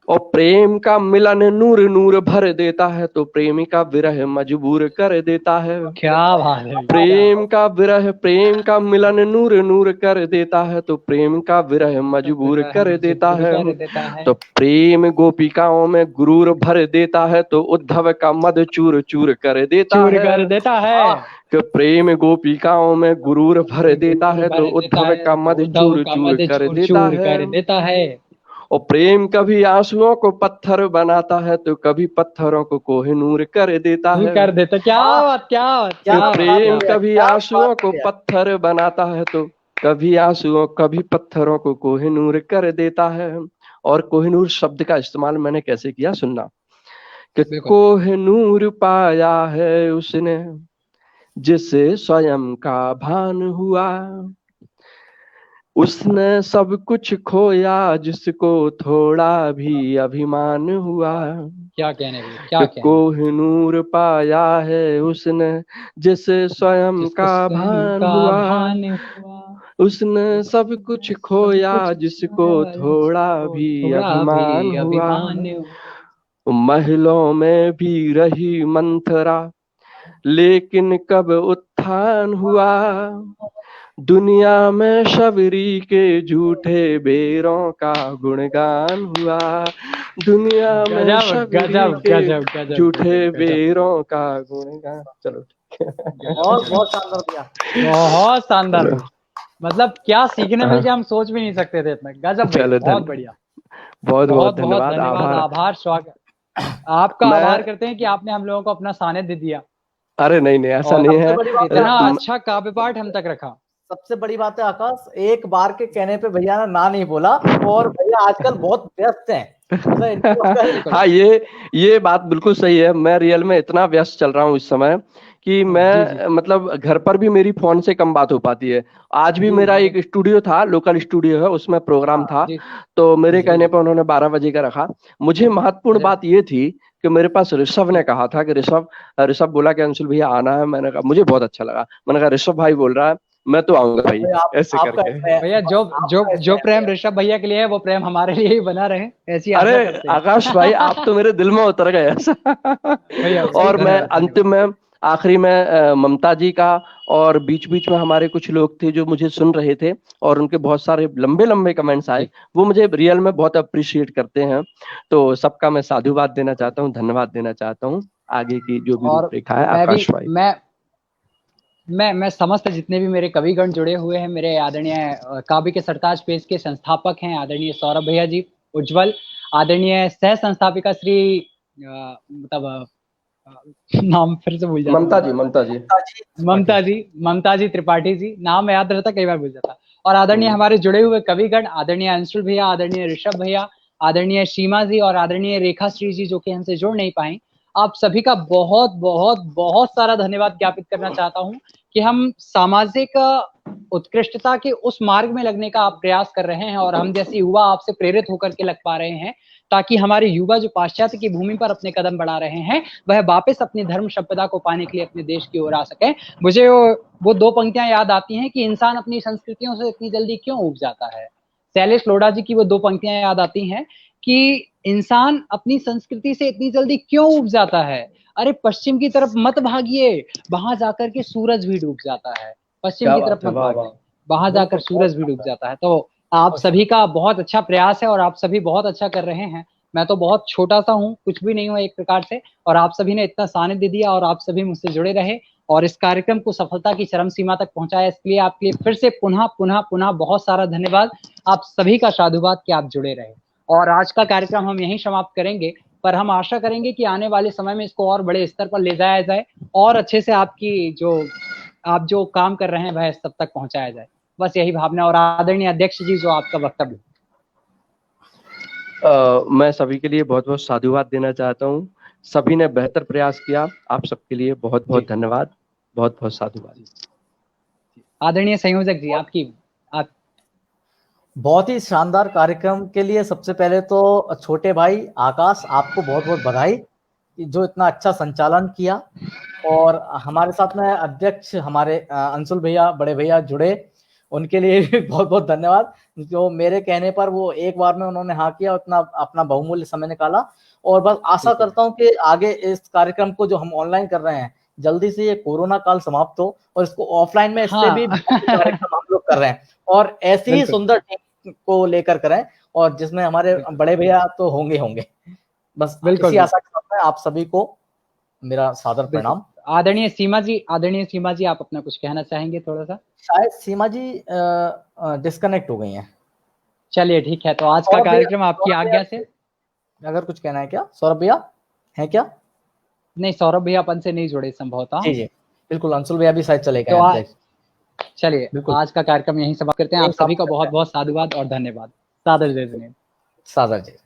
और प्रेम का मिलन नूर नूर भर देता है, तो प्रेमी का विरह मजबूर कर देता है।
क्या बात है।
प्रेम का विरह, प्रेम का मिलन नूर नूर कर देता है, तो प्रेम का विरह मजबूर कर देता
मजबूर
है।
कर देता है।
तो प्रेम गोपिकाओं में गुरूर भर देता है, तो उद्धव का मद चूर चूर कर देता
चूर
है।
कर देता है।
कि प्रेम गोपिकाओं में गुरूर भर देता
गुरूर
है,
भर
तो
देता
उद्धव
है,
का
तो
मद
उद्धव
चूर
का
चूर
मद
कर
चूर
देता
चूर
है।
कर देता है।
और प्रेम कभी आंसुओं को पत्थर बनाता है, तो कभी पत्थरों को कोहिनूर कर देता
दूर
है।
कर देता। क्या बात, क्या बात,
कि
क्या
क्या बात,
बात
क्या
प्रेम
है भैया,
बात।
कभी
क्या बात
आंसुओं
है
को
भैया।
पत्थर बनाता है, तो कभी आंसुओं कभी पत्थरों को कोहिनूर कर देता है। और कोहिनूर शब्द का इस्तेमाल मैंने कैसे किया सुनना कि कोहिनूर पाया है उसने जिसे स्वयं का भान हुआ, उसने सब कुछ खोया जिसको थोड़ा भी अभिमान हुआ।
क्या कहने भी, क्या कहने।
कोहिनूर पाया है उसने जिसे स्वयं का भान हुआ, उसने सब कुछ खोया जिसको थोड़ा भी अभिमान हुआ। महलों में भी रही मंथरा लेकिन कब उत्थान हुआ, दुनिया में शबरी के झूठे बेरों का गुणगान हुआ, दुनिया में शबरी के झूठे बेरों का गुणगान। चलो
बहुत बहुत शानदार दिया,
बहुत शानदार। मतलब क्या सीखने मिल जाए हम सोच भी नहीं सकते थे इतना। गजब, बहुत बढ़िया,
बहुत बहुत धन्यवाद,
आभार, स्वागत। आपका आभार करते हैं कि आपने हम लोगों को अपना सानिध्य दिया।
अरे नहीं नहीं, ऐसा नहीं है,
इतना अच्छा काव्य पाठ हम तक रखा।
सबसे बड़ी बात है आकाश, एक बार के कहने पे भैया ने ना नहीं बोला, और भैया आजकल बहुत व्यस्त हैं।
हाँ, ये बात बिल्कुल सही है। मैं रियल में इतना व्यस्त चल रहा हूँ इस समय कि मैं मतलब घर पर भी मेरी फोन से कम बात हो पाती है। आज भी मेरा एक स्टूडियो था, लोकल स्टूडियो है, उसमें प्रोग्राम था, तो मेरे कहने पर उन्होंने 12 बजे का रखा। मुझे महत्वपूर्ण बात ये थी कि मेरे पास ऋषभ ने कहा था कि ऋषभ बोला कि अंशुल भैया आना है। मैंने कहा मुझे बहुत अच्छा लगा, मैंने कहा ऋषभ भाई बोल रहा है मैं तो आऊंगा भाई, ऐसे करके।
भैया जो प्रेम ऋषभ भैया के लिए है वो प्रेम हमारे लिए ही बना रहे, ऐसी आशा
अरे
करते हैं।
आकाश भाई आप तो मेरे दिल में उतर गए ऐसा। और मैं अंतिम में आखिरी में ममता जी का, और बीच बीच में हमारे कुछ लोग थे जो मुझे सुन रहे थे और उनके बहुत सारे लंबे लंबे कमेंट्स आए, वो मुझे रियल में बहुत अप्रिशिएट करते हैं। तो सबका मैं साधुवाद देना चाहता हूँ, धन्यवाद देना चाहता हूँ। आगे की जो भी रूपरेखा है आकाश भाई।
मैं समस्त जितने भी मेरे कविगण जुड़े हुए हैं, मेरे आदरणीय काव्य के सरताज पेज के संस्थापक हैं आदरणीय सौरभ भैया जी, उज्जवल, आदरणीय सह संस्थापिका श्री मतलब नाम फिर से भूल जाता, ममता जी त्रिपाठी जी, नाम याद रहता कई बार भूल जाता। और आदरणीय हमारे जुड़े हुए कविगण आदरणीय अंशुल भैया, आदरणीय ऋषभ भैया, आदरणीय सीमा जी और आदरणीय रेखा श्री जी जो कि हमसे जुड़ नहीं पाई, आप सभी का बहुत बहुत बहुत सारा धन्यवाद ज्ञापित करना चाहता हूं कि हम सामाजिक उत्कृष्टता के उस मार्ग में लगने का आप प्रयास कर रहे हैं और हम जैसे युवा आपसे प्रेरित होकर के लग पा रहे हैं, ताकि हमारे युवा जो पाश्चात्य की भूमि पर अपने कदम बढ़ा रहे हैं वह वापस अपनी धर्म सभ्यता को पाने के लिए अपने देश की ओर आ सके। मुझे वो दो पंक्तियां याद आती हैं कि इंसान अपनी संस्कृतियों से इतनी जल्दी क्यों ऊब जाता है। शैलेश लोढ़ा जी की वो दो पंक्तियां याद आती हैं कि इंसान अपनी संस्कृति से इतनी जल्दी क्यों ऊब जाता है। अरे पश्चिम की तरफ मत भागिए, वहां जाकर के सूरज भी डूब जाता है। पश्चिम की तरफ मत भागिए, वहां जाकर सूरज भी डूब जाता है। तो आप सभी का बहुत अच्छा प्रयास है और आप सभी बहुत अच्छा कर रहे हैं। मैं तो बहुत छोटा सा हूँ, कुछ भी नहीं हूँ एक प्रकार से, और आप सभी ने इतना सानिध्य दिया और आप सभी मुझसे जुड़े रहे और इस कार्यक्रम को सफलता की चरम सीमा तक पहुंचाया। इसके लिए आपके लिए फिर से पुनः बहुत सारा धन्यवाद। आप सभी का साधुवाद कि आप जुड़े रहे। और आज का कार्यक्रम हम यहीं समाप्त करेंगे, पर हम आशा करेंगे कि आने वाले समय में इसको और बड़े स्तर पर ले जाया जाए और अच्छे से आप जो काम कर रहे हैं वह सब तक पहुंचाया जाए। बस यही भावना। और आदरणीय अध्यक्ष जी जो आपका वक्तव्य।
मैं सभी के लिए बहुत बहुत साधुवाद देना चाहता हूँ। सभी ने बेहतर प्रयास किया, आप सबके लिए बहुत बहुत धन्यवाद, बहुत बहुत साधुवाद।
आदरणीय संयोजक जी आप बहुत ही शानदार कार्यक्रम के लिए सबसे पहले तो छोटे भाई आकाश आपको बहुत बहुत बधाई जो इतना अच्छा संचालन किया, और हमारे साथ में अध्यक्ष हमारे अंशुल भैया बड़े भैया जुड़े, उनके लिए भी बहुत बहुत धन्यवाद। जो मेरे कहने पर वो एक बार में उन्होंने हाँ किया, उतना अपना बहुमूल्य समय निकाला। और बस आशा करता हूँ कि आगे इस कार्यक्रम को जो हम ऑनलाइन कर रहे हैं जल्दी से ये कोरोना काल समाप्त हो और इसको ऑफलाइन में इससे भी कार्यक्रम हम लोग कर रहे हैं और ऐसी ही सुंदर टीम को लेकर करें, और जिसमें हमारे बड़े भैया तो होंगे। बस इसी आशा के साथ में आप सभी को मेरा सादर प्रणाम।
आदरणीय सीमा जी आप अपना कुछ कहना चाहेंगे थोड़ा सा?
शायद सीमा जी डिस्कनेक्ट हो गई हैं।
चलिए ठीक है, तो आज का कार्यक्रम आपकी आज्ञा से
अगर कुछ कहना है क्या सौरभ भैया है क्या?
नहीं, सौरभ भैया अपन से नहीं जुड़े संभवतः।
जी बिल्कुल, अंशुल भैया भी शायद चले गए।
चलिए आज का कार्यक्रम यहीं समाप्त करते हैं। आप सभी का बहुत बहुत साधुवाद और धन्यवाद। सादर जय।
सागर जी।